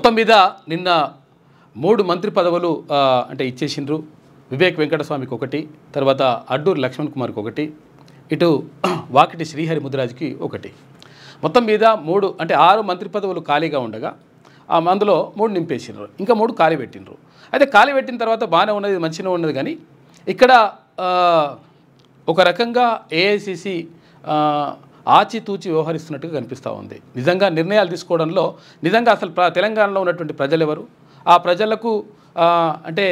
మొత్తం మీద నిన్న 3 మంత్రి పదవులు అంటే ఇచ్చేసిండ్రు. వివేక్ వెంకటస్వామికి ఒకటి, తర్వాత అడ్డూరు లక్ష్మణ్ కుమార్కి ఒకటి, ఇటు వాకిటి శ్రీహరి ముదిరాజుకి ఒకటి. మొత్తం మీద 3 అంటే 6 మంత్రి పదవులు ఖాళీగా ఉండగా అందులో 3 నింపేసిండ్రు, ఇంకా 3 ఖాళీ పెట్టిండ్రు. అయితే ఖాళీ పెట్టిన తర్వాత బాగానే ఉన్నది, మంచిగా ఉన్నది. కానీ ఇక్కడ ఒక రకంగా ఏఐసిసి ఆచితూచి వ్యవహరిస్తున్నట్టుగా కనిపిస్తూ ఉంది. నిజంగా నిర్ణయాలు తీసుకోవడంలో నిజంగా అసలు తెలంగాణలో ఉన్నటువంటి ప్రజలు ఎవరు, ఆ ప్రజలకు అంటే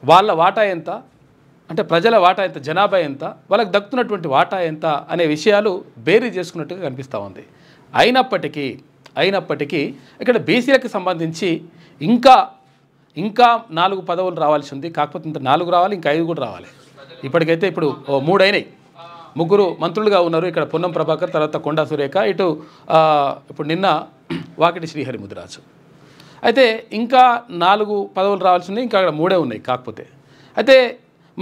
వాళ్ళ వాటా ఎంత, అంటే ప్రజల వాటా ఎంత, జనాభా ఎంత, వాళ్ళకి దక్కుతున్నటువంటి వాటా ఎంత అనే విషయాలు బేరీ చేసుకున్నట్టుగా కనిపిస్తూ ఉంది. అయినప్పటికీ ఇక్కడ బీసీలకు సంబంధించి ఇంకా 4 పదవులు రావాల్సి ఉంది. కాకపోతే ఇంత 4 రావాలి, ఇంకా 5 కూడా రావాలి. ఇప్పటికైతే ఇప్పుడు 3 అయినాయి. 3 మంత్రులుగా ఉన్నారు. ఇక్కడ పొన్నం ప్రభాకర్, తర్వాత కొండా సురేఖ, ఇటు ఇప్పుడు నిన్న వాకిటి శ్రీహరి ముదిరాజు. అయితే ఇంకా 4 పదవులు రావాల్సి ఉన్నాయి, ఇంకా అక్కడ 3 ఉన్నాయి. కాకపోతే అయితే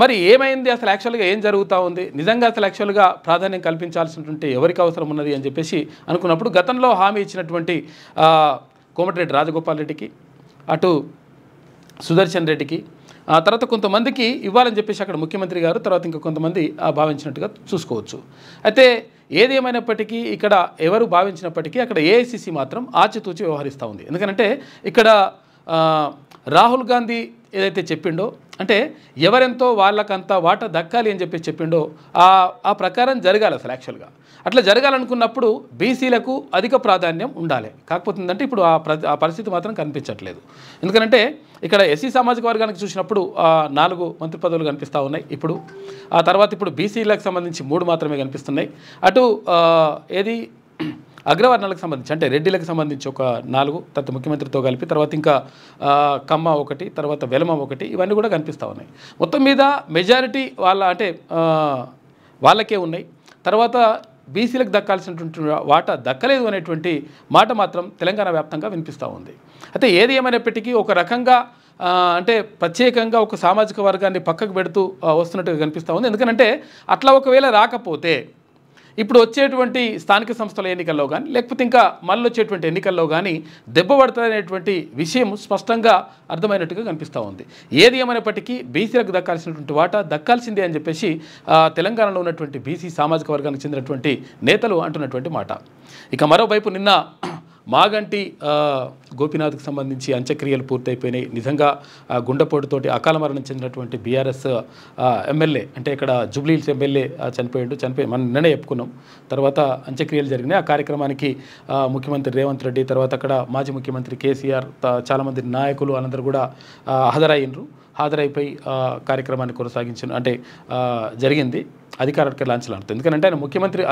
మరి ఏమైంది, అసలు యాక్చువల్గా ఏం జరుగుతూ ఉంది, నిజంగా అసలు యాక్చువల్గా ప్రాధాన్యం కల్పించాల్సినటువంటి ఎవరికి అవసరం ఉన్నది అని చెప్పేసి అనుకున్నప్పుడు గతంలో హామీ ఇచ్చినటువంటి కోమటిరెడ్డి రాజగోపాల్ రెడ్డికి, అటు సుదర్శన్ రెడ్డికి, తర్వాత కొంతమందికి ఇవ్వాలని చెప్పేసి అక్కడ ముఖ్యమంత్రి గారు, తర్వాత ఇంకా కొంతమంది భావించినట్టుగా చూసుకోవచ్చు. అయితే ఏది ఏమైనప్పటికీ ఇక్కడ ఎవరు భావించినప్పటికీ అక్కడ ఏఐసిసి మాత్రం ఆచితూచి వ్యవహరిస్తూ ఉంది. ఎందుకంటే ఇక్కడ రాహుల్ గాంధీ ఏదైతే చెప్పిండో, అంటే ఎవరెంతో వాళ్ళకంతా వాటా దక్కాలి అని చెప్పి చెప్పిండో ఆ ప్రకారం జరగాలి. అసలు యాక్చువల్గా అట్లా జరగాలనుకున్నప్పుడు బీసీలకు అధిక ప్రాధాన్యం ఉండాలి. కాకపోతే ఏంటంటే ఇప్పుడు ఆ పరిస్థితి మాత్రం కనిపించట్లేదు. ఎందుకంటే ఇక్కడ ఎస్సీ సామాజిక వర్గానికి చూసినప్పుడు 4 మంత్రి పదవులు కనిపిస్తూ ఉన్నాయి. ఇప్పుడు ఆ తర్వాత ఇప్పుడు బీసీలకు సంబంధించి 3 మాత్రమే కనిపిస్తున్నాయి. అటు ఏది అగ్రవర్ణాలకు సంబంధించి అంటే రెడ్డిలకు సంబంధించి ఒక 4, తర్వాత ముఖ్యమంత్రితో కలిపి, తర్వాత ఇంకా కమ్మ ఒకటి, తర్వాత వెలమ ఒకటి, ఇవన్నీ కూడా కనిపిస్తూ ఉన్నాయి. మొత్తం మీద మెజారిటీ వాళ్ళకే ఉన్నాయి. తర్వాత బీసీలకు దక్కాల్సినటువంటి వాటా దక్కలేదు అనేటువంటి మాట మాత్రం తెలంగాణ వ్యాప్తంగా వినిపిస్తూ ఉంది. అయితే ఏది ఏమైనప్పటికీ ఒక రకంగా అంటే ప్రత్యేకంగా ఒక సామాజిక వర్గాన్ని పక్కకు పెడుతూ వస్తున్నట్టుగా కనిపిస్తూ ఉంది. ఎందుకంటే అట్లా ఒకవేళ రాకపోతే ఇప్పుడు వచ్చేటువంటి స్థానిక సంస్థల ఎన్నికల్లో కానీ, లేకపోతే ఇంకా మళ్ళీ వచ్చేటువంటి ఎన్నికల్లో కానీ దెబ్బ పడుతుందనేటువంటి విషయం స్పష్టంగా అర్థమైనట్టుగా కనిపిస్తూ ఉంది. ఏది ఏమైనప్పటికీ బీసీలకు దక్కాల్సినటువంటి వాటా దక్కాల్సిందే అని చెప్పేసి తెలంగాణలో ఉన్నటువంటి బీసీ సామాజిక వర్గానికి చెందినటువంటి నేతలు అంటున్నటువంటి మాట. ఇక మరోవైపు నిన్న మాగంటి గోపీనాథ్కి సంబంధించి అంత్యక్రియలు పూర్తయిపోయినాయి. నిజంగా గుండెపోటుతోటి అకాల మరణం చెందినటువంటి బీఆర్ఎస్ ఎమ్మెల్యే, అంటే ఇక్కడ జూబ్లీహిల్స్ ఎమ్మెల్యే చనిపోయి మనం నిన్ననే చెప్పుకున్నాం. తర్వాత అంత్యక్రియలు జరిగినాయి. ఆ కార్యక్రమానికి ముఖ్యమంత్రి రేవంత్ రెడ్డి, తర్వాత అక్కడ మాజీ ముఖ్యమంత్రి కేసీఆర్, చాలామంది నాయకులు అందరూ కూడా హాజరైపోయి కార్యక్రమాన్ని కొనసాగించిన అంటే జరిగింది. అధికారిక లాంఛనాలు ఆడుతుంది. ఎందుకంటే ఆయన ముఖ్యమంత్రి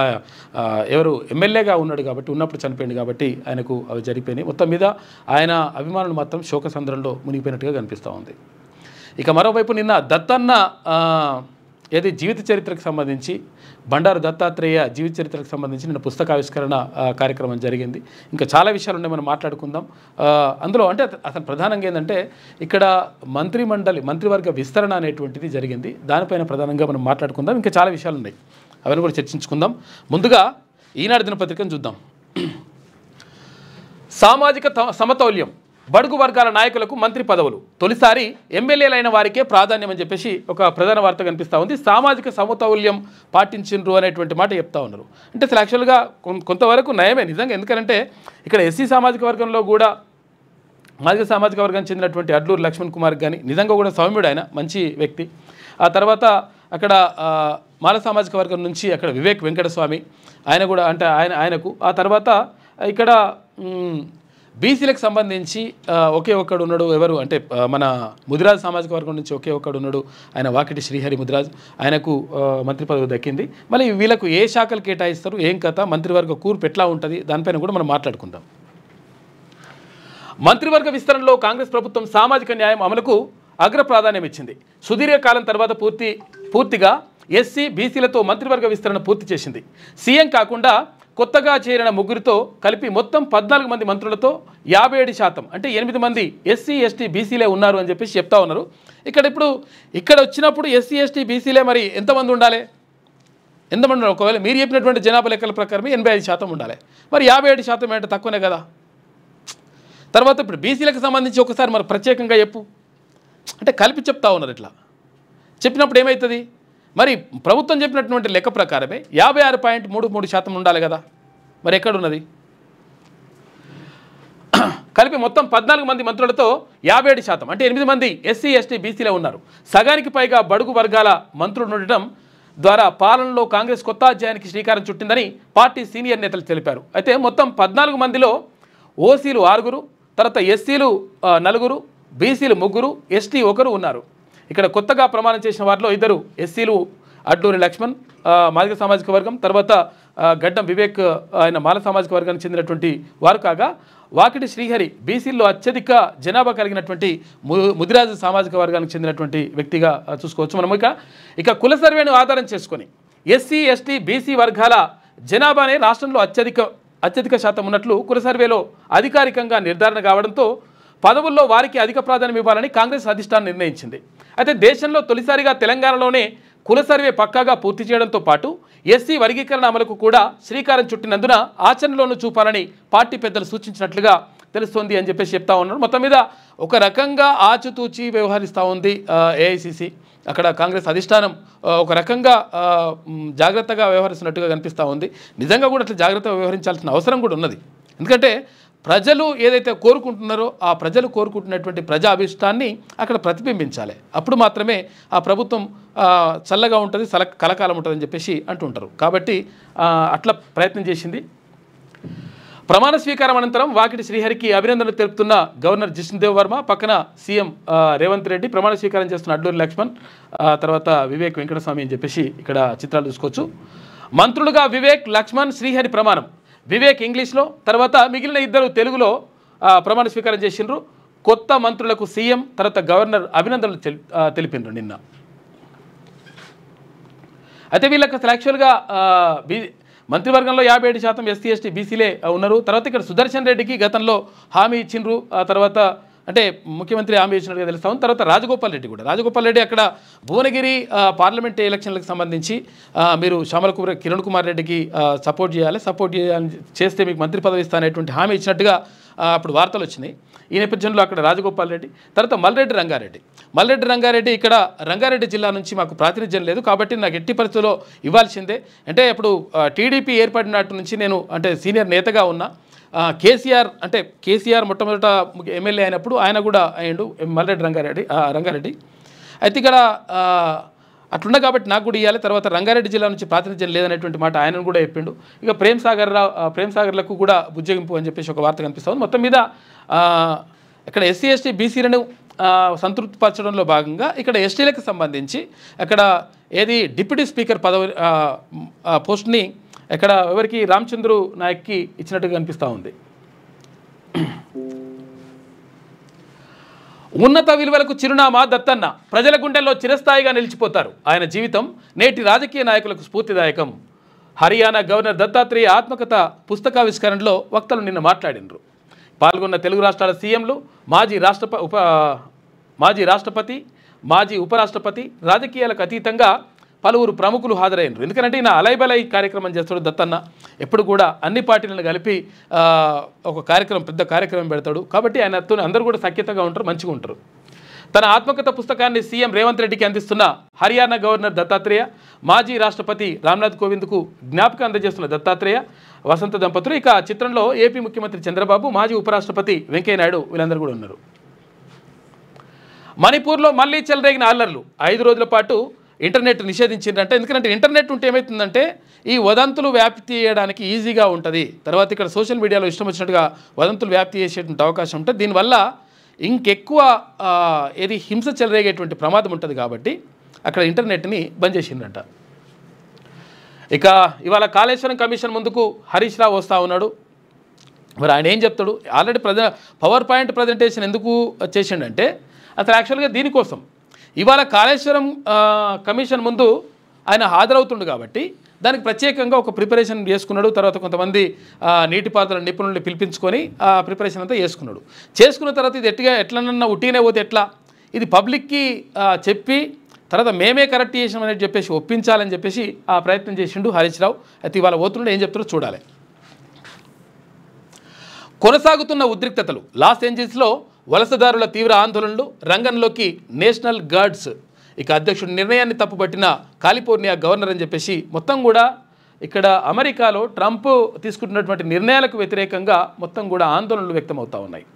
ఎవరు ఎమ్మెల్యేగా ఉన్నాడు కాబట్టి, ఉన్నప్పుడు చనిపోయింది కాబట్టి ఆయనకు అవి జరిగిపోయినాయి. మొత్తం మీద ఆయన అభిమానులు మాత్రం శోకసంద్రంలో మునిగిపోయినట్టుగా కనిపిస్తూ ఉంది. ఇక మరోవైపు నిన్న దత్తన్న ఏది జీవిత చరిత్రకు సంబంధించి, బండారు దత్తాత్రేయ జీవిత చరిత్రకు సంబంధించి నిన్న పుస్తకావిష్కరణ కార్యక్రమం జరిగింది. ఇంకా చాలా విషయాలు ఉన్నాయి, మనం మాట్లాడుకుందాం. అందులో అంటే అసలు ప్రధానంగా ఏంటంటే ఇక్కడ మంత్రివర్గ విస్తరణ అనేటువంటిది జరిగింది. దానిపైన ప్రధానంగా మనం మాట్లాడుకుందాం. ఇంకా చాలా విషయాలు ఉన్నాయి, అవన్నీ కూడా చర్చించుకుందాం. ముందుగా ఈనాడు దినపత్రికను చూద్దాం. సామాజిక సమతౌల్యం, బడుగు వర్గాల నాయకులకు మంత్రి పదవులు, తొలిసారి ఎమ్మెల్యేలైన వారికే ప్రాధాన్యం అని చెప్పేసి ఒక ప్రధాన వార్త కనిపిస్తూ ఉంది. సామాజిక సమతౌల్యం పాటించిండ్రు అనేటువంటి మాట చెప్తా ఉన్నారు. అంటే అసలు యాక్చువల్గా కొంతవరకు నయమే నిజంగా. ఎందుకంటే ఇక్కడ ఎస్సీ సామాజిక వర్గంలో కూడా మాదిగ సామాజిక వర్గానికి చెందినటువంటి అడ్లూరు లక్ష్మణ్ కుమార్ కానీ నిజంగా కూడా సౌమ్యుడు, ఆయన మంచి వ్యక్తి. ఆ తర్వాత అక్కడ మాల సామాజిక వర్గం నుంచి అక్కడ వివేక్ వెంకటస్వామి, ఆయన కూడా అంటే ఆయనకు. ఆ తర్వాత ఇక్కడ బీసీలకు సంబంధించి ఒకే ఒక్కడు ఉన్నాడు. ఎవరు అంటే మన ముదిరాజ్ సామాజిక వర్గం నుంచి ఒకే ఒక్కడు ఉన్నాడు, ఆయన వాకిటి శ్రీహరి ముదిరాజ్. ఆయనకు మంత్రి పదవి దక్కింది. మళ్ళీ వీళ్ళకు ఏ శాఖలు కేటాయిస్తారు, ఏం కథ, మంత్రివర్గ కూర్పు ఎట్లా ఉంటుంది, దానిపైన కూడా మనం మాట్లాడుకుందాం. మంత్రివర్గ విస్తరణలో కాంగ్రెస్ ప్రభుత్వం సామాజిక న్యాయం అమలుకు అగ్ర ప్రాధాన్యం ఇచ్చింది. సుదీర్ఘకాలం తర్వాత పూర్తిగా ఎస్సీ బీసీలతో మంత్రివర్గ విస్తరణ పూర్తి చేసింది. సీఎం కాకుండా కొత్తగా చేరిన 3 కలిపి మొత్తం 14 మంది మంత్రులతో 57% అంటే 8 మంది ఎస్సీ ఎస్టీ బీసీలే ఉన్నారు అని చెప్పేసి చెప్తా ఉన్నారు. ఇక్కడ వచ్చినప్పుడు ఎస్సీ ఎస్టీ బీసీలే మరి ఎంతమంది ఉండాలి? ఎంతమంది ఉండాలి? ఒకవేళ మీరు చెప్పినటువంటి జనాభా లెక్కల ప్రకారమే 85% ఉండాలి. మరి 57% అంటే తక్కువనే కదా. తర్వాత ఇప్పుడు బీసీలకు సంబంధించి ఒకసారి మరి ప్రత్యేకంగా చెప్పు అంటే కలిపి చెప్తా ఉన్నారు. ఇట్లా చెప్పినప్పుడు ఏమవుతుంది? మరి ప్రభుత్వం చెప్పినటువంటి లెక్క ప్రకారమే 56.33% ఉండాలి కదా, మరి ఎక్కడున్నది? కలిపి మొత్తం 14 మంది మంత్రులతో 57% అంటే 8 మంది ఎస్సీ ఎస్టీ బీసీలే ఉన్నారు. సగానికి పైగా బడుగు వర్గాల మంత్రులు ఉండటం ద్వారా పాలనలో కాంగ్రెస్ కొత్త అధ్యాయానికి శ్రీకారం చుట్టిందని పార్టీ సీనియర్ నేతలు తెలిపారు. అయితే మొత్తం 14 మందిలో ఓసీలు 6, తర్వాత ఎస్సీలు 4, బీసీలు 3, ఎస్టీ 1 ఉన్నారు. ఇక్కడ కొత్తగా ప్రమాణం చేసిన వారిలో 2 ఎస్సీలు అడ్లూరి లక్ష్మణ్ మాదిగ సామాజిక వర్గం, తర్వాత గడ్డం వివేక్ ఆయన మాల సామాజిక వర్గానికి చెందినటువంటి వారు కాగా, వాకిటి శ్రీహరి బీసీల్లో అత్యధిక జనాభా కలిగినటువంటి ముదిరాజు సామాజిక వర్గానికి చెందినటువంటి వ్యక్తిగా చూసుకోవచ్చు. మనం ఇక కుల సర్వేను ఆధారం చేసుకొని ఎస్సీ ఎస్టీ బీసీ వర్గాల జనాభానే రాష్ట్రంలో అత్యధిక శాతం ఉన్నట్లు కుల సర్వేలో అధికారికంగా నిర్ధారణ కావడంతో పదవుల్లో వారికి అధిక ప్రాధాన్యం ఇవ్వాలని కాంగ్రెస్ అధిష్టానం నిర్ణయించింది. అయితే దేశంలో తొలిసారిగా తెలంగాణలోనే కుల సర్వే పక్కాగా పూర్తి చేయడంతో పాటు ఎస్సీ వర్గీకరణ అమలుకు కూడా శ్రీకారం చుట్టినందున ఆచరణలోనూ చూపాలని పార్టీ పెద్దలు సూచించినట్లుగా తెలుస్తోంది అని చెప్పేసి చెప్తా ఉన్నారు. మొత్తం మీద ఒక రకంగా ఆచితూచి వ్యవహరిస్తూ ఉంది ఏఐసిసి. అక్కడ కాంగ్రెస్ అధిష్టానం ఒక రకంగా జాగ్రత్తగా వ్యవహరిస్తున్నట్టుగా కనిపిస్తూ ఉంది. నిజంగా కూడా అట్లా జాగ్రత్తగా వ్యవహరించాల్సిన అవసరం కూడా ఉన్నది. ఎందుకంటే ప్రజలు ఏదైతే కోరుకుంటున్నారో ఆ ప్రజలు కోరుకుంటున్నటువంటి ప్రజా అభిష్టాన్ని అక్కడ ప్రతిబింబించాలి. అప్పుడు మాత్రమే ఆ ప్రభుత్వం చల్లగా ఉంటుంది, కలకాలం ఉంటుందని చెప్పేసి అంటుంటారు. కాబట్టి అట్లా ప్రయత్నం చేసింది. ప్రమాణ స్వీకారం అనంతరం వాకిటి శ్రీహరికి అభినందనలు తెలుపుతున్న గవర్నర్ జిష్ణుదేవ్ వర్మ, పక్కన సీఎం రేవంత్ రెడ్డి, ప్రమాణ స్వీకారం చేస్తున్న అడ్లూరి లక్ష్మణ్, తర్వాత వివేక్ వెంకటస్వామి అని చెప్పేసి ఇక్కడ చిత్రాలు చూసుకోవచ్చు. మంత్రులుగా వివేక్, లక్ష్మణ్, శ్రీహరి ప్రమాణం. వివేక్ ఇంగ్లీష్లో, తర్వాత మిగిలిన 2 తెలుగులో ప్రమాణ స్వీకారం చేసిండ్రు. కొత్త మంత్రులకు సీఎం తర్వాత గవర్నర్ అభినందనలు తెలిపిండ్రు నిన్న. అయితే వీళ్ళకి అసలు యాక్చువల్గా మంత్రివర్గంలో 57% ఎస్సీ ఎస్టీ బీసీలే ఉన్నారు. తర్వాత ఇక్కడ సుదర్శన్ రెడ్డికి గతంలో హామీ ఇచ్చిండ్రు. తర్వాత అంటే ముఖ్యమంత్రి హామీ ఇచ్చినట్టుగా తెలుస్తా ఉంది. తర్వాత రాజగోపాల్ రెడ్డి అక్కడ భువనగిరి పార్లమెంట్ ఎలక్షన్లకు సంబంధించి మీరు కిరణ్ కుమార్ రెడ్డికి సపోర్ట్ చేస్తే మీకు మంత్రి పదవి ఇస్తానేటువంటి హామీ ఇచ్చినట్టుగా అప్పుడు వార్తలు వచ్చినాయి. ఈ నేపథ్యంలో అక్కడ రాజగోపాల్ రెడ్డి, తర్వాత మల్రెడ్డి రంగారెడ్డి ఇక్కడ రంగారెడ్డి జిల్లా నుంచి మాకు ప్రాతినిధ్యం లేదు కాబట్టి నాకు ఎట్టి పరిస్థితుల్లో ఇవ్వాల్సిందే. అంటే ఇప్పుడు టీడీపీ ఏర్పడినట్టు నుంచి నేను అంటే సీనియర్ నేతగా ఉన్నా. కేసీఆర్ మొట్టమొదట ఎమ్మెల్యే అయినప్పుడు ఆయన కూడా అయ్యిండు మల్రెడ్డి రంగారెడ్డి. అయితే ఇక్కడ అట్లున్నా కాబట్టి నాకు కూడా ఇవ్వాలి. తర్వాత రంగారెడ్డి జిల్లా నుంచి ప్రాతినిధ్యం లేదనేటువంటి మాట ఆయనను కూడా చెప్పిండు. ఇక ప్రేమ్ సాగర్లకు కూడా బుజ్జగింపు అని చెప్పేసి ఒక వార్త కనిపిస్తుంది. మొత్తం మీద ఇక్కడ ఎస్సీ ఎస్టీ బీసీలను సంతృప్తిపరచడంలో భాగంగా ఇక్కడ ఎస్టీలకు సంబంధించి అక్కడ ఏది డిప్యూటీ స్పీకర్ పదవి పోస్ట్ని ఇక్కడ ఎవరికి రామచంద్రు నాయక్కి ఇచ్చినట్టుగా కనిపిస్తూ ఉంది. ఉన్నత విలువలకు చిరునామా దత్తన్న, ప్రజల గుండెల్లో చిరస్థాయిగా నిలిచిపోతారు. ఆయన జీవితం నేటి రాజకీయ నాయకులకు స్ఫూర్తిదాయకం. హర్యానా గవర్నర్ దత్తాత్రేయ ఆత్మకథ పుస్తకావిష్కరణలో వక్తలు నిన్న మాట్లాడినరు. పాల్గొన్న తెలుగు రాష్ట్రాల సీఎంలు, మాజీ రాష్ట్రపతి, మాజీ ఉపరాష్ట్రపతి, రాజకీయాలకు అతీతంగా పలువురు ప్రముఖులు హాజరైనరు. ఎందుకంటే ఈయన అలైబలై కార్యక్రమం చేస్తాడు దత్తన్న. ఎప్పుడు కూడా అన్ని పార్టీలను కలిపి ఒక పెద్ద కార్యక్రమం పెడతాడు. కాబట్టి ఆయనతో అందరూ కూడా సఖ్యతగా ఉంటారు, మంచిగా ఉంటారు. తన ఆత్మకథ పుస్తకాన్ని సీఎం రేవంత్ రెడ్డికి అందిస్తున్న హర్యానా గవర్నర్ దత్తాత్రేయ, మాజీ రాష్ట్రపతి రామ్నాథ్ కోవింద్కు జ్ఞాపకం అందజేస్తున్న దత్తాత్రేయ వసంత దంపతులు. ఇక చిత్రంలో ఏపీ ముఖ్యమంత్రి చంద్రబాబు, మాజీ ఉపరాష్ట్రపతి వెంకయ్యనాయుడు వీళ్ళందరూ కూడా ఉన్నారు. మణిపూర్లో మళ్లీ చెలరేగిన అల్లర్లు. 5 రోజుల పాటు ఇంటర్నెట్ నిషేధించిందంటే, ఎందుకంటే ఇంటర్నెట్ ఉంటే ఏమవుతుందంటే ఈ వదంతులు వ్యాప్తి చేయడానికి ఈజీగా ఉంటుంది. తర్వాత ఇక్కడ సోషల్ మీడియాలో ఇష్టం వచ్చినట్టుగా వదంతులు వ్యాప్తి చేసేటువంటి అవకాశం ఉంటుంది. దీనివల్ల ఇంకెక్కువ హింస చెలరేగేటువంటి ప్రమాదం ఉంటుంది. కాబట్టి అక్కడ ఇంటర్నెట్ని బంద్ చేసిందంట. ఇక ఇవాళ కాళేశ్వరం కమిషన్ ముందుకు హరీష్ రావు వస్తూ ఉన్నాడు. మరి ఆయన ఏం చెప్తాడు? ఆల్రెడీ పవర్ పాయింట్ ప్రజెంటేషన్ ఎందుకు చేసిండంటే అసలు యాక్చువల్గా దీనికోసం ఇవాళ కాళేశ్వరం కమిషన్ ముందు ఆయన హాజరవుతుండు కాబట్టి దానికి ప్రత్యేకంగా ఒక ప్రిపరేషన్ చేసుకున్నాడు. తర్వాత కొంతమంది నీటిపారుదల నిపుణుల్ని పిలిపించుకొని ఆ ప్రిపరేషన్ అంతా చేసుకున్న తర్వాత ఇది ఎట్లనన్నా ఉట్టినే పోతే ఎట్లా, ఇది పబ్లిక్కి చెప్పి తర్వాత మేమే కరెక్ట్ చేసామని చెప్పేసి ఒప్పించాలని చెప్పేసి ఆ ప్రయత్నం చేసిండు హరీష్ రావు. అయితే ఇవాళ పోతుండే ఏం చెప్తారో చూడాలి. కొనసాగుతున్న ఉద్రిక్తతలు. లాస్ ఏంజల్స్లో వలసదారుల తీవ్ర ఆందోళనలు, రంగంలోకి నేషనల్ గార్డ్స్. ఇక అధ్యక్షుడి నిర్ణయాన్ని తప్పుపట్టిన కాలిఫోర్నియా గవర్నర్ అని చెప్పేసి మొత్తం కూడా ఇక్కడ అమెరికాలో ట్రంప్ తీసుకుంటున్నటువంటి నిర్ణయాలకు వ్యతిరేకంగా మొత్తం కూడా ఆందోళనలు వ్యక్తమవుతూ ఉన్నాయి.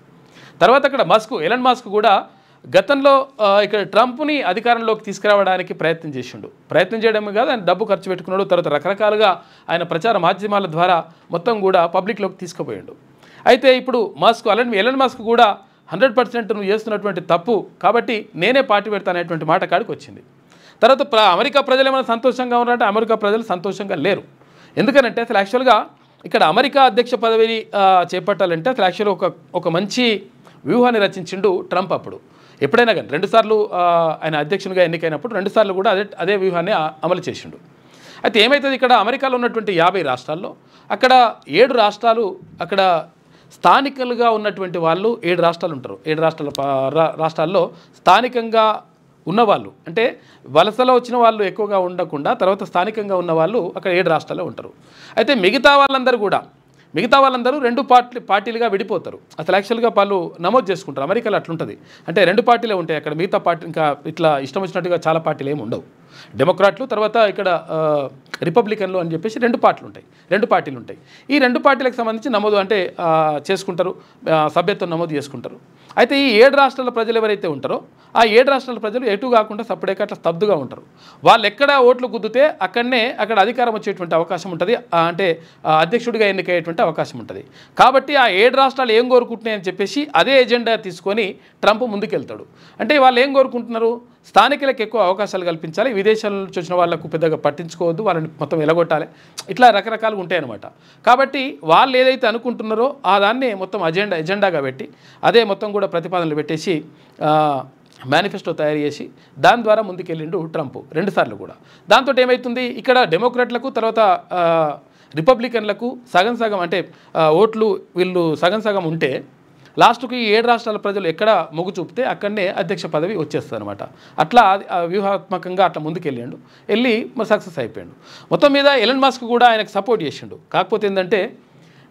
తర్వాత అక్కడ ఎలన్ మస్క్ కూడా గతంలో ఇక్కడ ట్రంప్ని అధికారంలోకి తీసుకురావడానికి ప్రయత్నం చేయడమే కాదు, ఆయన డబ్బు ఖర్చు పెట్టుకున్నాడు. తర్వాత రకరకాలుగా ఆయన ప్రచార మాధ్యమాల ద్వారా మొత్తం కూడా పబ్లిక్లోకి తీసుకుపోయాడు. అయితే ఇప్పుడు ఎలన్ మస్క్ కూడా 100% నువ్వు చేస్తున్నటువంటి తప్పు, కాబట్టి నేనే పార్టీ పెడతాననేటువంటి మాట కాడికి వచ్చింది. తర్వాత అమెరికా ప్రజలు ఏమైనా సంతోషంగా ఉన్నారంటే అమెరికా ప్రజలు సంతోషంగా లేరు. ఎందుకనంటే అసలు యాక్చువల్గా ఇక్కడ అమెరికా అధ్యక్ష పదవిని చేపట్టాలంటే అసలు యాక్చువల్గా ఒక మంచి వ్యూహాన్ని రచించిండు ట్రంప్. అప్పుడు ఎప్పుడైనా కానీ 2 సార్లు ఆయన అధ్యక్షునిగా ఎన్నికైనప్పుడు 2 సార్లు కూడా అదే వ్యూహాన్ని అమలు చేసిండు. అయితే ఏమవుతుంది, ఇక్కడ అమెరికాలో ఉన్నటువంటి 50 రాష్ట్రాల్లో అక్కడ 7 రాష్ట్రాలు అక్కడ స్థానికులుగా ఉన్నటువంటి వాళ్ళు 7 రాష్ట్రాలు ఉంటారు. 7 రాష్ట్రాల్లో స్థానికంగా ఉన్నవాళ్ళు అంటే వలసలో వచ్చిన వాళ్ళు ఎక్కువగా ఉండకుండా తర్వాత స్థానికంగా ఉన్న వాళ్ళు అక్కడ 7 రాష్ట్రాల్లో ఉంటారు. అయితే మిగతా వాళ్ళందరూ 2 పార్టీలుగా విడిపోతారు. అసలు యాక్చువల్గా వాళ్ళు నమోదు చేసుకుంటారు. అమెరికాలో అట్లుంటుంది. అంటే 2 పార్టీలే ఉంటాయి అక్కడ. మిగతా పార్టీ ఇంకా ఇట్లా ఇష్టం వచ్చినట్టుగా చాలా పార్టీలు ఏమి ఉండవు. డెమోక్రాట్లు తర్వాత ఇక్కడ రిపబ్లికన్లు అని చెప్పేసి 2 పార్టీలు ఉంటాయి. ఈ 2 పార్టీలకు సంబంధించి నమోదు అంటే చేసుకుంటారు, సభ్యత్వం నమోదు చేసుకుంటారు. అయితే ఈ 7 రాష్ట్రాల ప్రజలు ఎవరైతే ఉంటారో ఆ 7 రాష్ట్రాల ప్రజలు ఎటు కాకుండా సపరేట్గా అట్లా స్తబ్దుగా ఉంటారు. వాళ్ళు ఎక్కడ ఓట్లు గుద్దితే అక్కడ అధికారం వచ్చేటువంటి అవకాశం ఉంటుంది, అంటే అధ్యక్షుడిగా ఎన్నికయ్యేటువంటి అవకాశం ఉంటుంది. కాబట్టి ఆ 7 రాష్ట్రాలు ఏం కోరుకుంటున్నాయని చెప్పేసి అదే ఎజెండా తీసుకొని ట్రంప్ ముందుకెళ్తాడు. అంటే వాళ్ళు ఏం కోరుకుంటున్నారు, స్థానికులకు ఎక్కువ అవకాశాలు కల్పించాలి, విదేశాల నుంచి వచ్చిన వాళ్ళకు పెద్దగా పట్టించుకోవద్దు, వాళ్ళని మొత్తం ఎలగొట్టాలి, ఇట్లా రకరకాలుగా ఉంటాయన్నమాట. కాబట్టి వాళ్ళు ఏదైతే అనుకుంటున్నారో ఆ దాన్ని మొత్తం ఎజెండాగా పెట్టి అదే మొత్తం కూడా ప్రతిపాదనలు పెట్టేసి మేనిఫెస్టో తయారు చేసి దాని ద్వారా ముందుకెళ్ళిండు ట్రంప్ 2 సార్లు కూడా. దాంతో ఏమవుతుంది, ఇక్కడ డెమోక్రాట్లకు తర్వాత రిపబ్లికన్లకు సగం అంటే ఓట్లు వీళ్ళు సగం ఉంటే లాస్ట్కి 7 రాష్ట్రాల ప్రజలు ఎక్కడ మొగ్గు చూపితే అక్కడనే అధ్యక్ష పదవి వచ్చేస్తుంది అనమాట. అట్లా వ్యూహాత్మకంగా అట్లా వెళ్ళి మరి సక్సెస్ అయిపోయాడు. మొత్తం మీద ఎలన్ మస్క్ కూడా ఆయనకు సపోర్ట్ చేసిండు. కాకపోతే ఏంటంటే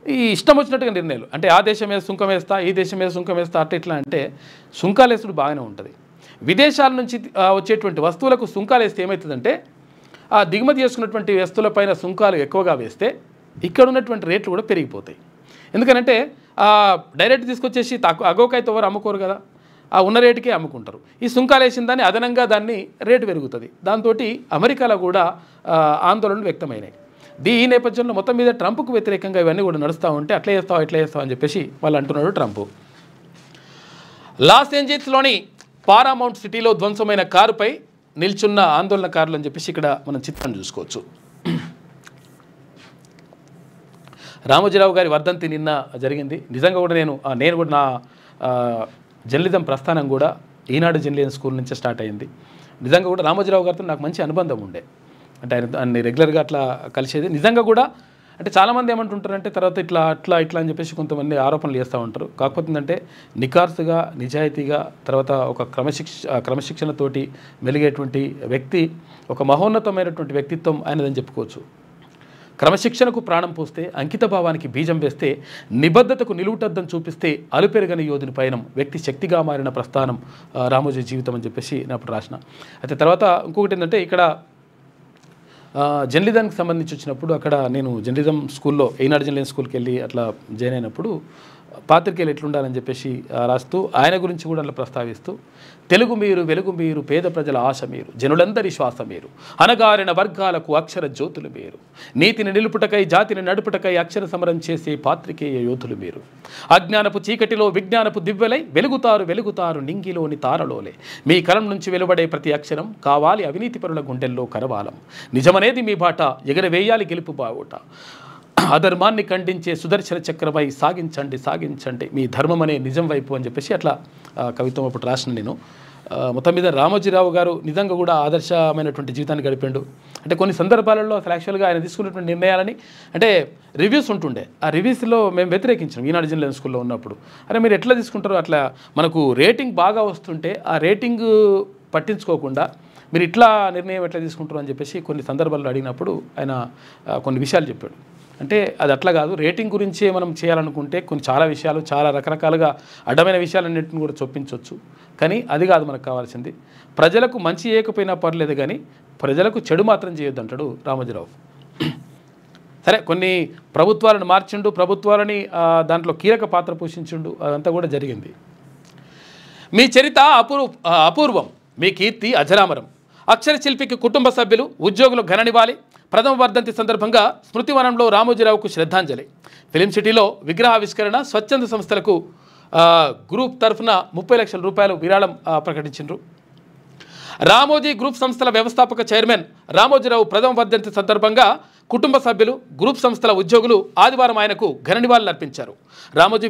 ఈ ఇష్టం వచ్చినట్టుగా నిర్ణయాలు, అంటే ఆ దేశం మీద సుంకం వేస్తా, ఈ దేశం మీద సుంకం వేస్తా, ఇట్లా అంటే సుంకాలు వేసుడు బాగానే ఉంటుంది. విదేశాల నుంచి వచ్చేటువంటి వస్తువులకు సుంకాలు వేస్తే ఏమవుతుందంటే ఆ దిగుమతి చేసుకున్నటువంటి వస్తువులపైన సుంకాలు ఎక్కువగా వేస్తే ఇక్కడ ఉన్నటువంటి రేట్లు కూడా పెరిగిపోతాయి. ఎందుకనంటే డైరెక్ట్ తీసుకొచ్చేసి అగోకైతే ఎవరు అమ్ముకోరు కదా, ఆ ఉన్న రేటుకే అమ్ముకుంటారు. ఈ సుంకాలు వేసిన దాన్ని అదనంగా దాన్ని రేటు పెరుగుతుంది. దాంతో అమెరికాలో కూడా ఆందోళనలు వ్యక్తమైనాయి. ఈ నేపథ్యంలో మొత్తం మీద ట్రంప్కు వ్యతిరేకంగా ఇవన్నీ కూడా నడుస్తూ ఉంటే అట్లా చేస్తావు అని చెప్పేసి వాళ్ళు అంటున్నాడు ట్రంప్. లాస్ ఏంజల్స్లోని పారామౌంట్ సిటీలో ధ్వంసమైన కారుపై నిల్చున్న ఆందోళనకారులు అని చెప్పేసి ఇక్కడ మనం చిత్రం చూసుకోవచ్చు. రామోజీరావు గారి వర్ధంతి నిన్న జరిగింది. నిజంగా కూడా నేను కూడా నా జర్నలిజం ప్రస్థానం కూడా ఈనాడు జర్నలిజం స్కూల్ నుంచే స్టార్ట్ అయింది. నిజంగా కూడా రామోజీరావు గారితో నాకు మంచి అనుబంధం ఉండే, అంటే ఆయన రెగ్యులర్గా అట్లా కలిసేది. నిజంగా కూడా అంటే చాలామంది ఏమంటుంటారంటే తర్వాత ఇట్లా అని చెప్పేసి కొంతమంది ఆరోపణలు చేస్తూ ఉంటారు. కాకపోతే ఏంటంటే నిఖార్సుగా నిజాయితీగా తర్వాత ఒక క్రమశిక్షణతోటి మెలిగేటువంటి వ్యక్తి, ఒక మహోన్నతమైనటువంటి వ్యక్తిత్వం ఆయనదని చెప్పుకోవచ్చు. క్రమశిక్షణకు ప్రాణం పోస్తే, అంకిత భావానికి బీజం వేస్తే, నిబద్ధతకు నిలువుటద్దం చూపిస్తే అలుపెరగని యోధుని పయనం, వ్యక్తి శక్తిగా మారిన ప్రస్థానం రామోజీ జీవితం అని చెప్పేసి నేను అప్పుడు రాసిన. అయితే తర్వాత ఇంకొకటి ఏంటంటే ఇక్కడ జర్నలిజంకి సంబంధించి వచ్చినప్పుడు అక్కడ నేను జర్నలిజం స్కూల్లో ఈనాడు జర్నలిజం స్కూల్కి వెళ్ళి అట్లా జాయిన్ అయినప్పుడు పాత్రికేయులు ఎట్లుండాలని చెప్పేసి రాస్తూ ఆయన గురించి కూడా అట్లా ప్రస్తావిస్తూ తెలుగు మీరు వెలుగు మీరు పేద ప్రజల ఆశ మీరు జనులందరి శ్వాస మీరు అనగారిన వర్గాలకు అక్షర జ్యోతులు మీరు నీతిని నిలుపుటకై జాతిని నడుపుటకై అక్షర సమరం చేసే పాత్రికేయ యోధులు మీరు అజ్ఞానపు చీకటిలో విజ్ఞానపు దివ్వెలై వెలుగుతారు నింగిలోని తారలోలే మీ కలం నుంచి వెలువడే ప్రతి అక్షరం కావాలి అవినీతి పరుల గుండెల్లో కరవాలం నిజమనేది మీ బాట ఎగరవేయాలి గెలుపు బావుట అధర్మాన్ని ఖండించే సుదర్శన చక్రమై సాగించండి మీ ధర్మం అనే నిజం వైపు అని చెప్పేసి అట్లా కవిత్వం అప్పుడు రాసిన నేను. మొత్తం మీద రామోజీరావు గారు నిజంగా కూడా ఆదర్శమైనటువంటి జీవితాన్ని గడిపాడు. అంటే కొన్ని సందర్భాలలో అసలు యాక్చువల్గా ఆయన తీసుకున్నటువంటి నిర్ణయాలని అంటే రివ్యూస్ ఉంటుండే, ఆ రివ్యూస్లో మేము వ్యతిరేకించాం ఈనాడు జర్నలిజం స్కూల్లో ఉన్నప్పుడు. అరే మీరు ఎట్లా తీసుకుంటారో అట్లా మనకు రేటింగ్ బాగా వస్తుంటే ఆ రేటింగ్ పట్టించుకోకుండా మీరు ఇట్లా నిర్ణయం ఎట్లా తీసుకుంటారు అని చెప్పేసి కొన్ని సందర్భాల్లో అడిగినప్పుడు ఆయన కొన్ని విషయాలు చెప్పాడు. అంటే అది అట్లా కాదు, రేటింగ్ గురించే మనం చేయాలనుకుంటే కొన్ని చాలా విషయాలు చాలా రకరకాలుగా అడ్డమైన విషయాలన్నింటిని కూడా చొప్పించవచ్చు. కానీ అది కాదు మనకు కావాల్సింది. ప్రజలకు మంచి చేయకపోయినా పర్లేదు కానీ ప్రజలకు చెడు మాత్రం చేయొద్దు అంటాడు రామోజీరావు. సరే, కొన్ని ప్రభుత్వాలను మార్చిండు, ప్రభుత్వాలని దాంట్లో కీలక పాత్ర పోషించిండు, అదంతా కూడా జరిగింది. మీ చరిత్ర అపూర్వం, మీ కీర్తి అజరామరం. అక్షర శిల్పికి కుటుంబ సభ్యులు, ఉద్యోగులు ఘననివ్వాలి. ప్రథమ వర్ధంతి సందర్భంగా స్మృతివనంలో రామోజీరావుకు శ్రద్ధాంజలి. ఫిలిం సిటీలో విగ్రహావిష్కరణ, స్వచ్ఛంద సంస్థలకు గ్రూప్ తరఫున 30 లక్షల రూపాయలు విరాళం ప్రకటించారు. రామోజీ గ్రూప్ సంస్థల వ్యవస్థాపక చైర్మన్ రామోజీరావు ప్రథమ వర్ధంతి సందర్భంగా కుటుంబ సభ్యులు, గ్రూప్ సంస్థల ఉద్యోగులు ఆదివారం ఆయనకు ఘన నివాళులు అర్పించారు. రామోజీ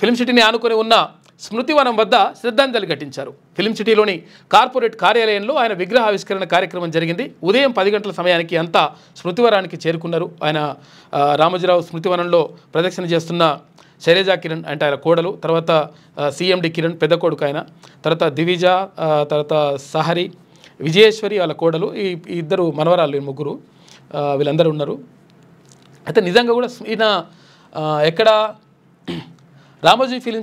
ఫిలిం సిటీని ఆనుకొని ఉన్న స్మృతివనం వద్ద శ్రద్ధాంజలి ఘటించారు. ఫిలిం సిటీలోని కార్పొరేట్ కార్యాలయంలో ఆయన విగ్రహావిష్కరణ కార్యక్రమం జరిగింది. ఉదయం 10 గంటల సమయానికి అంతా స్మృతివనానికి చేరుకున్నారు. ఆయన రామోజీరావు స్మృతివనంలో ప్రదక్షిణ చేస్తున్న శైలజా కిరణ్ అంటే ఆయన కోడలు, తర్వాత సిఎండి కిరణ్ పెద్ద కొడుకు ఆయన, తర్వాత దివిజ, తర్వాత సహరి, విజయేశ్వరి వాళ్ళ కోడలు, ఈ ఇద్దరు మనవరాళ్ళు, ముగ్గురు, వీళ్ళందరూ ఉన్నారు. అయితే నిజంగా కూడా ఈయన ఎక్కడ రామోజీ ఫిలిం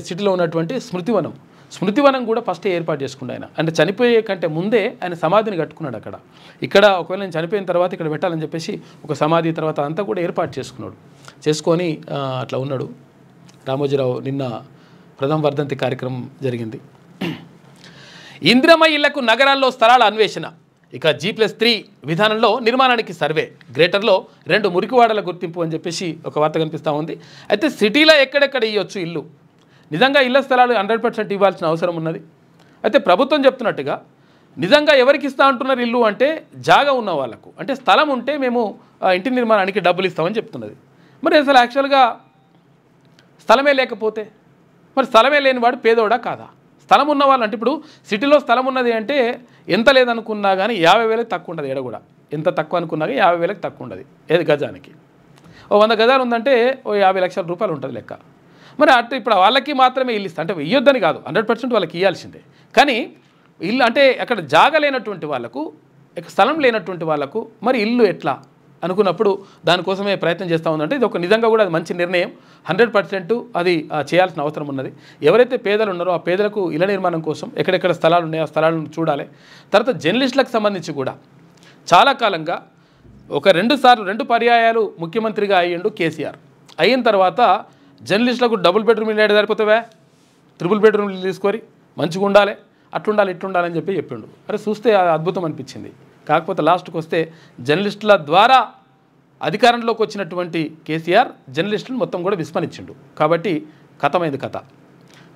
సిటీలో ఉన్నటువంటి స్మృతివనం కూడా ఫస్ట్ ఏర్పాటు చేసుకున్నాడు ఆయన. అంటే చనిపోయే కంటే ముందే ఆయన సమాధిని కట్టుకున్నాడు అక్కడ. ఇక్కడ ఒకవేళ నేను చనిపోయిన తర్వాత ఇక్కడ పెట్టాలని చెప్పేసి ఒక సమాధి తర్వాత అంతా కూడా ఏర్పాటు చేసుకొని అట్లా ఉన్నాడు రామోజీరావు. నిన్న ప్రథమ వర్ధంతి కార్యక్రమం జరిగింది. ఇందిరమ్మ ఇళ్లకు నగరాల్లో స్థలాల అన్వేషణ. ఇక G+3 విధానంలో నిర్మాణానికి సర్వే. గ్రేటర్లో 2 మురికివాడల గుర్తింపు అని చెప్పేసి ఒక వార్త కనిపిస్తూ ఉంది. అయితే సిటీలో ఎక్కడెక్కడ ఇవ్వచ్చు ఇల్లు, నిజంగా ఇళ్ల స్థలాలు 100% ఇవ్వాల్సిన అవసరం ఉన్నది. అయితే ప్రభుత్వం చెప్తున్నట్టుగా నిజంగా ఎవరికి ఇస్తా అంటున్నారు ఇల్లు అంటే జాగా ఉన్న వాళ్ళకు, అంటే స్థలం ఉంటే మేము ఇంటి నిర్మాణానికి డబ్బులు ఇస్తామని చెప్తున్నది. మరి అసలు యాక్చువల్గా స్థలమే లేకపోతే మరి స్థలమే లేనివాడు పేదోడా కాదా? స్థలం ఉన్న వాళ్ళు అంటే ఇప్పుడు సిటీలో స్థలం ఉన్నది అంటే ఎంత లేదనుకున్నా కానీ 50,000కి తక్కువ ఉండదు. ఎడ కూడా ఎంత తక్కువ అనుకున్నా కానీ 50,000కి తక్కువ ఉండదు. ఏది గజానికి 100 గజాలు ఉందంటే 50 లక్షల రూపాయలు ఉంటుంది లెక్క. మరి అటు ఇప్పుడు వాళ్ళకి మాత్రమే ఇల్లు ఇస్తా అంటే ఇవ్వొద్దని కాదు, 100% వాళ్ళకి ఇవ్వాల్సిందే. కానీ ఇల్లు అంటే అక్కడ జాగా లేనటువంటి వాళ్ళకు, స్థలం లేనటువంటి వాళ్ళకు మరి ఇల్లు ఎట్లా అనుకున్నప్పుడు దానికోసమే ప్రయత్నం చేస్తూ ఉందంటే ఇది ఒక నిజంగా కూడా అది మంచి నిర్ణయం. 100% అది చేయాల్సిన అవసరం ఉన్నది. ఎవరైతే పేదలు ఉన్నారో ఆ పేదలకు ఇళ్ల నిర్మాణం కోసం ఎక్కడెక్కడ స్థలాలు ఉన్నాయో ఆ స్థలాలను చూడాలి. తర్వాత జర్నలిస్టులకు సంబంధించి కూడా చాలా కాలంగా ఒక 2 పర్యాయాలు ముఖ్యమంత్రిగా అయ్యిండు కేసీఆర్. అయిన తర్వాత జర్నలిస్టులకు డబుల్ బెడ్రూమ్ ఇల్లు సరిపోతావా, 3 బెడ్రూమ్ ఇల్లు తీసుకొని మంచిగా ఉండాలి, అట్లుండాలి ఇట్లుండాలని చెప్పిండు. అరే చూస్తే అద్భుతం అనిపించింది. కాకపోతే లాస్ట్కి వస్తే జర్నలిస్టుల ద్వారా అధికారంలోకి వచ్చినటువంటి కేసీఆర్ జర్నలిస్టులను మొత్తం కూడా విస్మరించిండు. కాబట్టి కథమైంది కథ.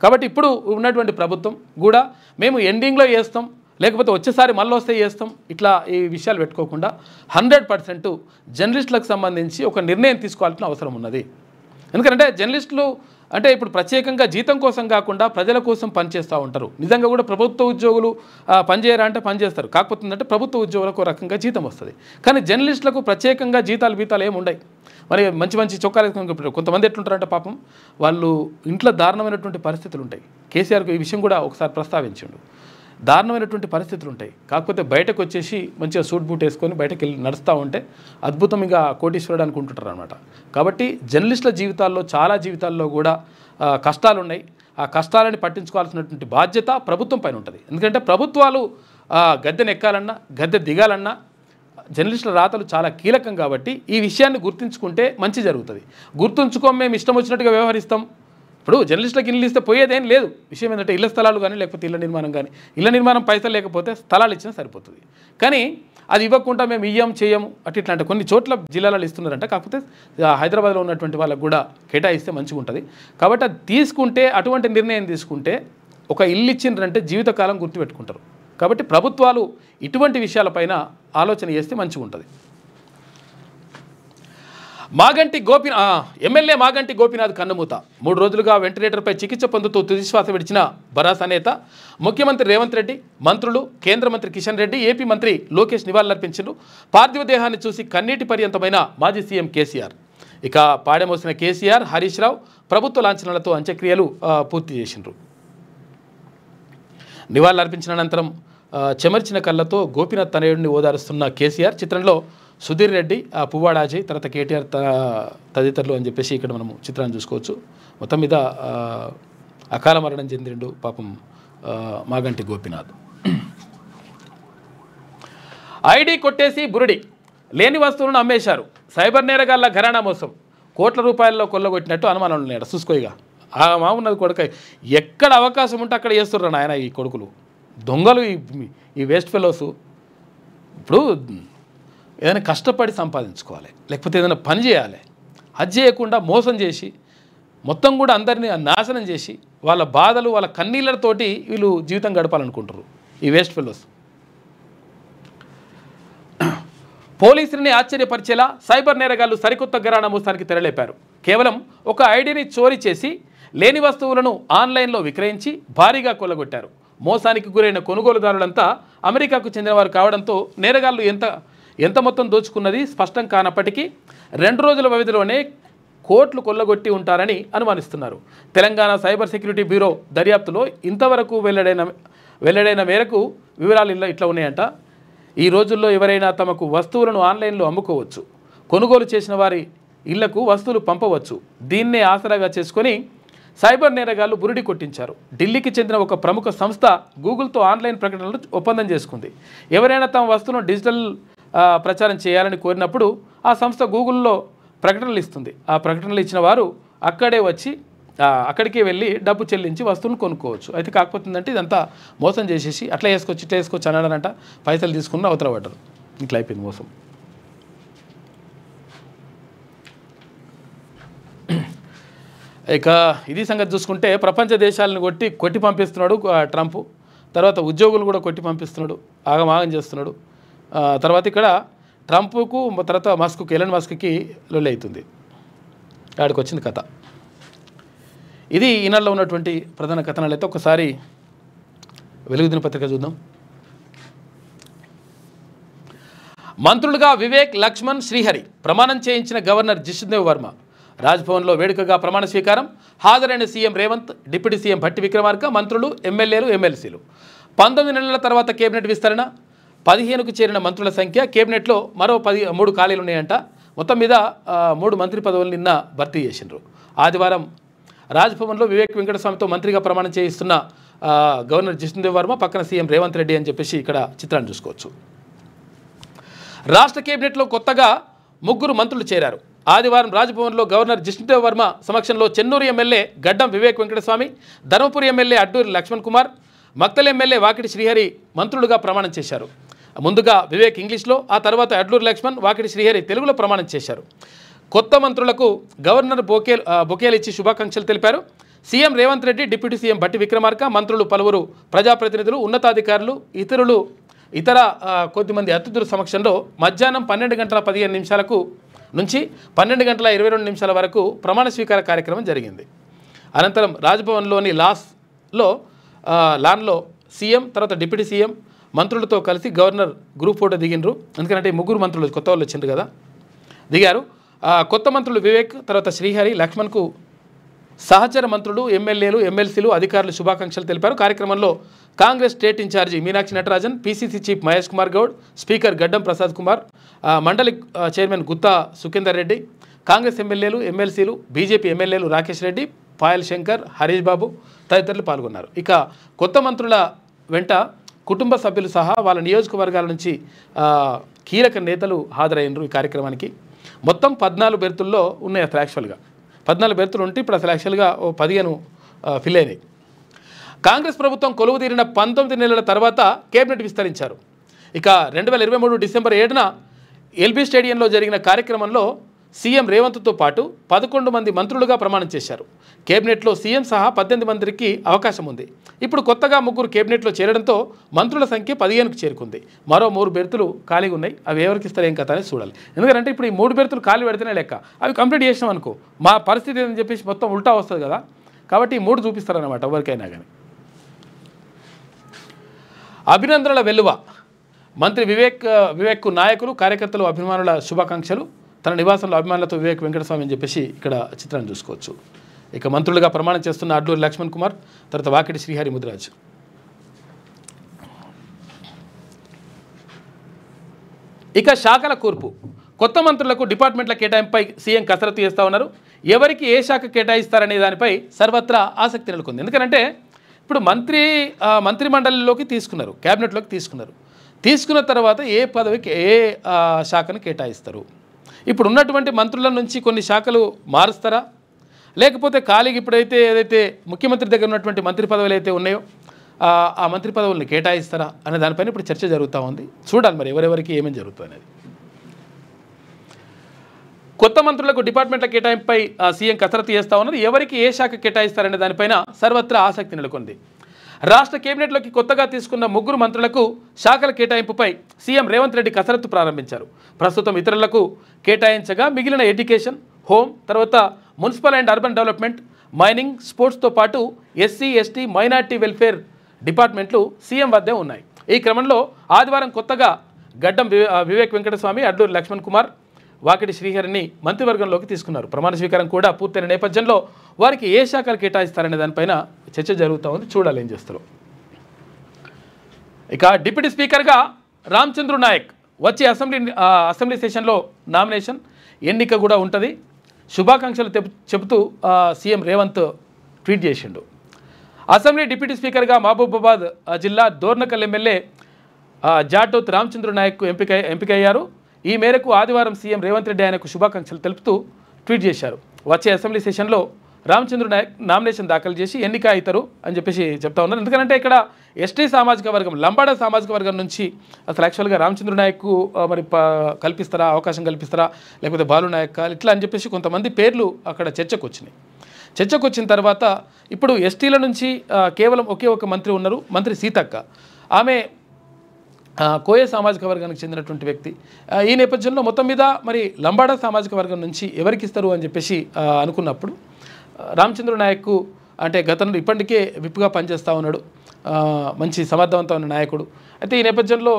కాబట్టి ఇప్పుడు ఉన్నటువంటి ప్రభుత్వం కూడా మేము ఎండింగ్లో చేస్తాం, లేకపోతే వచ్చేసారి మళ్ళీ వస్తే చేస్తాం, ఇట్లా ఈ విషయాలు పెట్టుకోకుండా 100% జర్నలిస్టులకు సంబంధించి ఒక నిర్ణయం తీసుకోవాల్సిన అవసరం ఉన్నది. ఎందుకంటే జర్నలిస్టులు అంటే ఇప్పుడు ప్రత్యేకంగా జీతం కోసం కాకుండా ప్రజల కోసం పనిచేస్తూ ఉంటారు. నిజంగా కూడా ప్రభుత్వ ఉద్యోగులు పనిచేయరా అంటే పనిచేస్తారు. కాకపోతే ఏంటంటే ప్రభుత్వ ఉద్యోగులకు రకంగా జీతం వస్తుంది. కానీ జర్నలిస్టులకు ప్రత్యేకంగా జీతాలు ఏమి ఉండవు. మరి మంచి చొక్కాలు వేసుకొని కొంతమంది ఎట్లుంటారంటే పాపం వాళ్ళు ఇంట్లో దారుణమైనటువంటి పరిస్థితులు ఉంటాయి. కేసీఆర్కు ఈ విషయం కూడా ఒకసారి ప్రస్తావించిండు. దారుణమైనటువంటి పరిస్థితులు ఉంటాయి. కాకపోతే బయటకు వచ్చేసి మంచిగా సూట్ బూట్ వేసుకొని బయటకు వెళ్ళి నడుస్తూ ఉంటే అద్భుతంగా కోటీశ్వరుడు అనుకుంటుంటారు అనమాట. కాబట్టి జర్నలిస్టుల జీవితాల్లో చాలా జీవితాల్లో కూడా కష్టాలు ఉన్నాయి. ఆ కష్టాలని పట్టించుకోవాల్సినటువంటి బాధ్యత ప్రభుత్వం పైన ఉంటుంది. ఎందుకంటే ప్రభుత్వాలు గద్దెను ఎక్కాలన్నా గద్దె దిగాలన్నా జర్నలిస్టుల రాతలు చాలా కీలకం. కాబట్టి ఈ విషయాన్ని గుర్తుంచుకుంటే మంచి జరుగుతుంది. గుర్తుంచుకోం మేము ఇష్టం వచ్చినట్టుగా వ్యవహరిస్తాం. ఇప్పుడు జర్నలిస్టులకు ఇల్లు ఇస్తే పోయేదేం లేదు. విషయం ఏంటంటే ఇళ్ల స్థలాలు కానీ లేకపోతే ఇళ్ల నిర్మాణం కానీ, ఇళ్ల నిర్మాణం పైసలు లేకపోతే స్థలాలు ఇచ్చినా సరిపోతుంది. కానీ అది ఇవ్వకుండా మేము చేయము ఇట్లాంటి కొన్ని చోట్ల జిల్లాలలో ఇస్తున్నారంట. కాకపోతే హైదరాబాద్లో ఉన్నటువంటి వాళ్ళకు కూడా కేటాయిస్తే మంచిగా ఉంటుంది. కాబట్టి అది తీసుకుంటే అటువంటి నిర్ణయం తీసుకుంటే ఒక ఇల్లు ఇచ్చిండ్రంటే జీవితకాలం గుర్తుపెట్టుకుంటారు. కాబట్టి ప్రభుత్వాలు ఇటువంటి విషయాలపైన ఆలోచన చేస్తే మంచిగా ఉంటుంది. ఎమ్మెల్యే మాగంటి గోపీనాథ్ కన్నుమూత. 3 రోజులుగా వెంటిలేటర్పై చికిత్స పొందుతూ తుదిశ్వాస విడిచిన భరాసా నేత ముఖ్యమంత్రి రేవంత్ రెడ్డి, మంత్రులు, కేంద్ర మంత్రి కిషన్ రెడ్డి, ఏపీ మంత్రి లోకేష్ నివాళులర్పించారు. పార్థివ దేహాన్ని చూసి కన్నీటి పర్యంతమైన మాజీ సీఎం కేసీఆర్. ఇక పాడెమోసిన కేసీఆర్, హరీష్ రావు ప్రభుత్వ లాంఛనాలతో అంత్యక్రియలు పూర్తి చేసిండ్రు. నివాళులర్పించిన అనంతరం చెమర్చిన కళ్ళతో గోపీనాథ్ తనయుడిని ఓదారుస్తున్న కేసీఆర్ చిత్రంలో సుధీర్ రెడ్డి, పువ్వాడ అజయ్, తర్వాత కేటీఆర్ తదితరులు అని చెప్పేసి ఇక్కడ మనము చిత్రాన్ని చూసుకోవచ్చు. మొత్తం మీద అకాల మరణం చెందిండు పాపం మాగంటి గోపీనాథ్. ఐడి కొట్టేసి బురుడి, లేని వస్తువులను అమ్మేశారు. సైబర్ నేరగాళ్ల ఘరానా మోసం, కోట్ల రూపాయల్లో కొల్లగొట్టినట్టు అనుమానాలు ఉన్నాయట. చూసుకోయిగా ఆ మామూన్నది కొడుక ఎక్కడ అవకాశం ఉంటే అక్కడ చేస్తుర్రు నాయన ఈ కొడుకులు దొంగలు, ఈ వేస్ట్ ఫెలోస్. ఇప్పుడు ఏదైనా కష్టపడి సంపాదించుకోవాలి, లేకపోతే ఏదైనా పని చేయాలి, అది చేయకుండా మోసం చేసి మొత్తం కూడా అందరినీ నాశనం చేసి వాళ్ళ బాధలు వాళ్ళ కన్నీళ్ళతోటి వీళ్ళు జీవితం గడపాలనుకుంటారు ఈ వేస్ట్ ఫెలోస్. పోలీసులని ఆశ్చర్యపరిచేలా సైబర్ నేరగాళ్లు సరికొత్త ఘరానా మోసానికి తెరలేపారు. కేవలం ఒక ఐడిని చోరీ చేసి లేని వస్తువులను ఆన్లైన్లో విక్రయించి భారీగా కొల్లగొట్టారు. మోసానికి గురైన కొనుగోలుదారులంతా అమెరికాకు చెందినవారు కావడంతో నేరగాళ్లు ఎంత మొత్తం దోచుకున్నది స్పష్టం కానప్పటికీ 2 రోజుల వ్యవధిలోనే కోట్లు కొల్లగొట్టి ఉంటారని అనుమానిస్తున్నారు. తెలంగాణ సైబర్ సెక్యూరిటీ బ్యూరో దర్యాప్తులో ఇంతవరకు వెల్లడైన మేరకు వివరాలు ఇట్లా ఉన్నాయంట. ఈ రోజుల్లో ఎవరైనా తమకు వస్తువులను ఆన్లైన్లో అమ్ముకోవచ్చు, కొనుగోలు చేసిన వారి ఇళ్లకు వస్తువులు పంపవచ్చు. దీన్నే ఆసరాగా చేసుకొని సైబర్ నేరగాళ్లు బురిడి కొట్టించారు. ఢిల్లీకి చెందిన ఒక ప్రముఖ సంస్థ గూగుల్తో ఆన్లైన్ ప్రకటనలు ఒప్పందం చేసుకుంది. ఎవరైనా తమ వస్తువును డిజిటల్ ప్రచారం చేయాలని కోరినప్పుడు ఆ సంస్థ గూగుల్లో ప్రకటనలు ఇస్తుంది. ఆ ప్రకటనలు ఇచ్చిన వారు అక్కడికే వెళ్ళి డబ్బు చెల్లించి వస్తువును కొనుక్కోవచ్చు. అయితే కాకపోతుందంటే ఇదంతా మోసం చేసేసి అట్లా వేసుకోవచ్చు ఇట్లా వేసుకోవచ్చు అన్నాడంట. పైసలు తీసుకుని అవతల పడ్డారు. ఇట్లా అయిపోయింది మోసం. ఇక ఇది సంగతి చూసుకుంటే ప్రపంచ దేశాలను కొట్టి పంపిస్తున్నాడు ట్రంప్. తర్వాత ఉద్యోగులు కూడా కొట్టి పంపిస్తున్నాడు, ఆగమాగం చేస్తున్నాడు. తర్వాత ఇక్కడ ట్రంప్కు తర్వాత ఎలన్ మస్క్కి లొల్లి అవుతుంది. ఆడికి వచ్చింది కథ. ఇది ఈనాడులో ఉన్నటువంటి ప్రధాన కథనాలు. అయితే ఒకసారి వెలుగు దినపత్రిక చూద్దాం. మంత్రులుగా వివేక్, లక్ష్మణ్, శ్రీహరి ప్రమాణం చేయించిన గవర్నర్ జిష్ణుదేవ్ వర్మ. రాజ్భవన్లో వేడుకగా ప్రమాణ స్వీకారం. హాజరైన CM Revanth, deputy CM Bhatti Vikramarka, మంత్రులు, ఎమ్మెల్యేలు, ఎమ్మెల్సీలు. 19 నెలల తర్వాత కేబినెట్ విస్తరణ. 15కు చేరిన మంత్రుల సంఖ్య. కేబినెట్లో మరో 3 ఖాళీలు ఉన్నాయంట. మొత్తం మీద 3 మంత్రి పదవులు నిన్న భర్తీ చేసిండ్రు. ఆదివారం రాజ్భవన్లో వివేక్ వెంకటస్వామితో మంత్రిగా ప్రమాణం చేయిస్తున్న గవర్నర్ జిష్ణుదేవ్ వర్మ, పక్కన సీఎం రేవంత్ రెడ్డి అని చెప్పేసి ఇక్కడ చిత్రాన్ని చూసుకోవచ్చు. రాష్ట్ర కేబినెట్లో కొత్తగా 3 మంత్రులు చేరారు. ఆదివారం రాజ్భవన్లో గవర్నర్ జిష్ణుదేవ్ వర్మ సమక్షంలో చెన్నూరు ఎమ్మెల్యే గడ్డం వివేక్ వెంకటస్వామి, ధర్మపురి ఎమ్మెల్యే అడ్డూరి లక్ష్మణ్ కుమార్, మక్తల్ ఎమ్మెల్యే వాకిటి శ్రీహరి మంత్రులుగా ప్రమాణం చేశారు. ముందుగా వివేక్ ఇంగ్లీష్లో, ఆ తర్వాత అడ్లూరి లక్ష్మణ్, వాకిటి శ్రీహరి తెలుగులో ప్రమాణం చేశారు. కొత్త మంత్రులకు గవర్నర్ బొకేలు ఇచ్చి శుభాకాంక్షలు తెలిపారు. CM Revanth Reddy, deputy CM Bhatti Vikramarka, మంత్రులు, పలువురు ప్రజాప్రతినిధులు, ఉన్నతాధికారులు, ఇతర కొద్దిమంది అతిథుల సమక్షంలో మధ్యాహ్నం 12:15 నుంచి 12:22 వరకు ప్రమాణ స్వీకార కార్యక్రమం జరిగింది. అనంతరం రాజ్భవన్లోని లాన్లో సీఎం, తర్వాత డిప్యూటీ సీఎం మంత్రులతో కలిసి గవర్నర్ గ్రూప్ ఫోటో దిగిండ్రు. ఎందుకంటే 3 మంత్రులు కొత్త వాళ్ళు వచ్చిండ్రు కదా, దిగారు. కొత్త మంత్రులు వివేక్, తర్వాత శ్రీహరి, లక్ష్మణ్కు సహచర మంత్రులు, ఎమ్మెల్యేలు, ఎమ్మెల్సీలు, అధికారులు శుభాకాంక్షలు తెలిపారు. కార్యక్రమంలో Congress state incharge Meenakshi Natarajan, PCC chief Mahesh Kumar Goud, speaker Gaddam Prasad Kumar, మండలి చైర్మన్ గుత్తా సుఖేందర్ రెడ్డి, కాంగ్రెస్ ఎమ్మెల్యేలు, ఎమ్మెల్సీలు, బీజేపీ ఎమ్మెల్యేలు రాకేష్ రెడ్డి, పాయల్ శంకర్, హరీష్ బాబు తదితరులు పాల్గొన్నారు. ఇక కొత్త మంత్రుల వెంట కుటుంబ సభ్యులు సహా వాళ్ళ నియోజకవర్గాల నుంచి కీలక నేతలు హాజరైనరు ఈ కార్యక్రమానికి. మొత్తం 14 బెర్తుల్లో ఉన్నాయి అసలు యాక్చువల్గా. 14 బెర్తులు ఉంటే ఇప్పుడు అసలు యాక్చువల్గా 15 ఫిల్ అయినాయి. కాంగ్రెస్ ప్రభుత్వం కొలువుదీరిన 19 నెలల తర్వాత కేబినెట్ విస్తరించారు. ఇక 2023 డిసెంబర్ 7న ఎల్బీ స్టేడియంలో జరిగిన కార్యక్రమంలో సీఎం రేవంత్తో పాటు 11 మంది మంత్రులుగా ప్రమాణం చేశారు. కేబినెట్లో సీఎం సహా 18 మందికి అవకాశం ఉంది. ఇప్పుడు కొత్తగా 3 కేబినెట్లో చేరడంతో మంత్రుల సంఖ్య 15కు చేరుకుంది. మరో 3 బెర్తులు ఖాళీగా ఉన్నాయి. అవి ఎవరికి ఇస్తారు ఏం కథ అనేది చూడాలి. ఎందుకంటే ఇప్పుడు ఈ 3 బెర్తులు ఖాళీ పెడితేనే లెక్క. అవి కంప్లీట్ చేసినాం అనుకో మా పరిస్థితి అని చెప్పేసి మొత్తం ఉల్టా వస్తుంది కదా. కాబట్టి ఈ 3 చూపిస్తారన్నమాట ఎవరికైనా కానీ. అభినందనల వెల్లువ. మంత్రి వివేక్కు నాయకులు, కార్యకర్తలు, అభిమానుల శుభాకాంక్షలు. తన నివాసంలో అభిమానులతో వివేక్ వెంకటస్వామి అని చెప్పేసి ఇక్కడ చిత్రాన్ని చూసుకోవచ్చు. ఇక మంత్రులుగా ప్రమాణం చేస్తున్న అడ్లూరి లక్ష్మణ్ కుమార్, తర్వాత వాకిటి శ్రీహరి ముదిరాజ్. ఇక శాఖల కూర్పు. కొత్త మంత్రులకు డిపార్ట్మెంట్ల కేటాయింపుపై సీఎం కసరత్తు చేస్తూ ఉన్నారు. ఎవరికి ఏ శాఖ కేటాయిస్తారనే దానిపై సర్వత్రా ఆసక్తి నెలకొంది. ఎందుకంటే ఇప్పుడు మంత్రిమండలిలోకి తీసుకున్నారు, క్యాబినెట్లోకి తీసుకున్న తర్వాత ఏ పదవికి ఏ శాఖను కేటాయిస్తారు. ఇప్పుడు ఉన్నటువంటి మంత్రుల నుంచి కొన్ని శాఖలు మారుస్తారా, లేకపోతే ఖాళీకి ఇప్పుడైతే ఏదైతే ముఖ్యమంత్రి దగ్గర ఉన్నటువంటి మంత్రి పదవులు అయితే ఉన్నాయో ఆ మంత్రి పదవులను కేటాయిస్తారా అనే దానిపైన ఇప్పుడు చర్చ జరుగుతూ ఉంది. చూడాలి మరి ఎవరెవరికి ఏమేమి జరుగుతుంది అనేది. కొత్త మంత్రులకు డిపార్ట్మెంట్ల కేటాయింపుపై సీఎం కసరత్తు చేస్తూ ఉన్నారు. ఎవరికి ఏ శాఖ కేటాయిస్తారనే దానిపైన సర్వత్రా ఆసక్తి నెలకొంది. రాష్ట్ర కేబినెట్లోకి కొత్తగా తీసుకున్న 3 మంత్రులకు శాఖల కేటాయింపుపై సీఎం రేవంత్ రెడ్డి కసరత్తు ప్రారంభించారు. ప్రస్తుతం ఇతరులకు కేటాయించగా మిగిలిన ఎడ్యుకేషన్, హోమ్, తర్వాత municipal and urban development, mining, స్పోర్ట్స్తో పాటు ఎస్సీ, ఎస్టీ, మైనార్టీ వెల్ఫేర్ డిపార్ట్మెంట్లు సీఎం వద్దే ఉన్నాయి. ఈ క్రమంలో ఆదివారం కొత్తగా గడ్డం వివేక్ వెంకటస్వామి, అడ్లూరి లక్ష్మణ్ కుమార్, వాకిటి శ్రీహరిని మంత్రివర్గంలోకి తీసుకున్నారు. ప్రమాణ స్వీకారం కూడా పూర్తయిన నేపథ్యంలో వారికి ఏ శాఖలు కేటాయిస్తారనే దానిపైన చర్చ జరుగుతూ ఉంది. చూడాలి ఏం చేస్తారు. ఇక డిప్యూటీ స్పీకర్గా రామచంద్ర నాయక్ వచ్చే అసెంబ్లీ సెషన్లో నామినేషన్ ఎన్నిక కూడా ఉంటుంది. శుభాకాంక్షలు చెబుతూ సీఎం రేవంత్ ట్వీట్ చేసిండు. అసెంబ్లీ డిప్యూటీ స్పీకర్గా మహబూబాబాద్ జిల్లా దోర్నకల్ ఎమ్మెల్యే జాటోత్ రామచంద్ర నాయక్ ఎంపికయ్యారు. ఈ మేరకు ఆదివారం సీఎం రేవంత్ రెడ్డి ఆయనకు శుభాకాంక్షలు తెలుపుతూ ట్వీట్ చేశారు. వచ్చే అసెంబ్లీ సెషన్లో రామచంద్ర నాయక్ నామినేషన్ దాఖలు చేసి ఎన్నిక అవుతారు అని చెప్పేసి చెప్తా ఉన్నారు. ఎందుకంటే ఇక్కడ ఎస్టీ సామాజిక వర్గం, లంబాడా సామాజిక వర్గం నుంచి అసలు యాక్చువల్గా రామచంద్ర నాయక్కు మరి కల్పిస్తారా, అవకాశం కల్పిస్తారా, లేకపోతే బాలు నాయక్ ఇట్లా అని చెప్పేసి కొంతమంది పేర్లు అక్కడ చర్చకు వచ్చిన తర్వాత ఇప్పుడు ఎస్టీల నుంచి కేవలం ఒకే ఒక మంత్రి ఉన్నారు, మంత్రి సీతక్క. ఆమె కోయ సామాజిక వర్గానికి చెందినటువంటి వ్యక్తి. ఈ నేపథ్యంలో మొత్తం మీద మరి లంబాడా సామాజిక వర్గం నుంచి ఎవరికి ఇస్తారు అని చెప్పేసి అనుకున్నప్పుడు రామచంద్ర నాయక్ అంటే గతంలో ఇప్పటికే విప్గా పనిచేస్తూ ఉన్నాడు, మంచి సమర్థవంతమైన నాయకుడు. అయితే ఈ నేపథ్యంలో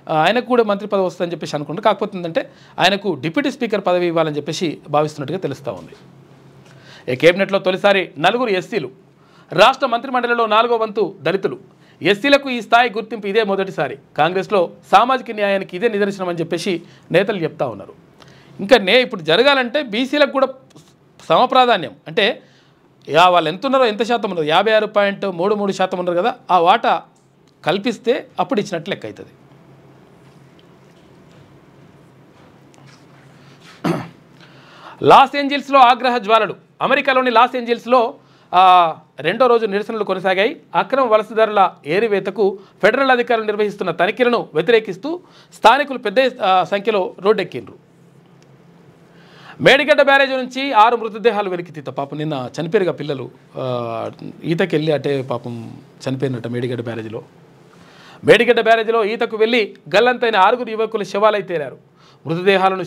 ఆయనకు కూడా మంత్రి పదవి వస్తుందని చెప్పేసి అనుకుంటారు. కాకపోతే ఏంటంటే ఆయనకు డిప్యూటీ స్పీకర్ పదవి ఇవ్వాలని చెప్పేసి భావిస్తున్నట్టుగా తెలుస్తూ ఉంది. ఈ కేబినెట్లో తొలిసారి 4 ఎస్సీలు, రాష్ట్ర మంత్రిమండలిలో 4వ వంతు దళితులు. ఎస్సీలకు ఈ స్థాయి గుర్తింపు ఇదే మొదటిసారి. కాంగ్రెస్లో సామాజిక న్యాయానికి ఇదే నిదర్శనం అని చెప్పేసి నేతలు చెప్తా ఉన్నారు. ఇంకా ఇప్పుడు జరగాలంటే బీసీలకు కూడా సమప్రాధాన్యం అంటే వాళ్ళు ఎంత ఉన్నారో, ఎంత శాతం ఉన్నారు, 56.33% ఉన్నారు కదా, ఆ వాటా కల్పిస్తే అప్పుడు ఇచ్చినట్లు లెక్క అవుతుంది. లాస్ ఏంజల్స్లో ఆగ్రహ జ్వాలలు. అమెరికాలోని లాస్ ఏంజల్స్లో 2వ రోజు నిరసనలు కొనసాగాయి. అక్రమ వలసదారుల ఏరివేతకు ఫెడరల్ అధికారులు నిర్వహిస్తున్న తనిఖీలను వ్యతిరేకిస్తూ స్థానికులు పెద్ద సంఖ్యలో రోడ్డెక్కిండ్రు. మేడిగడ్డ బ్యారేజ్ నుంచి 6 మృతదేహాలు వెలికితీత. పాపం నిన్న చనిపోయారుగా పిల్లలు, ఈతకెళ్ళి అంటే పాపం చనిపోయినట్ట మేడిగడ్డ బ్యారేజ్లో ఈతకు వెళ్ళి గల్లంతైన 6 యువకుల శవాలై తేలారు. మృతదేహాలను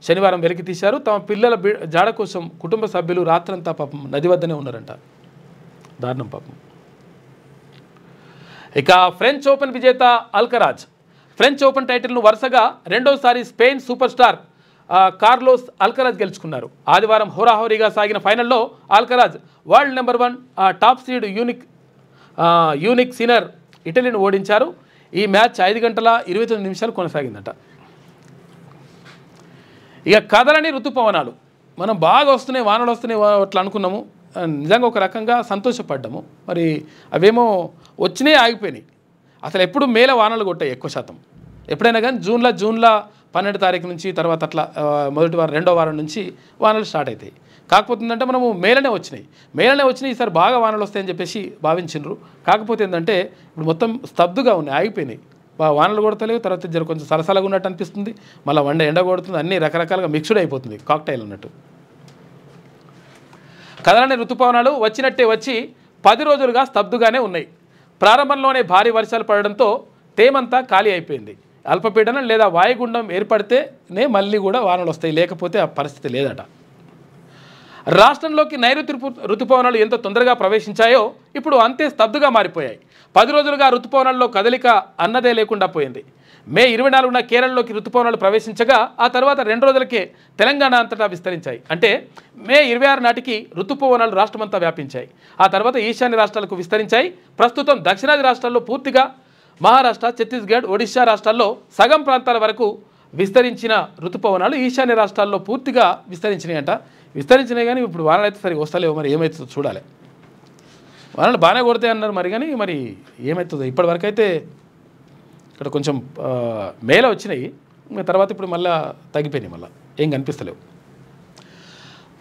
శనివారం వెలికి తీశారు. తమ పిల్లల జాడ కోసం కుటుంబ సభ్యులు రాత్రంతా పాపం నది వద్దనే ఉన్నారంట. దారుణం పాపం. ఇక ఫ్రెంచ్ ఓపెన్ విజేత అల్కరాజ్ ఫ్రెంచ్ ఓపెన్ టైటిల్ను వరుసగా 2వసారి Spain super star Carlos Alcaraz గెలుచుకున్నారు. ఆదివారం హోరాహోరీగా సాగిన ఫైనల్లో Alcaraz world number 1 top seed Jannik Sinner ఇటలీని ఓడించారు. ఈ మ్యాచ్ 5 గంటల 29 నిమిషాలు కొనసాగిందట. ఇక కదలని ఋతుపవనాలు. మనం బాగా వస్తున్నాయి, వానలు వస్తున్నాయి అట్లా అనుకున్నాము, నిజంగా ఒక రకంగా సంతోషపడ్డాము. మరి అవేమో వచ్చినాయి, ఆగిపోయినాయి. అసలు ఎప్పుడు మేల వానలు కొట్టాయి ఎక్కువ శాతం. ఎప్పుడైనా కానీ జూన్లో 12వ తారీఖు నుంచి తర్వాత అట్లా మొదటి వారం 2వ వారం నుంచి వానలు స్టార్ట్ అవుతాయి. కాకపోతే ఏంటంటే మనము మేలనే వచ్చినాయి, ఈసారి బాగా వానలు వస్తాయని చెప్పేసి భావించిండ్రు. కాకపోతే ఏంటంటే ఇప్పుడు మొత్తం స్తబ్దుగా ఉన్నాయి, ఆగిపోయినాయి. వానలు కొడతలేవు, తర్వాత కొంచెం సలసలగా ఉన్నట్టు అనిపిస్తుంది, మళ్ళీ ఎండ కొడుతుంది, అన్నీ రకరకాలుగా మిక్స్డ్ అయిపోతుంది, కాక్టైల్ అన్నట్టు. కదలని ఋతుపవనాలు వచ్చినట్టే వచ్చి 10 రోజులుగా స్తబ్దుగానే ఉన్నాయి. ప్రారంభంలోనే భారీ వర్షాలు పడడంతో తేమంతా ఖాళీ అయిపోయింది. అల్పపీడనం లేదా వాయుగుండం ఏర్పడితేనే మళ్ళీ కూడా వానలు వస్తాయి, లేకపోతే ఆ పరిస్థితి లేదట. రాష్ట్రంలోకి నైరుతి ఋతుపవనాలు ఎంత తొందరగా ప్రవేశించాయో ఇప్పుడు అంతే స్తబ్దుగా మారిపోయాయి. 10 రోజులుగా ఋతుపవనాల్లో కదలిక అన్నదే లేకుండా పోయింది. మే 24న కేరళలోకి ఋతుపవనాలు ప్రవేశించగా ఆ తర్వాత 2 రోజులకే తెలంగాణ అంతటా విస్తరించాయి. అంటే మే 26 నాటికి ఋతుపవనాలు రాష్ట్రమంతా వ్యాపించాయి. ఆ తర్వాత ఈశాన్య రాష్ట్రాలకు విస్తరించాయి. ప్రస్తుతం దక్షిణాది రాష్ట్రాల్లో పూర్తిగా, మహారాష్ట్ర, ఛత్తీస్గఢ్, ఒడిశా రాష్ట్రాల్లో సగం ప్రాంతాల వరకు విస్తరించిన ఋతుపవనాలు ఈశాన్య రాష్ట్రాల్లో పూర్తిగా విస్తరించినాయంట. విస్తరించినాయి కానీ ఇప్పుడు వానలు అయితే సరిగ్గా వస్తలేవు, మరి ఏమవుతుందో చూడాలి. వానలు బాగానే కొడతాయి అన్నారు మరి, కానీ మరి ఏమవుతుందో. ఇప్పటివరకు అయితే ఇక్కడ కొంచెం మేల వచ్చినాయి, తర్వాత ఇప్పుడు మళ్ళీ తగ్గిపోయినాయి, మళ్ళీ ఏం కనిపిస్తలేవు.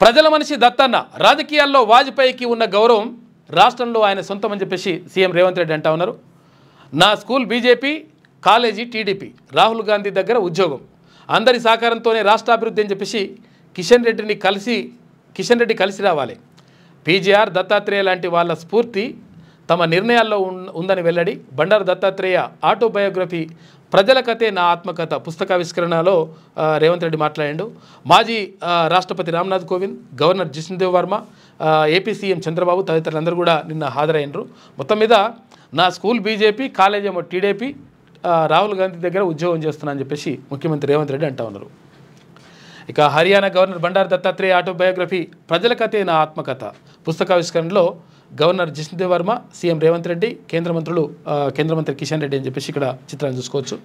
ప్రజల మనిషి దత్తన్న, రాజకీయాల్లో వాజ్పేయికి ఉన్న గౌరవం రాష్ట్రంలో ఆయన సొంతమని చెప్పేసి సీఎం రేవంత్ రెడ్డి అంటా ఉన్నారు. నా school BJP, college TDP, Rahul Gandhi దగ్గర ఉద్యోగం, అందరి సహకారంతోనే రాష్ట్రాభివృద్ధి అని చెప్పేసి కిషన్ రెడ్డి కలిసి రావాలి. పీజీఆర్, దత్తాత్రేయ లాంటి వాళ్ళ స్ఫూర్తి తమ నిర్ణయాల్లో ఉందని వెల్లడి. బండారు దత్తాత్రేయ ఆటోబయోగ్రఫీ ప్రజల కథే నా ఆత్మకథ పుస్తకావిష్కరణలో రేవంత్ రెడ్డి మాట్లాడాడు. మాజీ రాష్ట్రపతి Ramnath Kovind, governor Jishnu Dev Varma, AP CM Chandrababu తదితరులందరూ కూడా నిన్న హాజరైనరు. మొత్తం మీద నా స్కూల్ బీజేపీ, కాలేజ్ ఏమో టీడీపీ, రాహుల్ గాంధీ దగ్గర ఉద్యోగం చేస్తున్నా అని చెప్పేసి ముఖ్యమంత్రి రేవంత్ రెడ్డి అంటా ఉన్నారు. ఇక హర్యానా గవర్నర్ బండారు దత్తాత్రేయ ఆటోబయోగ్రఫీ ప్రజల కథే నా ఆత్మకథ పుస్తకావిష్కరణలో గవర్నర్ జిష్ణుదేవ్ వర్మ, సీఎం రేవంత్ రెడ్డి, కేంద్ర మంత్రి కిషన్ రెడ్డి అని చెప్పేసి ఇక్కడ చిత్రాన్ని చూసుకోవచ్చు.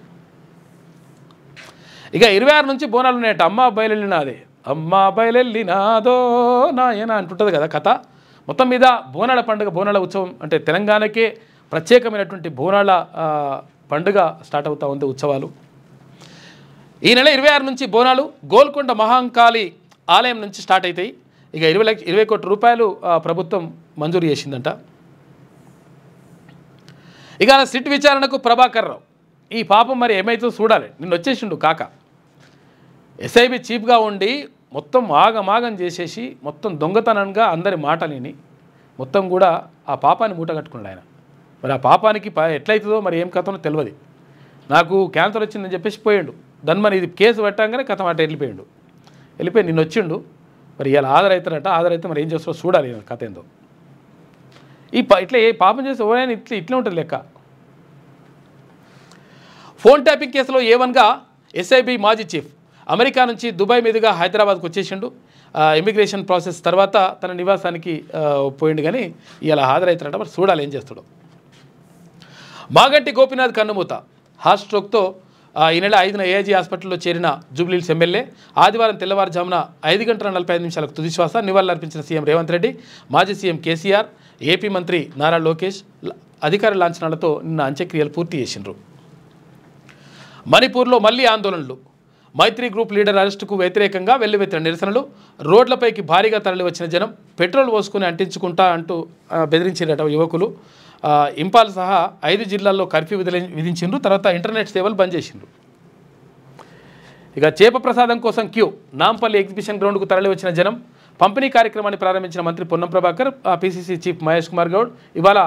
ఇక 26 నుంచి బోనాలు ఉన్నాయట. అమ్మ బయలెళ్ళినాదే, అమ్మ బయలెళ్ళినాదో నాయన అంటుంటుంది కదా కథ. మొత్తం మీద బోనాల పండుగ, బోనాల ఉత్సవం అంటే తెలంగాణకే ప్రత్యేకమైనటువంటి బోనాల పండుగ స్టార్ట్ అవుతూ ఉంది, ఉత్సవాలు. ఈ నెల 26 నుంచి బోనాలు గోల్కొండ మహాంకాళి ఆలయం నుంచి స్టార్ట్ అవుతాయి. ఇక 20 కోట్ల రూపాయలు ప్రభుత్వం మంజూరు చేసిందంట. ఇక సిట్ విచారణకు ప్రభాకర్ రావు, ఈ పాపం మరి ఏమైతుందో చూడాలి. నిన్న వచ్చేసిండు కాక, ఎస్ఐబి చీఫ్గా ఉండి మొత్తం ఆగమాగం చేసేసి మొత్తం దొంగతనంగా అందరి మాటలేని మొత్తం కూడా ఆ పాపాన్ని మూట కట్టుకున్నాడు ఆయన. మరి ఆ పాపానికి ఎట్లయితుందో మరి ఏం కథనో తెలియదు. నాకు క్యాన్సర్ వచ్చిందని చెప్పేసి పోయిండు. దాన్ని మరి ఇది కేసు పెట్టంగానే కథ మాట వెళ్ళిపోయి నిన్న వచ్చిండు. మరి ఇలా హాజరవుతారట. హాజరైతే మరి ఏం చేస్తారో చూడాలి కథ ఏందో. ఇట్లా ఏ పాపం చేస్తే ఎవరైనా ఇట్లా ఉంటుంది లెక్క. ఫోన్ ట్యాపింగ్ కేసులో A1గా ఎస్ఐబి మాజీ చీఫ్ అమెరికా నుంచి దుబాయ్ మీదుగా హైదరాబాద్కు వచ్చేసిండు. ఇమిగ్రేషన్ ప్రాసెస్ తర్వాత తన నివాసానికి పోయిండు, కానీ ఇలా హాజరవుతారట. మరి చూడాలి ఏం చేస్తాడో. మాగంటి గోపీనాథ్ కన్నుమూత, హార్ట్ స్ట్రోక్తో ఈ నెల 5న ఏఐజీ హాస్పిటల్లో చేరిన జూబ్లీహిల్స్ ఎమ్మెల్యే ఆదివారం తెల్లవారుజామున 5:45 తుదిశ్వాస. నివాళులర్పించిన సీఎం రేవంత్ రెడ్డి, మాజీ సీఎం కేసీఆర్, ఏపీ మంత్రి నారా లోకేష్ అధికార లాంఛనాలతో నిన్న అంత్యక్రియలు పూర్తి చేసిండ్రు. మణిపూర్లో మళ్లీ ఆందోళనలు. మైత్రి గ్రూప్ లీడర్ అరెస్టుకు వ్యతిరేకంగా వెల్లువెత్తిన నిరసనలు. రోడ్లపైకి భారీగా తరలివచ్చిన జనం పెట్రోల్ పోసుకుని అంటించుకుంటా అంటూ బెదిరించారట యువకులు. ఇంపాల్ సహా 5 జిల్లాల్లో కర్ఫ్యూ విధించిండ్రు. తర్వాత ఇంటర్నెట్ సేవలు బంద్ చేసిండ్రు. ఇక చేప ప్రసాదం కోసం క్యూ. నాంపల్లి ఎగ్జిబిషన్ గ్రౌండ్కు తరలి వచ్చిన జనం. పంపిణీ కార్యక్రమాన్ని ప్రారంభించిన మంత్రి పొన్నం ప్రభాకర్, పిసిసి చీఫ్ మహేష్ కుమార్ గౌడ్ ఇవాళ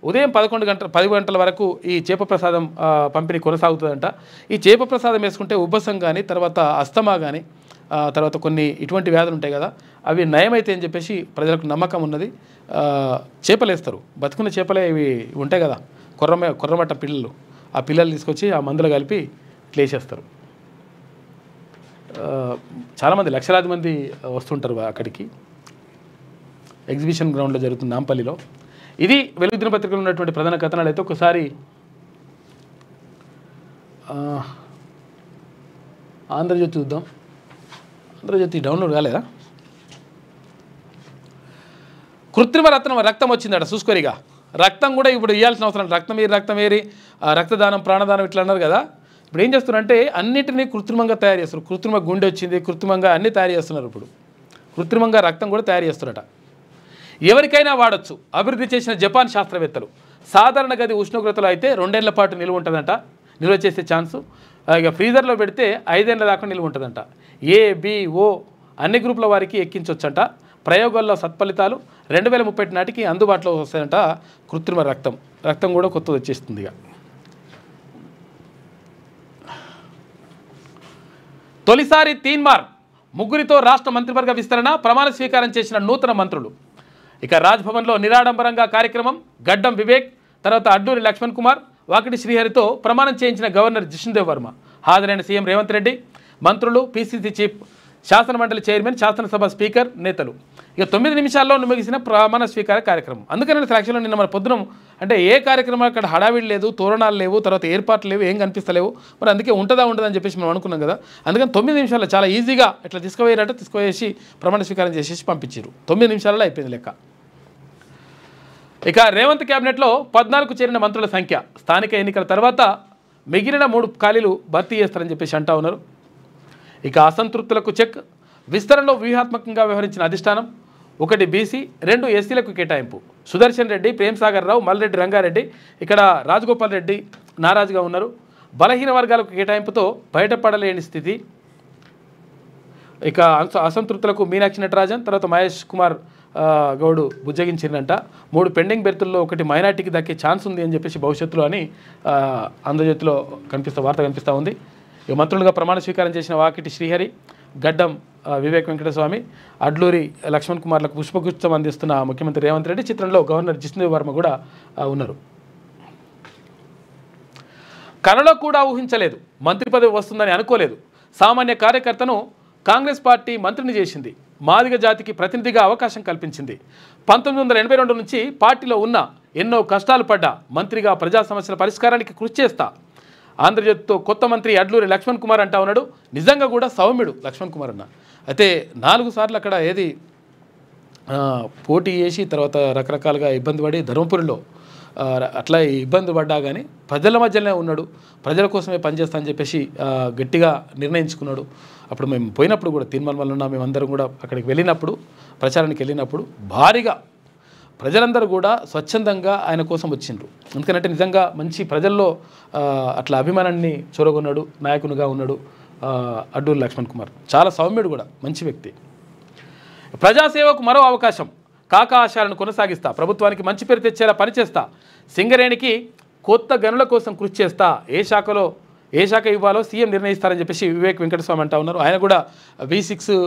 ఉదయం 10 గంటల వరకు ఈ చేప ప్రసాదం పంపిణీ కొనసాగుతుందంట. ఈ చేప ప్రసాదం వేసుకుంటే ఉబ్బసం కానీ, తర్వాత అస్తమా కానీ, తర్వాత కొన్ని ఇటువంటి వ్యాధులు ఉంటాయి కదా, అవి నయమైతే అని చెప్పేసి ప్రజలకు నమ్మకం ఉన్నది. చేపలు వేస్తారు, బతుకున్న చేపలే ఇవి ఉంటాయి కదా, కొర్రమట్ట పిల్లలు, ఆ పిల్లలు తీసుకొచ్చి ఆ మందులు కలిపి ఇట్లా వేసేస్తారు. చాలామంది లక్షలాది మంది వస్తుంటారు అక్కడికి. ఎగ్జిబిషన్ గ్రౌండ్లో జరుగుతుంది నాంపల్లిలో. ఇది వెలుగు దినపత్రికలో ఉన్నటువంటి ప్రధాన కథనాలు. అయితే ఒకసారి ఆంధ్రజ్యోతి చూద్దాం. ఆంధ్రజ్యోతి డౌన్లోడ్ కాలేదా? కృత్రిమ రక్తం వచ్చిందట. చూసుకోరిగా రక్తం కూడా ఇప్పుడు ఇవ్వాల్సిన అవసరం. రక్తం ఏరి రక్తదానం, ప్రాణదానం ఇట్లా అన్నారు కదా. ఇప్పుడు ఏం చేస్తున్నారంటే అన్నిటినీ కృత్రిమంగా తయారు చేస్తారు. కృత్రిమ గుండె వచ్చింది, కృత్రిమంగా అన్నీ తయారు చేస్తున్నారు. ఇప్పుడు కృత్రిమంగా రక్తం కూడా తయారు చేస్తున్నారట. ఎవరికైనా వాడచ్చు. అభివృద్ధి చేసిన జపాన్ శాస్త్రవేత్తలు. సాధారణ గది ఉష్ణోగ్రతలో అయితే 2 ఏళ్ల పాటు నిల్వ ఉంటుందంట, నిల్వ చేసే ఛాన్సు. ఇక ఫ్రీజర్లో పెడితే 5 ఏళ్ల దాకా నిల్వ ఉంటుందంట. ఏ, బి, ఓ అన్ని గ్రూపుల వారికి ఎక్కించవచ్చంట. ప్రయోగాల్లో సత్ఫలితాలు 2030 నాటికి అందుబాటులో వస్తాయంట. కృత్రిమ రక్తం కూడా కొత్తది వచ్చేస్తుంది. ఇక తొలిసారి తీన్మార్ ముగ్గురితో రాష్ట్ర మంత్రివర్గ విస్తరణ. ప్రమాణ స్వీకారం చేసిన నూతన మంత్రులు. ఇక రాజ్భవన్లో నిరాడంబరంగా కార్యక్రమం. గడ్డం వివేక్, తర్వాత అడ్డూరి లక్ష్మణ్ కుమార్, వాకిటి శ్రీహరితో ప్రమాణం చేయించిన గవర్నర్ జిష్ణుదేవ్ వర్మ. హాజరైన సీఎం రేవంత్ రెడ్డి, మంత్రులు, పిసిసి చీఫ్ శాసనమండలి చైర్మన్, శాసనసభ స్పీకర్, నేతలు. ఇక 9 నిమిషాల్లో ముగిసిన ప్రమాణ స్వీకార కార్యక్రమం. అందుకని సాక్షిలో నిన్న మన పొద్దున అంటే ఏ కార్యక్రమం అక్కడ హడావిడి లేదు, తోరణాలు లేవు, తర్వాత ఏర్పాట్లు లేవు, ఏం కనిపిస్తలేవు. మరి అందుకే ఉంటుందని చెప్పేసి మనం అనుకున్నాం కదా. అందుకని 9 నిమిషాల్లో చాలా ఈజీగా ఇట్లా తీసుకువేసి ప్రమాణ స్వీకారం చేసేసి పంపించారు. 9 నిమిషాలలో అయిపోయింది లెక్క. ఇక రేవంత్ క్యాబినెట్లో 14కు చేరిన మంత్రుల సంఖ్య. స్థానిక ఎన్నికల తర్వాత మిగిలిన 3 ఖాళీలు భర్తీ చేస్తారని చెప్పేసి అంటా ఉన్నారు. ఇక అసంతృప్తులకు చెక్. విస్తరణలో వ్యూహాత్మకంగా వ్యవహరించిన అధిష్టానం. 1 బీసీ, 2 ఎస్సీలకు కేటాయింపు. సుదర్శన్ రెడ్డి, ప్రేమ్సాగర్ రావు, మల్రెడ్డి రంగారెడ్డి, ఇక్కడ రాజగోపాల్ రెడ్డి నారాజుగా ఉన్నారు. బలహీన వర్గాలకు కేటాయింపుతో బయటపడలేని స్థితి. ఇక అసంతృప్తులకు మీనాక్షి నటరాజన్, తర్వాత మహేష్ కుమార్ గౌడ్ బుజ్జగించిందంట. 3 పెండింగ్ బెర్తుల్లో 1 మైనార్టీకి దక్కే ఛాన్స్ ఉంది అని చెప్పేసి భవిష్యత్తులో అని ఆంధ్రజ్యోతిలో వార్త కనిపిస్తూ ఉంది. ఇక మంత్రులుగా ప్రమాణ స్వీకారం చేసిన వాకిటి శ్రీహరి, గడ్డం వివేక్ వెంకటస్వామి, అడ్లూరి లక్ష్మణ్ కుమార్లకు పుష్పగుచ్చం అందిస్తున్న ముఖ్యమంత్రి రేవంత్ రెడ్డి. చిత్రంలో గవర్నర్ జిష్ణుదేవ్ వర్మ కూడా ఉన్నారు. కలలో కూడా ఊహించలేదు, మంత్రి పదవి వస్తుందని అనుకోలేదు. సామాన్య కార్యకర్తను కాంగ్రెస్ పార్టీ మంత్రిని చేసింది. మాదిగ జాతికి ప్రతినిధిగా అవకాశం కల్పించింది. 1982 నుంచి పార్టీలో ఉన్న ఎన్నో కష్టాలు పడ్డా మంత్రిగా ప్రజా సమస్యల పరిష్కారానికి కృషి చేస్తా. ఆంధ్రజ్యోతితో కొత్త మంత్రి అడ్లూరి లక్ష్మణ్ కుమార్ అంటా ఉన్నాడు. నిజంగా కూడా సౌమ్యుడు లక్ష్మణ్ కుమార్ అన్న. అయితే 4 సార్లు అక్కడ పోటీ చేసి తర్వాత రకరకాలుగా ఇబ్బంది పడి ధర్మపురిలో అట్లా ఇబ్బంది పడ్డా కానీ ప్రజల మధ్యలోనే ఉన్నాడు. ప్రజల కోసమే పనిచేస్తా అని చెప్పేసి గట్టిగా నిర్ణయించుకున్నాడు. అప్పుడు మేము పోయినప్పుడు కూడా తీర్మానం ఉన్న మేమందరం కూడా అక్కడికి వెళ్ళినప్పుడు, ప్రచారానికి వెళ్ళినప్పుడు భారీగా ప్రజలందరూ కూడా స్వచ్ఛందంగా ఆయన కోసం వచ్చిండ్రు. ఎందుకంటే నిజంగా మంచి ప్రజల్లో అట్లా అభిమానాన్ని చొరగొన్నాడు, నాయకునిగా ఉన్నాడు అడ్లూరి లక్ష్మణ్ కుమార్. చాలా సౌమ్యుడు కూడా, మంచి వ్యక్తి. ప్రజాసేవకు మరో అవకాశం. కాకా ఆశయాలను కొనసాగిస్తా. ప్రభుత్వానికి మంచి పేరు తెచ్చేలా పనిచేస్తా. సింగరేణికి కొత్త గనుల కోసం కృషి చేస్తా. ఏ శాఖ ఇవ్వాలో సీఎం నిర్ణయిస్తారని చెప్పేసి వివేక్ వెంకటస్వామి అంటా ఉన్నారు. ఆయన కూడా V6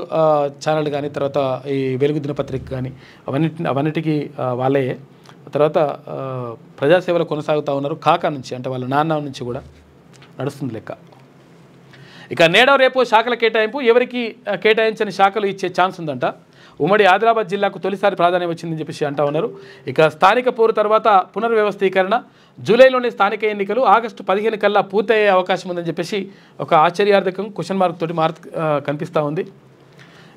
ఛానల్ కానీ, తర్వాత ఈ వెలుగు దినపత్రిక కానీ అవన్నిటికీ వాళ్ళే. తర్వాత ప్రజాసేవలు కొనసాగుతూ ఉన్నారు. కాకా నుంచి అంటే వాళ్ళ నాన్న నుంచి కూడా నడుస్తుంది లెక్క. ఇక నేడో రేపో శాఖల కేటాయింపు. ఎవరికి కేటాయించని శాఖలు ఇచ్చే ఛాన్స్ ఉందంట. ఉమ్మడి ఆదిలాబాద్ జిల్లాకు తొలిసారి ప్రాధాన్యం వచ్చిందని చెప్పేసి అంటా ఉన్నారు. ఇక స్థానిక పోరు తర్వాత పునర్వ్యవస్థీకరణ. జూలైలోని స్థానిక ఎన్నికలు ఆగస్టు 15 కల్లా పూర్తయ్యే అవకాశం ఉందని చెప్పేసి ఒక ఆశ్చర్యార్థకం క్వశ్చన్ మార్క్ తోటి కనిపిస్తూ ఉంది.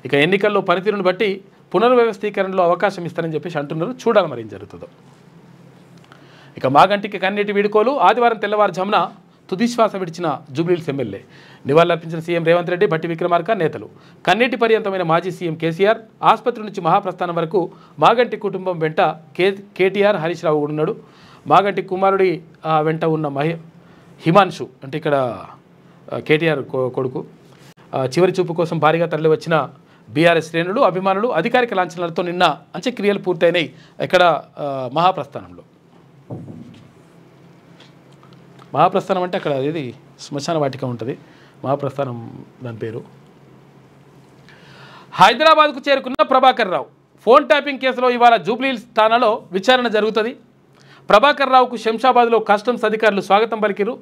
ఇక ఎన్నికల్లో పనితీరును బట్టి పునర్వ్యవస్థీకరణలో అవకాశం ఇస్తారని చెప్పేసి అంటున్నారు. చూడాలి మరి ఏం జరుగుతుందో. ఇక మాగంటికి కన్నీటి వీడుకోలు. ఆదివారం తెల్లవారుజామున తుదిశ్వాస విడిచిన జూబ్లీహిల్స్ ఎమ్మెల్యే. నివాళులర్పించిన సీఎం రేవంత్ రెడ్డి, భట్టి విక్రమార్క, నేతలు. కన్నీటి పర్యంతమైన మాజీ సీఎం కేసీఆర్. ఆసుపత్రి నుంచి మహాప్రస్థానం వరకు మాగంటి కుటుంబం వెంట కేటీఆర్, హరీష్ రావు కూడా ఉన్నాడు. మాగంటి కుమారుడి వెంట ఉన్న హిమాన్షు అంటే ఇక్కడ కేటీఆర్ కొడుకు. చివరి చూపు కోసం భారీగా తరలి వచ్చిన బీఆర్ఎస్ శ్రేణులు, అభిమానులు. అధికారిక లాంఛనాలతో నిన్న అంత్యక్రియలు పూర్తయినాయి ఇక్కడ మహాప్రస్థానంలో. మహాప్రస్థానం అంటే అక్కడ ఇది శ్మశాన వాటిక ఉంటుంది. మహాప్రస్థానం దాని పేరు. హైదరాబాద్కు చేరుకున్న ప్రభాకర్ రావు. ఫోన్ ట్యాపింగ్ కేసులో ఇవాళ జూబ్లీహిల్స్ ఠాణాలో విచారణ జరుగుతుంది. ప్రభాకర్ రావుకు శంషాబాద్లో కస్టమ్స్ అధికారులు స్వాగతం పలికిరు.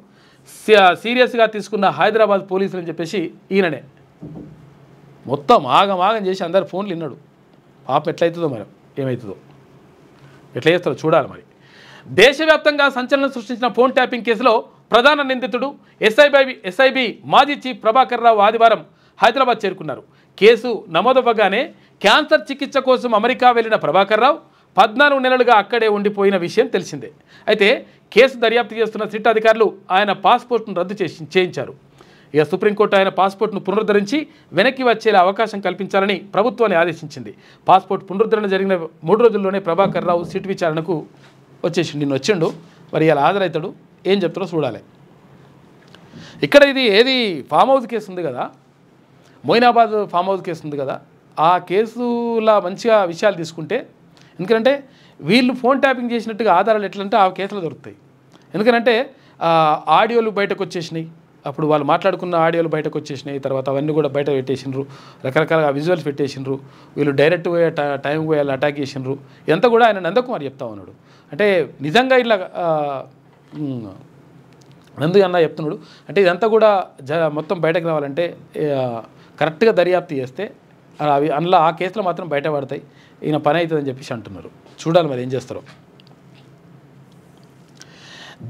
సీరియస్గా తీసుకున్న హైదరాబాద్ పోలీసులు అని చెప్పేసి ఈయననే మొత్తం ఆగం చేసి అందరు ఫోన్లు విన్నాడు. పాపం ఎట్లయితుందో మరి, ఏమవుతుందో, ఎట్లా చేస్తారో చూడాలి మరి. దేశవ్యాప్తంగా సంచలనం సృష్టించిన ఫోన్ ట్యాపింగ్ కేసులో ప్రధాన నిందితుడు ఎస్ఐబి మాజీ చీఫ్ ప్రభాకర్ రావు ఆదివారం హైదరాబాద్ చేరుకున్నారు. కేసు నమోదవ్వగానే క్యాన్సర్ చికిత్స కోసం అమెరికా వెళ్లిన ప్రభాకర్ రావు 14 నెలలుగా అక్కడే ఉండిపోయిన విషయం తెలిసిందే. అయితే కేసు దర్యాప్తు చేస్తున్న సిట్ అధికారులు ఆయన పాస్పోర్ట్ను రద్దు చేయించారు. ఇక సుప్రీంకోర్టు ఆయన పాస్పోర్ట్ను పునరుద్ధరించి వెనక్కి వచ్చేలా అవకాశం కల్పించాలని ప్రభుత్వాన్ని ఆదేశించింది. పాస్పోర్ట్ పునరుద్ధరణ జరిగిన 3 రోజుల్లోనే ప్రభాకర్ రావు సిట్ విచారణకు వచ్చేసి నిన్న వచ్చిండు. మరి ఇలా హాజరవుతాడు, ఏం చెప్తారో చూడాలి. ఇక్కడ ఏది ఫామ్ హౌస్ కేసు ఉంది కదా, మొయినాబాద్ ఫామ్ హౌస్ కేసు ఉంది కదా, ఆ కేసులా మంచిగా విషయాలు తీసుకుంటే, ఎందుకంటే వీళ్ళు ఫోన్ ట్యాపింగ్ చేసినట్టుగా ఆధారాలు ఎట్లంటే ఆ కేసులో దొరుకుతాయి. ఎందుకంటే ఆడియోలు బయటకు వచ్చేసినాయి, అప్పుడు వాళ్ళు మాట్లాడుకున్న ఆడియోలు బయటకు వచ్చేసినాయి. తర్వాత అవన్నీ కూడా బయట పెట్టేసినారు, రకరకాల విజువల్స్ పెట్టేసినారు. వీళ్ళు డైరెక్ట్ పోయే టైంకి పోయి అటాక్ చేసినారు. ఇదంతా కూడా ఆయన నందకుమార్ చెప్తా ఉన్నాడు. అంటే నిజంగా ఇలా నందు అన్న చెప్తున్నాడు. అంటే ఇదంతా కూడా మొత్తం బయటకు రావాలంటే కరెక్ట్గా దర్యాప్తు చేస్తే అవి అందులో ఆ కేసులో మాత్రం బయటపడతాయి, ఈయన పని అవుతుందని చెప్పేసి అంటున్నారు. చూడాలి మరి ఏం చేస్తారో.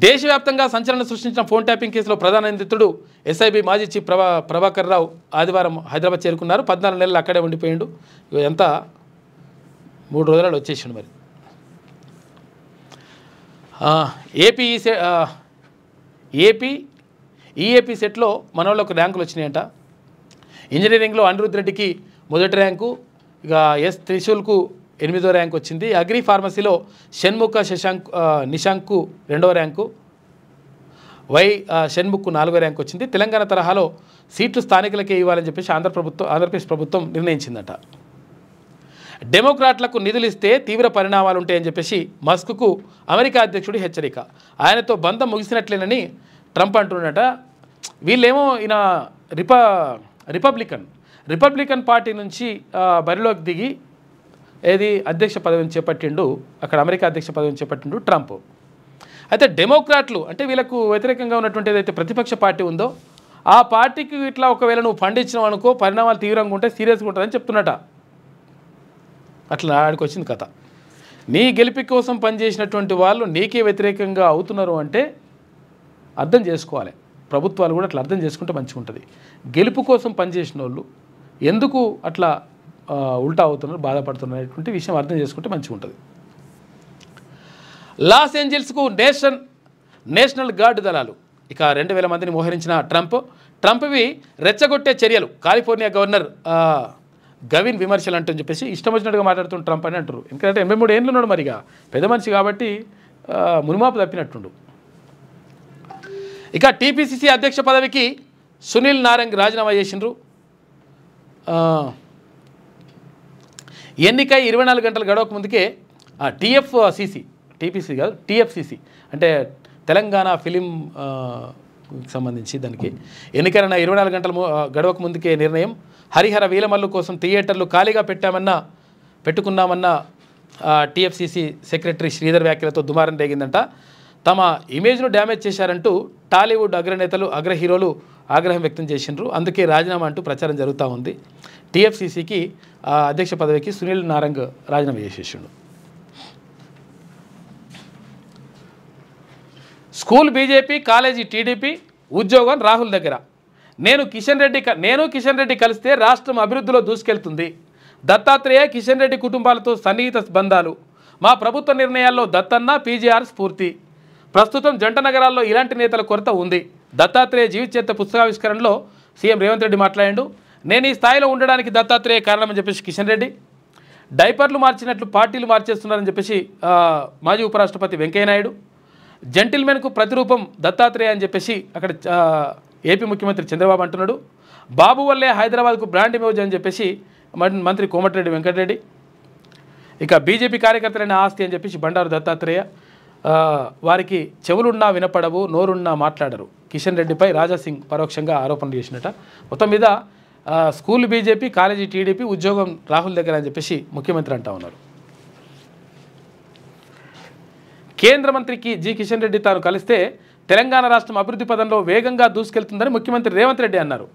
దేశవ్యాప్తంగా సంచలనం సృష్టించిన ఫోన్ ట్యాపింగ్ కేసులో ప్రధాన నిందితుడు ఎస్ఐబి మాజీ చీఫ్ ప్రభాకర్ రావు ఆదివారం హైదరాబాద్ చేరుకున్నారు. 14 నెలలు అక్కడే ఉండిపోయిండు. ఎంత 3 రోజులలో వచ్చేసిండు. మరి ఈఏపీ సెట్లో మనోళ్ళకు ర్యాంకులు వచ్చినాయంట. ఇంజనీరింగ్లో అనిరుద్ధ్ రెడ్డికి మొదటి ర్యాంకు, ఇక ఎస్ త్రిశూల్కు 8వ ర్యాంకు వచ్చింది. అగ్రి ఫార్మసీలో షణ్ముఖ నిశాంక్కు 2వ ర్యాంకు, షణ్ముఖ్కు 4వ ర్యాంకు వచ్చింది. తెలంగాణ తరహాలో సీట్లు స్థానికులకే ఇవ్వాలని చెప్పేసి ఆంధ్రప్రదేశ్ ప్రభుత్వం నిర్ణయించిందట. డెమోక్రాట్లకు నిధులు ఇస్తే తీవ్ర పరిణామాలు ఉంటాయని చెప్పేసి మస్క్కు అమెరికా అధ్యక్షుడి హెచ్చరిక. ఆయనతో బంధం ముగిసినట్లేనని ట్రంప్ అంటున్నట. వీళ్ళేమో ఈయన రిపబ్లికన్ పార్టీ నుంచి బరిలోకి దిగి అధ్యక్ష పదవిని చేపట్టిండు, అక్కడ అమెరికా అధ్యక్ష పదవిని చేపట్టిండు ట్రంప్. అయితే డెమోక్రాట్లు అంటే వీళ్ళకు వ్యతిరేకంగా ఉన్నటువంటి ఏదైతే ప్రతిపక్ష పార్టీ ఉందో ఆ పార్టీకి ఇట్లా ఒకవేళ నువ్వు ఫండ్ ఇచ్చినావు అనుకో, పరిణామాలు తీవ్రంగా ఉంటాయి, సీరియస్గా ఉంటుందని చెప్తున్నట. అట్లా ఆడికి వచ్చింది కథ. నీ గెలిపి కోసం పనిచేసినటువంటి వాళ్ళు నీకే వ్యతిరేకంగా అవుతున్నారు అంటే అర్థం చేసుకోవాలి. ప్రభుత్వాలు కూడా అట్లా అర్థం చేసుకుంటే మంచిగా ఉంటుంది. గెలుపు కోసం పనిచేసిన వాళ్ళు ఎందుకు అట్లా ఉల్టా అవుతున్నారు, బాధపడుతున్నటువంటి విషయం అర్థం చేసుకుంటే మంచిగా ఉంటుంది. లాస్ ఏంజల్స్కు నేషనల్ గార్డ్ దళాలు ఇక 2000 మందిని మోహరించిన ట్రంప్వి రెచ్చగొట్టే చర్యలు. కాలిఫోర్నియా గవర్నర్ గవిన్ విమర్శలు అంటని చెప్పేసి ఇష్టం వచ్చినట్టుగా మాట్లాడుతున్న ట్రంప్ అని అంటారు. ఎందుకంటే 83 ఏళ్ళు ఉన్నాడు, మరిగా పెద్ద మనిషి కాబట్టి మునుమాపు తప్పినట్టుండు. ఇక టీపీసీసీ అధ్యక్ష పదవికి సునీల్ నారంగ్ రాజీనామా చేసిండ్రు. ఎన్నికై 24 గంటలు గడవక ముందుకే టీపీసీ కాదు టీఎఫ్సీసీ అంటే తెలంగాణ ఫిలిం సంబంధించి దానికి ఎన్నికైన 24 గంటలు గడవక ముందుకే నిర్ణయం. హరిహర వీలమల్లు కోసం థియేటర్లు ఖాళీగా పెట్టుకున్నామన్న టీఎఫ్సీసీ సెక్రటరీ శ్రీధర్ వ్యాఖ్యలతో దుమారం రేగిందంట. తమ ఇమేజ్ను డ్యామేజ్ చేశారంటూ టాలీవుడ్ అగ్రనేతలు హీరోలు ఆగ్రహం వ్యక్తం చేసిండ్రు. అందుకే రాజీనామా అంటూ ప్రచారం జరుగుతూ ఉంది. టీఎఫ్సీసీకి అధ్యక్ష పదవికి సునీల్ నారంగ్ రాజీనామా చేసేసిండు. స్కూల్ బీజేపీ, కాలేజీ టీడీపీ, ఉద్యోగం రాహుల్ దగ్గర. నేను కిషన్ రెడ్డి కలిస్తే రాష్ట్రం అభివృద్ధిలో దూసుకెళ్తుంది. దత్తాత్రేయ, కిషన్ రెడ్డి కుటుంబాలతో సన్నిహిత బంధాలు. మా ప్రభుత్వ నిర్ణయాల్లో దత్తన్న, పీజీఆర్ స్ఫూర్తి. ప్రస్తుతం జంట నగరాల్లో ఇలాంటి నేతల కొరత ఉంది. దత్తాత్రేయ జీవిత చరిత్ర పుస్తకావిష్కరణలో సీఎం రేవంత్ రెడ్డి మాట్లాడాడు. నేను ఈ స్థాయిలో ఉండడానికి దత్తాత్రేయ కారణమని చెప్పేసి కిషన్ రెడ్డి. డైపర్లు మార్చినట్లు పార్టీలు మార్చేస్తున్నారని చెప్పేసి మాజీ ఉపరాష్ట్రపతి వెంకయ్యనాయుడు. జెంటిల్మెన్కు ప్రతిరూపం దత్తాత్రేయ అని చెప్పేసి అక్కడ ఏపీ ముఖ్యమంత్రి చంద్రబాబు అంటున్నాడు. బాబు వల్లే హైదరాబాద్కు బ్రాండ్ ఇమేజ్ అని చెప్పేసి మంత్రి కోమటిరెడ్డి వెంకటరెడ్డి. ఇక బీజేపీ కార్యకర్తలైన ఆస్తి అని చెప్పేసి బండారు దత్తాత్రేయ. వారికి చెవులున్నా వినపడవు, నోరున్నా మాట్లాడరు. కిషన్ రెడ్డిపై రాజాసింగ్ పరోక్షంగా ఆరోపణలు చేసినట. మొత్తం మీద స్కూల్ బీజేపీ, కాలేజీ టీడీపీ, ఉద్యోగం రాహుల్ దగ్గర అని చెప్పేసి ముఖ్యమంత్రి అంటా ఉన్నారు. కేంద్ర మంత్రికి కిషన్ రెడ్డి తాను కలిస్తే తెలంగాణ రాష్ట్రం అభివృద్ధి పదంలో వేగంగా దూసుకెళ్తుందని ముఖ్యమంత్రి రేవంత్ రెడ్డి అన్నారు.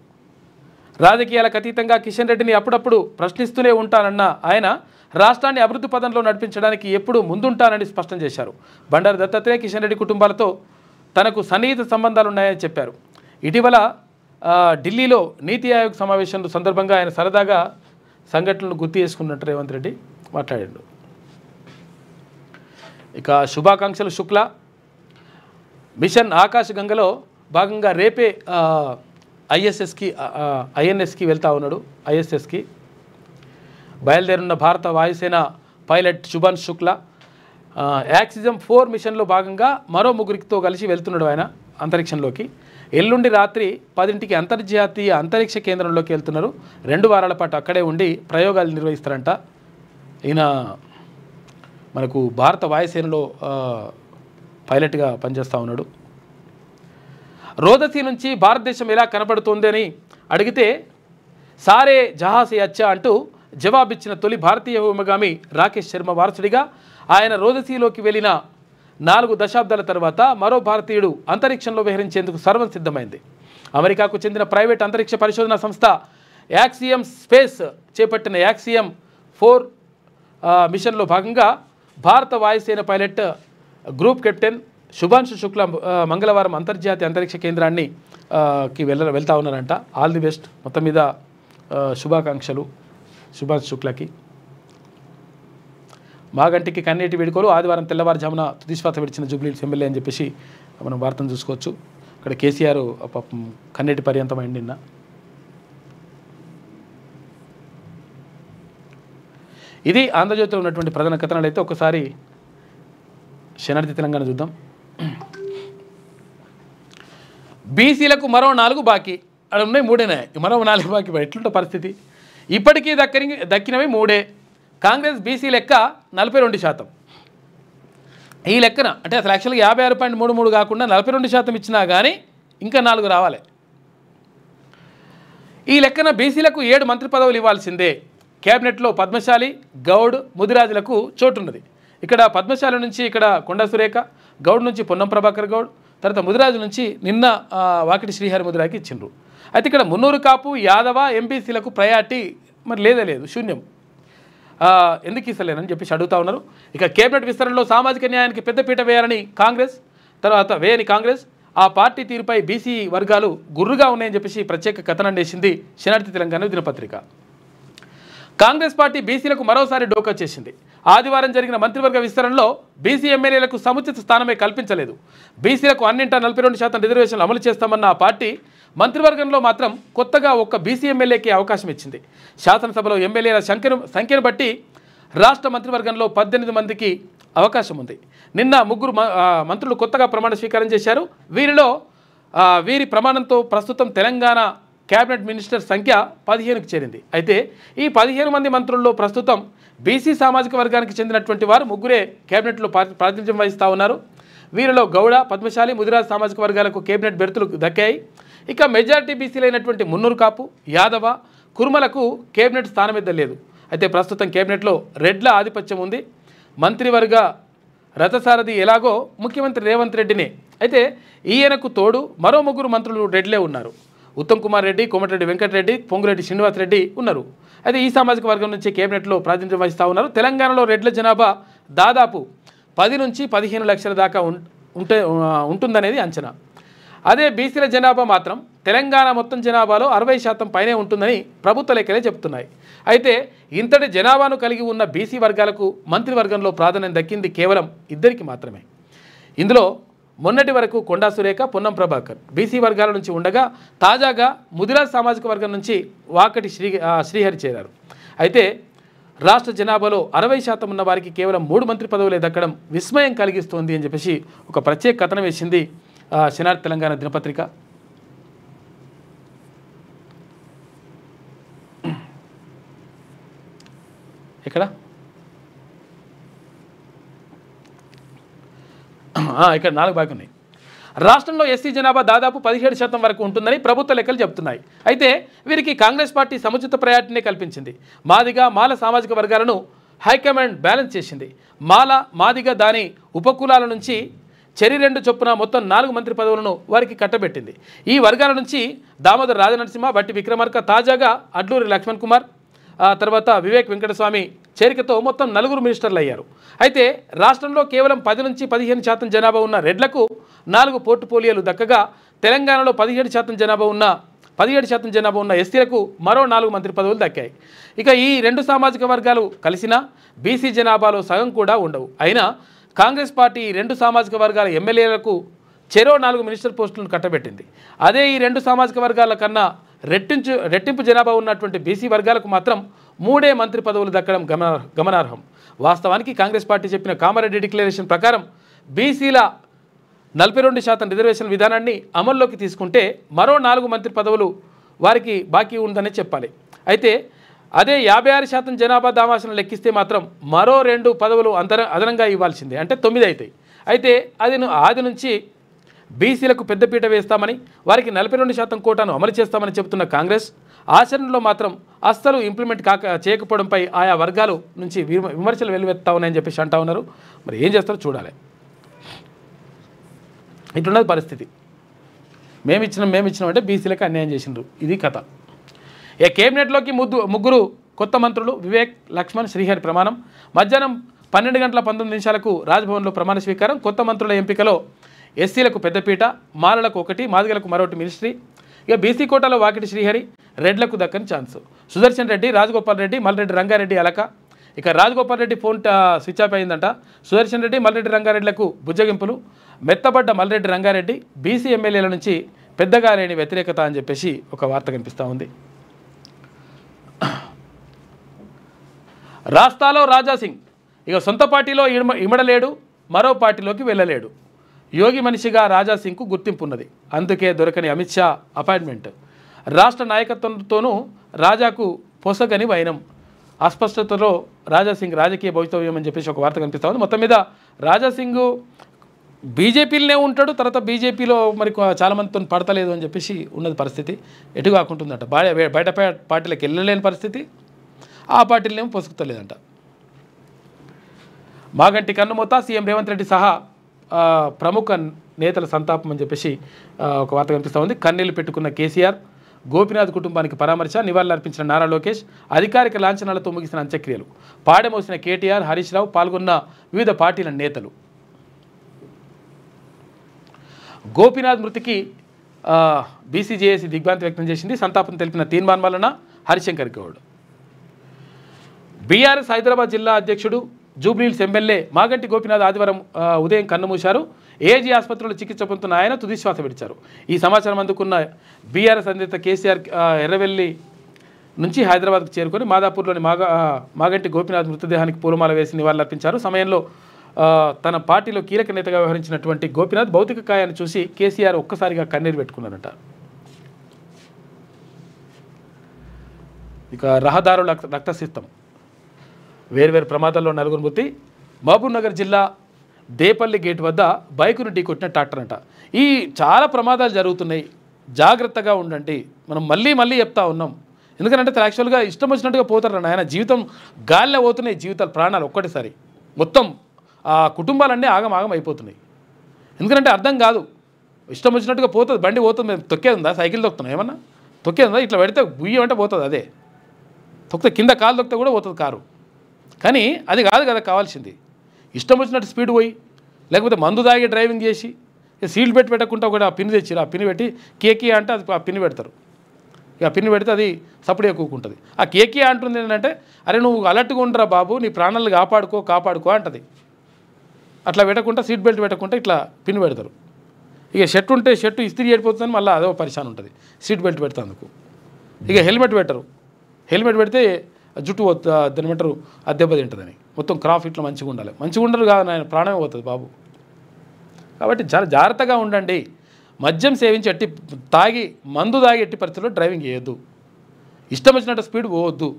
రాజకీయాలకు అతీతంగా కిషన్ రెడ్డిని అప్పుడప్పుడు ప్రశ్నిస్తూనే ఉంటానన్న ఆయన రాష్ట్రాన్ని అభివృద్ధి పదంలో నడిపించడానికి ఎప్పుడూ ముందుంటానని స్పష్టం చేశారు. బండారు దత్తాత్రేయ, కిషన్ రెడ్డి కుటుంబాలతో తనకు సన్నిహిత సంబంధాలున్నాయని చెప్పారు. ఇటీవల ఢిల్లీలో నీతి ఆయోగ్ సమావేశం సందర్భంగా ఆయన సరదాగా సంఘటనలు గుర్తు చేసుకున్నట్టు రేవంత్ రెడ్డి మాట్లాడాడు. ఇక శుభాకాంక్షలు శుక్లా. మిషన్ ఆకాశ గంగలో భాగంగా రేపే ఐఎన్ఎస్కి వెళ్తా ఉన్నాడు. ఐఎస్ఎస్కి బయలుదేరున్న భారత వాయుసేన పైలట్ శుభన్ శుక్లా యాక్సిజం 4 మిషన్లో భాగంగా మరో 3తో కలిసి వెళ్తున్నాడు ఆయన అంతరిక్షంలోకి. ఎల్లుండి రాత్రి 10ంటికి అంతర్జాతీయ అంతరిక్ష కేంద్రంలోకి వెళ్తున్నారు. 2 వారాల పాటు అక్కడే ఉండి ప్రయోగాలు నిర్వహిస్తారంట. ఈయన మనకు భారత వాయుసేనలో పైలట్గా పనిచేస్తూ ఉన్నాడు. రోదసీ నుంచి భారతదేశం ఎలా కనబడుతోంది అని అడిగితే సారే జహాసే అచ్చా అంటూ జవాబిచ్చిన తొలి భారతీయ వ్యోమగామి రాకేష్ శర్మ వారసుడిగా ఆయన రోదసీలోకి వెళ్ళిన 4 దశాబ్దాల తర్వాత మరో భారతీయుడు అంతరిక్షంలో విహరించేందుకు సర్వం సిద్ధమైంది. అమెరికాకు చెందిన ప్రైవేట్ అంతరిక్ష పరిశోధనా సంస్థ యాక్సియం స్పేస్ చేపట్టిన యాక్సియం-4 మిషన్లో భాగంగా భారత వాయుసేన pilot group captain Shubhanshu Shukla మంగళవారం అంతర్జాతీయ అంతరిక్ష కేంద్రాన్ని వెళ్తా ఉన్నారంట. All the best. మొత్తం మీద శుభాకాంక్షలు శుభాంశు శుక్లాకి. మాగంటికి కన్నీటి వేడుకలు ఆదివారం తెల్లవారుజామున తుదిశ్వాస విడిచిన జూబ్లీహిల్స్ ఎమ్మెల్యే అని చెప్పేసి మనం వార్తను చూసుకోవచ్చు. ఇక్కడ కేసీఆర్ పాపం కన్నీటి పర్యంతం అయింది నిన్న. ఇది ఆంధ్రజ్యోతిలో ఉన్నటువంటి ప్రధాన కథనాలు. అయితే ఒకసారి శనార్థి తెలంగాణ చూద్దాం. బీసీలకు మరో 4 బాకీ, అక్కడ ఉన్నాయి 3 మరో 4 బాకీ. ఎట్లుంటే పరిస్థితి? ఇప్పటికీ దక్కినవి 3. కాంగ్రెస్ బీసీ లెక్క 42%. ఈ లెక్కన అంటే అసలు యాక్చువల్గా 56.33 కాకుండా 42% ఇచ్చినా కానీ ఇంకా 4 రావాలి. ఈ లెక్కన బీసీలకు 7 మంత్రి పదవులు ఇవ్వాల్సిందే. క్యాబినెట్లో పద్మశాలి, గౌడ్, ముదిరాజులకు చోటున్నది. ఇక్కడ పద్మశాలి నుంచి ఇక్కడ కొండా సురేఖ, గౌడ్ నుంచి పొన్నం ప్రభాకర్ గౌడ్, తర్వాత ముదిరాజు నుంచి నిన్న వాకిటి శ్రీహరి ముదిరాకి ఇచ్చిండ్రు. అయితే ఇక్కడ మున్నూరు కాపు, యాదవ, ఎంబీసీలకు ప్రయారిటీ మరి లేదు, శూన్యం. ఎందుకు ఇస్తలేనని చెప్పేసి అడుగుతా ఉన్నారు. ఇక కేబినెట్ విస్తరణలో సామాజిక న్యాయానికి పెద్దపీట వేయాలని కాంగ్రెస్ ఆ పార్టీ తీరుపై బీసీ వర్గాలు గుర్రుగా ఉన్నాయని చెప్పేసి ప్రత్యేక కథనాన్ని వేసింది శనార్థి తెలంగాణ దినపత్రిక. కాంగ్రెస్ పార్టీ బీసీలకు మరోసారి డోకా చేసింది. ఆదివారం జరిగిన మంత్రివర్గ విస్తరణలో బీసీ ఎమ్మెల్యేలకు సముచిత స్థానమే కల్పించలేదు. బీసీలకు అన్నింటా 42% రిజర్వేషన్లు అమలు చేస్తామన్న ఆ పార్టీ మంత్రివర్గంలో మాత్రం కొత్తగా ఒక్క బీసీ ఎమ్మెల్యేకి అవకాశం ఇచ్చింది. శాసనసభలో ఎమ్మెల్యేల సంఖ్యను బట్టి రాష్ట్ర మంత్రివర్గంలో 18 మందికి అవకాశం ఉంది. నిన్న 3 మంత్రులు కొత్తగా ప్రమాణ స్వీకారం చేశారు. వీరి ప్రమాణంతో ప్రస్తుతం తెలంగాణ క్యాబినెట్ మినిస్టర్ సంఖ్య 15కు చేరింది. అయితే ఈ 15 మంది మంత్రుల్లో ప్రస్తుతం బీసీ సామాజిక వర్గానికి చెందినటువంటి వారు 3 క్యాబినెట్లో ప్రాతినిధ్యం వహిస్తూ ఉన్నారు. వీరిలో గౌడ, పద్మశాలి, ముదిరాజ్ సామాజిక వర్గాలకు కేబినెట్ బెర్తులు దక్కాయి. ఇక మెజారిటీ బీసీలైనటువంటి మున్నూరు కాపు, యాదవ, కుర్మలకు కేబినెట్ స్థానమిద్ద లేదు. అయితే ప్రస్తుతం కేబినెట్లో రెడ్ల ఆధిపత్యం ఉంది. మంత్రివర్గ రథసారథి ఎలాగో ముఖ్యమంత్రి రేవంత్ రెడ్డినే. అయితే ఈయనకు తోడు మరో 3 మంత్రులు రెడ్లే ఉన్నారు. ఉత్తమ్ కుమార్ రెడ్డి, కోమటిరెడ్డి వెంకటరెడ్డి, పొంగురెడ్డి శ్రీనివాస్ రెడ్డి ఉన్నారు. అయితే ఈ సామాజిక వర్గం నుంచి కేబినెట్లో ప్రాతినిధ్యం వహిస్తూ ఉన్నారు. తెలంగాణలో రెడ్ల జనాభా దాదాపు 10 నుంచి 15 లక్షల దాకా ఉంటుందనేది అంచనా. అదే బీసీల జనాభా మాత్రం తెలంగాణ మొత్తం జనాభాలో 60% పైనే ఉంటుందని ప్రభుత్వ లెక్కలే చెబుతున్నాయి. అయితే ఇంతటి జనాభాను కలిగి ఉన్న బీసీ వర్గాలకు మంత్రివర్గంలో ప్రాధాన్యం దక్కింది కేవలం 2కి మాత్రమే. ఇందులో మొన్నటి వరకు కొండా సురేఖ, పొన్నం ప్రభాకర్ బీసీ వర్గాల నుంచి ఉండగా తాజాగా ముదిరాజ్ సామాజిక వర్గం నుంచి వాకటి శ్రీహరి చేరారు. అయితే రాష్ట్ర జనాభాలో 60% ఉన్న వారికి కేవలం 3 మంత్రి పదవులే దక్కడం విస్మయం కలిగిస్తోంది అని చెప్పేసి ఒక ప్రత్యేక కథనం వేసింది శనార్థి తెలంగాణ దినపత్రిక. ఇక్కడ ఇక్కడ 4 బాకీ ఉన్నాయి. రాష్ట్రంలో ఎస్సీ జనాభా దాదాపు 17% వరకు ఉంటుందని ప్రభుత్వ లెక్కలు చెబుతున్నాయి. అయితే వీరికి కాంగ్రెస్ పార్టీ సముచిత ప్రయారిటీనే కల్పించింది. మాల సామాజిక వర్గాలను హైకమాండ్ బ్యాలెన్స్ చేసింది. మాదిగ దాని ఉపకులాల నుంచి చెరి 2 చొప్పున మొత్తం 4 మంత్రి పదవులను వారికి కట్టబెట్టింది. ఈ వర్గాల నుంచి దామోదర్ రాజనరసింహ, బట్టి విక్రమార్క, తాజాగా అడ్లూరి లక్ష్మణ్ కుమార్, తర్వాత వివేక్ వెంకటస్వామి చేరికతో మొత్తం 4 మినిస్టర్లు అయ్యారు. అయితే రాష్ట్రంలో కేవలం 10 నుంచి 15% జనాభా ఉన్న రెడ్లకు 4 పోర్టుఫోలియోలు దక్కగా తెలంగాణలో 17% జనాభా ఉన్న ఎస్సీలకు మరో 4 మంత్రి పదవులు దక్కాయి. ఇక ఈ 2 సామాజిక వర్గాలు కలిసినా బీసీ జనాభాలో సగం కూడా ఉండవు. అయినా కాంగ్రెస్ పార్టీ ఈ 2 సామాజిక వర్గాల ఎమ్మెల్యేలకు చెరో 4 మినిస్టర్ పోస్టులను కట్టబెట్టింది. అదే ఈ 2 సామాజిక వర్గాల కన్నా రెట్టింపు జనాభా ఉన్నటువంటి బీసీ వర్గాలకు మాత్రం 3 మంత్రి పదవులు దక్కడం గమనార్హం. వాస్తవానికి కాంగ్రెస్ పార్టీ చెప్పిన కామారెడ్డి డిక్లరేషన్ ప్రకారం బీసీల 42% రిజర్వేషన్ విధానాన్ని అమల్లోకి తీసుకుంటే మరో 4 మంత్రి పదవులు వారికి బాకీ ఉందని చెప్పాలి. అయితే అదే 56% జనాభా దామాషను లెక్కిస్తే మాత్రం మరో 2 పదవులు అదనంగా ఇవ్వాల్సిందే, అంటే 9 అవుతాయి. అయితే ఆది నుంచి బీసీలకు పెద్దపీట వేస్తామని, వారికి 42% కోటాను అమలు చేస్తామని చెబుతున్న కాంగ్రెస్ ఆచరణలో మాత్రం అస్సలు ఇంప్లిమెంట్ చేయకపోవడంపై ఆయా వర్గాలు నుంచి విమర్శలు వెల్లువెత్తా ఉన్నాయని చెప్పేసి అంటా ఉన్నారు. మరి ఏం చేస్తారో చూడాలి. ఇట్లున్నది పరిస్థితి. మేమిచ్చినాం అంటే బీసీలకు అన్యాయం చేసిండ్రు, ఇది కథ. ఇక కేబినెట్లోకి ముగ్గురు కొత్త మంత్రులు వివేక్, లక్ష్మణ్, శ్రీహరి ప్రమాణం. మధ్యాహ్నం 12:19 రాజ్భవన్లో ప్రమాణ స్వీకారం. కొత్త మంత్రుల ఎంపికలో ఎస్సీలకు పెద్దపీట, మాలలకు ఒకటి, మాదిగలకు మరొకటి మినిస్ట్రీ. ఇక బీసీ కోటాలో వాకిటి శ్రీహరి, రెడ్లకు దక్కని ఛాన్స్. సుదర్శన్ రెడ్డి, రాజగోపాల్ రెడ్డి, మల్రెడ్డి రంగారెడ్డి అలక. ఇక Rajagopal Reddy phone switch off అయిందంట. సుదర్శన్ రెడ్డి, మల్రెడ్డి రంగారెడ్డిలకు బుజ్జగింపులు. మెత్తబడ్డ మల్రెడ్డి రంగారెడ్డి, బీసీ ఎమ్మెల్యేల నుంచి పెద్దగా లేని వ్యతిరేకత అని చెప్పేసి ఒక వార్త కనిపిస్తూ ఉంది. రాస్తాలో రాజాసింగ్ ఇక సొంత పార్టీలో ఇమడలేడు, మరో పార్టీలోకి వెళ్ళలేడు. యోగి మనిషిగా రాజాసింగ్కు గుర్తింపు ఉన్నది. అందుకే దొరకని అమిత్ షా అపాయింట్మెంట్. రాష్ట్ర నాయకత్వంతోనూ రాజాకు పొసగని వైనం. అస్పష్టతలో రాజాసింగ్ రాజకీయ భవితవ్యం అని చెప్పేసి ఒక వార్త కనిపిస్తూ ఉంది. మొత్తం మీద రాజాసింగ్ బీజేపీలోనే ఉంటాడు, తర్వాత బీజేపీలో మరి చాలామందితో పడతలేదు అని చెప్పేసి ఉన్నది పరిస్థితి. ఎటు కాకుంటుందట. బయట పార్టీలకు వెళ్ళలేని పరిస్థితి, ఆ పార్టీలనేమో పొసుకుతలేదంట. మాగంటి కన్నుమూత, సీఎం రేవంత్ రెడ్డి సహా ప్రముఖ నేతల సంతాపం అని చెప్పేసి ఒక వార్త కనిపిస్తూ ఉంది. కన్నీళ్లు పెట్టుకున్న కేసీఆర్, గోపినాథ్ కుటుంబానికి పరామర్శ, నివాళులర్పించిన నారా లోకేష్, అధికారిక లాంఛనాలతో ముగిసిన అంత్యక్రియలు, పాడెమోసిన కేటీఆర్, హరీష్ రావు, పాల్గొన్న వివిధ పార్టీల నేతలు. గోపినాథ్ మృతికి బీసీజేఏసీ దిగ్భ్రాంతి వ్యక్తం చేసింది. సంతాపం తెలిపిన తీర్మాన్ వలన హరిశంకర్ గౌడ్. బీఆర్ఎస్ హైదరాబాద్ జిల్లా అధ్యక్షుడు, జూబ్లీహిల్స్ ఎమ్మెల్యే మాగంటి గోపినాథ్ ఆదివారం ఉదయం కన్నుమూశారు. ఏజీ ఆసుపత్రిలో చికిత్స పొందుతున్న ఆయన తుదిశ్వాస విడిచారు. ఈ సమాచారం అందుకున్న బీఆర్ఎస్ అధినేత కేసీఆర్ ఎర్రవెల్లి నుంచి హైదరాబాద్కు చేరుకొని మాదాపూర్లోని మాగంటి గోపినాథ్ మృతదేహానికి పూలమాల వేసి నివాళులర్పించారు. సమయంలో తన పార్టీలో కీలక నేతగా వ్యవహరించినటువంటి గోపినాథ్ భౌతిక కాయాన్ని చూసి కేసీఆర్ ఒక్కసారిగా కన్నీరు పెట్టుకున్నారట. ఇక రహదారుల రక్తసిక్తం, వేర్వేరు ప్రమాదాల్లో 4 మృతి. మహబూబ్నగర్ జిల్లా దేపల్లి గేట్ వద్ద బైకును ఢీకొట్టిన ట్రాక్టర్ అంట. ఈ చాలా ప్రమాదాలు జరుగుతున్నాయి, జాగ్రత్తగా ఉండండి. మనం మళ్ళీ చెప్తా ఉన్నాం. ఎందుకంటే యాక్చువల్గా ఇష్టం వచ్చినట్టుగా పోతారు ఆయన. జీవితం గాలిలో పోతున్నాయి, జీవితాలు ప్రాణాలు ఒక్కటేసారి మొత్తం ఆ కుటుంబాలన్నీ ఆగం అయిపోతున్నాయి. ఎందుకంటే అర్థం కాదు, ఇష్టం వచ్చినట్టుగా పోతుంది, బండి పోతుంది. మేము తొక్కేది ఉందా? సైకిల్ తొక్కుతున్నాం, ఏమన్నా తొక్కేది ఉందా? ఇట్లా పెడితే బుయ్యం అంటే పోతుంది, అదే తొక్కితే కింద కాలు తొక్కితే కూడా పోతుంది కారు. కానీ అది కాదు కదా కావాల్సింది. ఇష్టం వచ్చినట్టు స్పీడ్ పోయి, లేకపోతే మందు తాగి డ్రైవింగ్ చేసి సీట్ పెట్టకుండా ఒకటి ఆ పిన్ తెచ్చిరు, ఆ పిన్ పెట్టి కేకే అంటే అది ఆ పిన్ పెడతారు. ఇక ఆ పిన్ పెడితే అది సపరేట్గా కూకుంటుంది. ఆ కేకే అంటుంది ఏంటంటే, అరే నువ్వు అలర్ట్గా ఉండరా బాబు, నీ ప్రాణాలు కాపాడుకో అంటది. అట్లా పెట్టకుండా, సీట్ బెల్ట్ పెట్టకుండా ఇట్లా పిన్ పెడతారు. ఇక షర్ట్ ఉంటే షర్టు ఇస్త్రీ అయిపోతుందని మళ్ళీ అదో పరిశాన్ ఉంటుంది సీట్ బెల్ట్ పెడతాందుకు. ఇక హెల్మెట్ పెట్టరు, హెల్మెట్ పెడితే జుట్టు దాని ఏమంటారు అది దెబ్బతింటుందని. మొత్తం క్రాఫ్ ఇట్లా మంచిగా ఉండాలి. మంచిగా ఉండరు కాదు, ఆయన ప్రాణమే పోతుంది బాబు. కాబట్టి చాలా జాగ్రత్తగా ఉండండి. మద్యం సేవించి మందు తాగి ఎట్టి పరిస్థితుల్లో డ్రైవింగ్ చేయొద్దు. ఇష్టం వచ్చినట్టు స్పీడ్ పోవద్దు.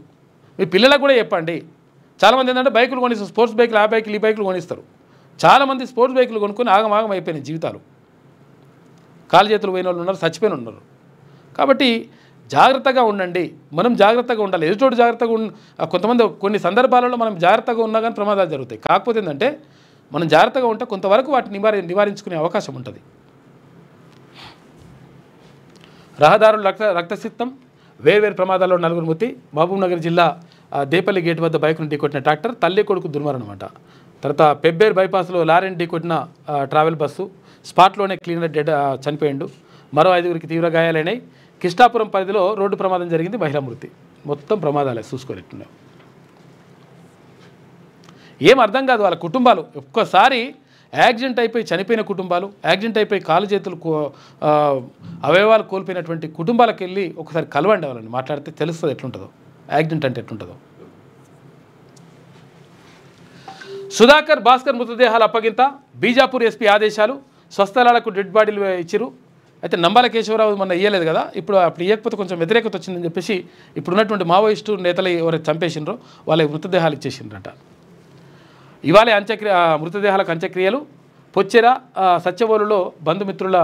మీ పిల్లలకు కూడా చెప్పండి. చాలామంది ఏంటంటే బైకులు కొనిస్తారు, స్పోర్ట్స్ బైకులు, ఆ బైకులు ఈ బైకులు కొనిస్తారు. చాలామంది స్పోర్ట్స్ బైకులు కొనుక్కొని ఆగం అయిపోయినాయి జీవితాలు. కాలు చేతులు పోయిన వాళ్ళు ఉన్నారు, చచ్చిపోయిన ఉన్నారు. కాబట్టి జాగ్రత్తగా ఉండండి. మనం జాగ్రత్తగా ఉండాలి. ఎదుటోడు జాగ్రత్తగా కొంతమంది కొన్ని సందర్భాలలో మనం జాగ్రత్తగా ఉన్నా కానీ ప్రమాదాలు జరుగుతాయి. కాకపోతే ఏంటంటే మనం జాగ్రత్తగా ఉంటే కొంతవరకు వాటిని నివారించుకునే అవకాశం ఉంటుంది. రహదారుల రక్తసిక్తం, వేర్వేరు ప్రమాదాల్లో 4 మృతి. మహబూబ్నగర్ జిల్లా దేపల్లి గేట్ వద్ద బైకును ఢీకొట్టిన ట్రాక్టర్, తల్లి కొడుకు దుర్మరణం అన్నమాట. తర్వాత పెబ్బేర్ బైపాస్లో లారీని ఢీకొట్టిన ట్రావెల్ బస్సు, స్పాట్లోనే క్లీనర్ చనిపోయిండు. మరో 5గురికి తీవ్ర గాయాలైనాయి. కిష్టాపురం పరిధిలో రోడ్డు ప్రమాదం జరిగింది, మహిళా మృతి. మొత్తం ప్రమాదాలే చూసుకోలేట్టున్నాయి. ఏం అర్థం కాదు వాళ్ళ కుటుంబాలు. ఒక్కసారి యాక్సిడెంట్ అయిపోయి చనిపోయిన కుటుంబాలు, యాక్సిడెంట్ అయిపోయి కాలు చేతులు అవయవాలు కోల్పోయినటువంటి కుటుంబాలకు వెళ్ళి ఒకసారి కలవండి, వాళ్ళని మాట్లాడితే తెలుస్తుంది ఎట్లుంటుందో, యాక్సిడెంట్ అంటే ఎట్లుంటుందో. సుధాకర్, భాస్కర్ మృతదేహాల అప్పగింత, బీజాపూర్ ఎస్పీ ఆదేశాలు. స్వస్థలాలకు డెడ్ బాడీలు ఇచ్చిరు. అయితే నంబాల కేశవరావు మొన్న ఇయ్యలేదు కదా, అప్పుడు ఇవ్వకపోతే కొంచెం వ్యతిరేకత వచ్చిందని చెప్పేసి ఇప్పుడున్నటువంటి మావోయిస్టు నేతలు ఎవరైతే చంపేసిండ్రో వాళ్ళకి మృతదేహాలు ఇచ్చేసిండ్రట. ఇవాళ మృతదేహాలకు అంత్యక్రియలు. పొచ్చెర, సత్యవోలులో బంధుమిత్రుల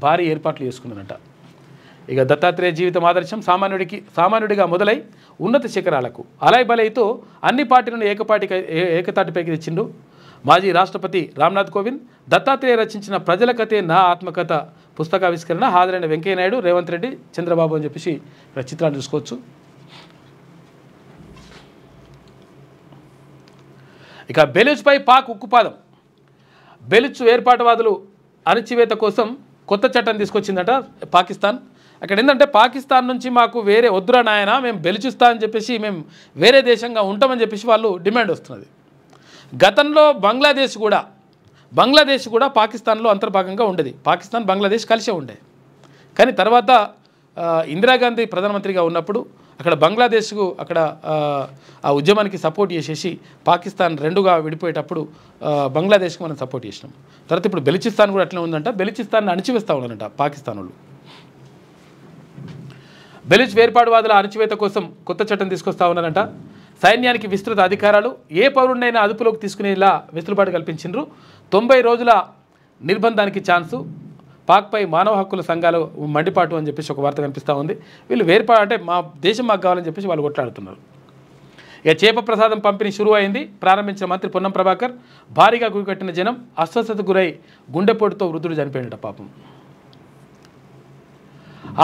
భారీ ఏర్పాట్లు చేసుకున్నారట. ఇక దత్తాత్రేయ జీవితం ఆదర్శం, సామాన్యుడిగా మొదలై ఉన్నత శిఖరాలకు అలైబలైతో అన్ని పార్టీలను ఏకతాటిపైకి తెచ్చిండు మాజీ రాష్ట్రపతి రామ్నాథ్ కోవింద్. దత్తాత్రేయ రచించిన ప్రజల కథే నా ఆత్మకథ పుస్తకావిష్కరణ హాజరైన వెంకయ్యనాయుడు, రేవంత్ రెడ్డి, చంద్రబాబు అని చెప్పేసి ఇక్కడ చిత్రాలు చూసుకోవచ్చు. ఇక బెలూచ్పై పాక్ ఉక్కుపాదం. బెలూచ్ వేర్పాటువాదులు అణచివేత కోసం కొత్త చట్టం తీసుకొచ్చిందట పాకిస్తాన్. అక్కడ ఏంటంటే పాకిస్తాన్ నుంచి మాకు వేరే వద్దురా నాయన, మేము బెలుచిస్తాన్ అని చెప్పేసి మేము వేరే దేశంగా ఉంటామని చెప్పేసి వాళ్ళు డిమాండ్ వస్తున్నది. గతంలో బంగ్లాదేశ్ కూడా పాకిస్తాన్లో అంతర్భాగంగా ఉండేది. పాకిస్తాన్ బంగ్లాదేశ్ కలిసే ఉండే. కానీ తర్వాత ఇందిరాగాంధీ ప్రధానమంత్రిగా ఉన్నప్పుడు అక్కడ బంగ్లాదేశ్కు అక్కడ ఆ ఉద్యమానికి సపోర్ట్ చేసేసి పాకిస్తాన్ రెండుగా విడిపోయేటప్పుడు బంగ్లాదేశ్కి మనం సపోర్ట్ చేసినాం. తర్వాత ఇప్పుడు బెలుచిస్తాన్ కూడా అట్లా ఉందంట. బెలుచిస్తాన్ని అణచివేస్తూ ఉన్నారంట పాకిస్తాన్ వాళ్ళు. బెలూచ్ వేర్పాటువాదుల అణచివేత కోసం కొత్త చట్టం తీసుకొస్తా ఉన్నారంట. సైన్యానికి విస్తృత అధికారాలు, ఏ పౌరుడినైనా అదుపులోకి తీసుకునేలా వెసులుబాటు కల్పించిండ్రు. 90 రోజుల నిర్బంధానికి ఛాన్సు. పాక్పై మానవ హక్కుల సంఘాలు మండిపాటు అని చెప్పేసి ఒక వార్త కనిపిస్తూ ఉంది. వీళ్ళు అంటే మా దేశం మాకు కావాలని చెప్పేసి వాళ్ళు కొట్లాడుతున్నారు. ఇక చేప ప్రసాదం పంపిణీ షురూ అయింది. ప్రారంభించిన మంత్రి పొన్నం ప్రభాకర్. భారీగా గురికట్టిన జనం. అస్వస్థతకు గురై గుండెపోటుతో వృద్ధుడు చనిపోయాడట పాపం.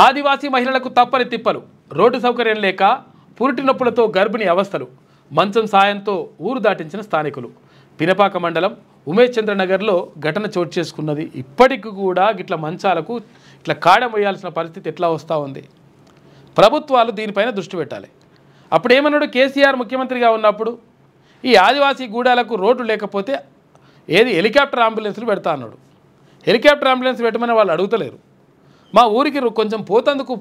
ఆదివాసీ మహిళలకు తప్పని తిప్పలు. రోడ్డు సౌకర్యం లేక పురిటి నొప్పులతో గర్భిణీ అవస్థలు. మంచం సాయంతో ఊరు దాటించిన స్థానికులు. పినపాక మండలం ఉమేష్ చంద్రనగర్లో ఘటన చోటు చేసుకున్నది. ఇప్పటికి కూడా ఇట్లా మంచాలకు ఇట్లా కాడం వేయాల్సిన పరిస్థితి ఎట్లా వస్తూ ఉంది. ప్రభుత్వాలు దీనిపైన దృష్టి పెట్టాలి. అప్పుడు ఏమన్నాడు కేసీఆర్ ముఖ్యమంత్రిగా ఉన్నప్పుడు, ఈ ఆదివాసీ గూడాలకు రోడ్డు లేకపోతే హెలికాప్టర్ అంబులెన్స్లు పెడతా అన్నాడు. హెలికాప్టర్ అంబులెన్స్ పెట్టమని వాళ్ళు అడుగుతలేరు. మా ఊరికి కొంచెం పోతందుకు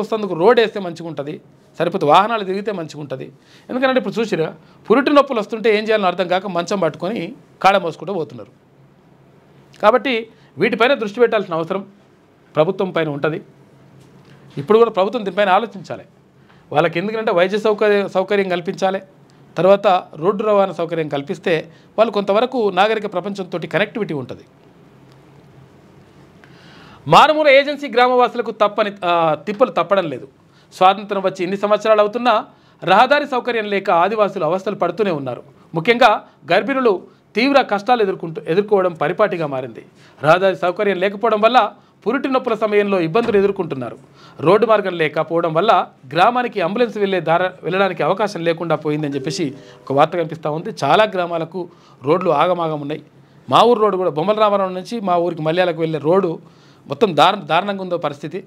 వస్తందుకు రోడ్ వేస్తే మంచిగా ఉంటుంది, సరిపోతే వాహనాలు తిరిగితే మంచిగా ఉంటుంది. ఎందుకంటే ఇప్పుడు చూసిరా పురిటి నొప్పులు వస్తుంటే ఏం చేయాలని అర్థం కాక మంచం పట్టుకొని కాడ మోసుకుంటూ పోతున్నారు. కాబట్టి వీటిపైన దృష్టి పెట్టాల్సిన అవసరం ప్రభుత్వం పైన ఉంటుంది. ఇప్పుడు కూడా ప్రభుత్వం దీనిపైన ఆలోచించాలి. వాళ్ళకి ఎందుకంటే వైద్య సౌకర్యం కల్పించాలి. తర్వాత రోడ్డు రవాణా సౌకర్యం కల్పిస్తే వాళ్ళు కొంతవరకు నాగరిక ప్రపంచంతో కనెక్టివిటీ ఉంటుంది. మారుమూల ఏజెన్సీ గ్రామవాసులకు తిప్పలు తప్పడం లేదు. స్వాతంత్రం వచ్చి ఇన్ని సంవత్సరాలు అవుతున్నా రహదారి సౌకర్యం లేక ఆదివాసులు అవస్థలు పడుతూనే ఉన్నారు. ముఖ్యంగా గర్భిణులు తీవ్ర కష్టాలు ఎదుర్కోవడం పరిపాటిగా మారింది. రహదారి సౌకర్యం లేకపోవడం వల్ల పురిటి నొప్పుల సమయంలో ఇబ్బందులు ఎదుర్కొంటున్నారు. రోడ్డు మార్గం లేకపోవడం వల్ల గ్రామానికి అంబులెన్స్ వెళ్ళడానికి అవకాశం లేకుండా పోయిందని చెప్పేసి ఒక వార్త కనిపిస్తూ ఉంది. చాలా గ్రామాలకు రోడ్లు ఆగమాగం ఉన్నాయి. మా ఊరు రోడ్డు కూడా బొమ్మల రామారావు నుంచి మా ఊరికి మల్యాలకు వెళ్ళే రోడ్డు మొత్తం దారుణంగా ఉందో పరిస్థితి.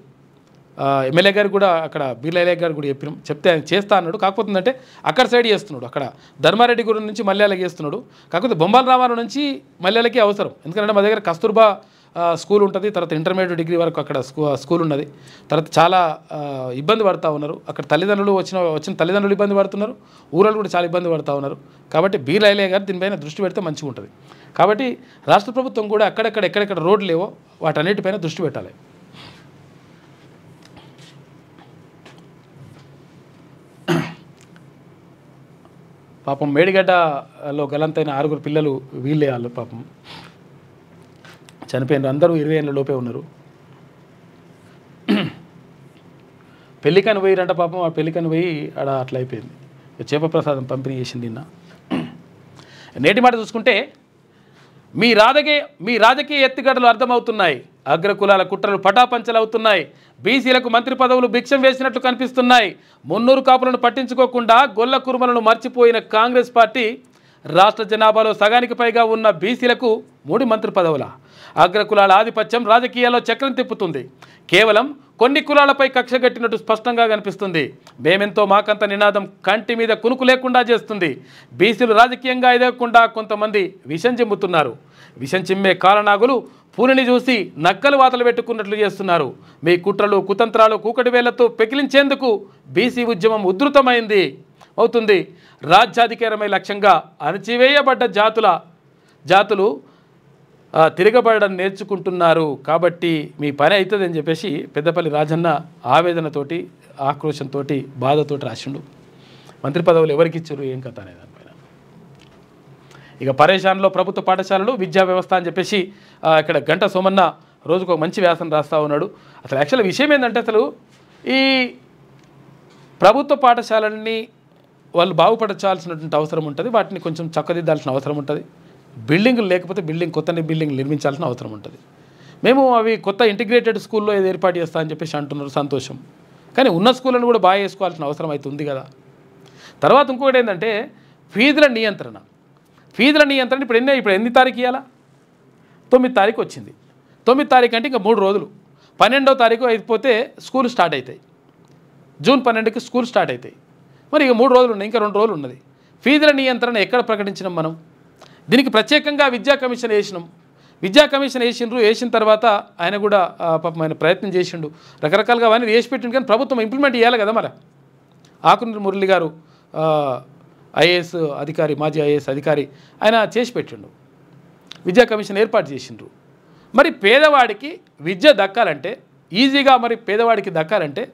ఎమ్మెల్యే గారు కూడా అక్కడ బీర్లయ్య గారు కూడా చెప్తే ఆయన చేస్తా అన్నాడు. కాకపోతే అంటే అక్కడ సైడ్ చేస్తున్నాడు, అక్కడ ధర్మారెడ్డి గురి నుంచి మల్యాలకి చేస్తున్నాడు. కాకపోతే బొమ్మల రామారావు నుంచి మల్యాలకి అవసరం. ఎందుకంటే మా దగ్గర కస్తూర్బా స్కూల్ ఉంటుంది, తర్వాత ఇంటర్మీడియట్ డిగ్రీ వరకు అక్కడ స్కూల్ ఉన్నది. తర్వాత చాలా ఇబ్బంది పడుతూ ఉన్నారు. అక్కడ తల్లిదండ్రులు వచ్చిన తల్లిదండ్రులు ఇబ్బంది పడుతున్నారు, ఊరలు కూడా చాలా ఇబ్బంది పడుతూ ఉన్నారు. కాబట్టి బీర్లయ్య గారు దీనిపైన దృష్టి పెడితే మంచిగా ఉంటుంది. కాబట్టి రాష్ట్ర ప్రభుత్వం కూడా ఎక్కడెక్కడ రోడ్లు లేవో వాటన్నిటిపైన దృష్టి పెట్టాలి. పాపం మేడిగడ్డలో గలంతైన 6 పిల్లలు వీళ్ళే వాళ్ళు పాపం చనిపోయినారు. అందరూ 20 ఏళ్ళ లోపే ఉన్నారు. పెళ్ళికని పోయిరంట పాపం. ఆ పెళ్ళికని పోయి ఆడ అట్లా అయిపోయింది. చేప ప్రసాదం పంపిణీ చేసింది నిన్న. నేటి మాట చూసుకుంటే మీ రాజకీయ ఎత్తుగడలు అర్థమవుతున్నాయి. అగ్రకులాల కుట్రలు పటాపంచలవుతున్నాయి. బీసీలకు మంత్రి పదవులు భిక్షం వేసినట్లు కనిపిస్తున్నాయి. మున్నూరు కాపులను పట్టించుకోకుండా గొల్ల కురుమలను మర్చిపోయిన కాంగ్రెస్ పార్టీ రాష్ట్ర జనాభాలో సగానికి పైగా ఉన్న బీసీలకు 3 మంత్రి పదవుల. అగ్రకులాల ఆధిపత్యం రాజకీయాల్లో చక్రం తిప్పుతుంది. కేవలం కొన్ని కులాలపై కక్షగట్టినట్టు స్పష్టంగా కనిపిస్తుంది. మేమెంతో మాకంత నినాదం కంటి మీద కునుకు లేకుండా చేస్తుంది. బీసీలు రాజకీయంగా ఎదగకుండా కొంతమంది విషం చిమ్ముతున్నారు. విషం చిమ్మే కాలనాగులు పూనిని చూసి నక్కలు వాతలు పెట్టుకున్నట్లు చేస్తున్నారు. మీ కుట్రలు కుతంత్రాలు కూకటి వేళ్లతో పెకిలించేందుకు బీసీ ఉద్యమం అవుతుంది. రాజ్యాధికారమే లక్ష్యంగా అణచివేయబడ్డ జాతులు తిరగబడడం నేర్చుకుంటున్నారు. కాబట్టి మీ పని అవుతుందని చెప్పేసి పెద్దపల్లి రాజన్న ఆవేదనతోటి ఆక్రోశంతో బాధతోటి రాసిండు. మంత్రి పదవులు ఎవరికి ఇచ్చారు ఏం కథ అనే దానిపైన. ఇక పరేషాన్లో ప్రభుత్వ పాఠశాలలు విద్యా వ్యవస్థ అని చెప్పేసి ఇక్కడ గంట సోమన్న రోజుకు ఒక మంచి వ్యాసం రాస్తూ ఉన్నాడు. అసలు యాక్చువల్ విషయం ఏంటంటే అసలు ఈ ప్రభుత్వ పాఠశాలల్ని వాళ్ళు బాగుపరచాల్సినటువంటి అవసరం ఉంటుంది. వాటిని కొంచెం చక్కదిద్దాల్సిన అవసరం ఉంటుంది. బిల్డింగులు లేకపోతే కొత్త బిల్డింగ్ నిర్మించాల్సిన అవసరం ఉంటుంది. మేము అవి కొత్త ఇంటిగ్రేటెడ్ స్కూల్లో ఏది ఏర్పాటు చేస్తా అని చెప్పేసి అంటున్నారు, సంతోషం. కానీ ఉన్న స్కూళ్ళను కూడా బాగా చేసుకోవాల్సిన అవసరం అయితే ఉంది కదా. తర్వాత ఇంకొకటి ఏంటంటే ఫీజుల నియంత్రణ. ఫీజుల నియంత్రణ ఇప్పుడు ఎన్ని తారీఖు ఇవ్వాలా? 9 తారీఖు వచ్చింది. 9 తారీఖు అంటే ఇంకా 3 రోజులు. 12వ తారీఖు అయిపోతే స్కూల్ స్టార్ట్ అవుతాయి. జూన్ 12కి స్కూల్ స్టార్ట్ అవుతాయి. మరి ఇక 3 రోజులు ఉన్నాయి, ఇంకా 2 రోజులు ఉన్నది. ఫీజుల నియంత్రణ ఎక్కడ ప్రకటించినాం మనం? దీనికి ప్రత్యేకంగా విద్యా కమిషన్ వేసినాం. విద్యా కమిషన్ వేసిన తర్వాత ఆయన కూడా పాపం ఆయన ప్రయత్నం చేసిండు, రకరకాలుగా అవన్నీ వేసి పెట్టిండు. కానీ ప్రభుత్వం ఇంప్లిమెంట్ చేయాలి కదా. మరి ఆకునూరి మురళి గారు ఐఏఎస్ అధికారి, మాజీ ఐఏఎస్ అధికారి, ఆయన చేసి పెట్టిండు, విద్యా కమిషన్ ఏర్పాటు చేసిండ్రు. మరి పేదవాడికి విద్య దక్కాలంటే, ఈజీగా మరి పేదవాడికి దక్కాలంటే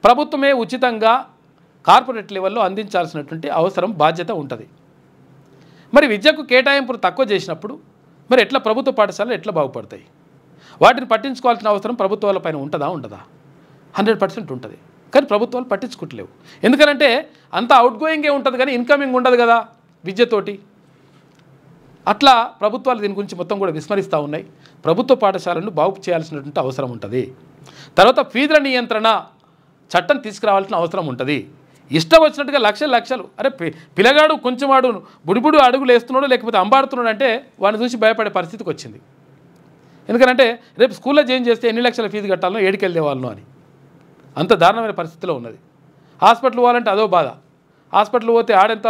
ప్రభుత్వమే ఉచితంగా కార్పొరేట్ లెవెల్లో అందించాల్సినటువంటి అవసరం, బాధ్యత ఉంటుంది. మరి విద్యకు కేటాయింపులు తక్కువ చేసినప్పుడు మరి ఎట్లా ప్రభుత్వ పాఠశాలలు ఎట్లా బాగుపడతాయి? వాటిని పట్టించుకోవాల్సిన అవసరం ప్రభుత్వాల పైన ఉండదా? 100% ఉంటుంది. కానీ ప్రభుత్వాలు పట్టించుకుంటలేవు. ఎందుకంటే అంత అవుట్ గోయింగే ఉంటుంది కానీ ఇన్కమింగ్ ఉండదు కదా విద్యతోటి. అట్లా ప్రభుత్వాలు దీని గురించి మొత్తం కూడా విస్మరిస్తూ ఉన్నాయి. ప్రభుత్వ పాఠశాలను బాగు చేయాల్సినటువంటి అవసరం ఉంటుంది. తర్వాత ఫీజుల నియంత్రణ చట్టం తీసుకురావాల్సిన అవసరం ఉంటుంది. ఇష్టం వచ్చినట్టుగా లక్షలు అరే పిల్లగాడు కొంచెం వాడు బుడిబుడు అడుగులు వేస్తున్నాడు లేకపోతే అంబాడుతున్నాడు అంటే వాడిని చూసి భయపడే పరిస్థితికి వచ్చింది. ఎందుకంటే రేపు స్కూల్లో జాయిన్ చేస్తే ఎన్ని లక్షల ఫీజు కట్టాలనో, ఏడికెళ్ళే వాళ్ళను అని అంత దారుణమైన పరిస్థితిలో ఉన్నది. హాస్పిటల్ పోవాలంటే అదో బాధ. హాస్పిటల్ పోతే ఆడెంత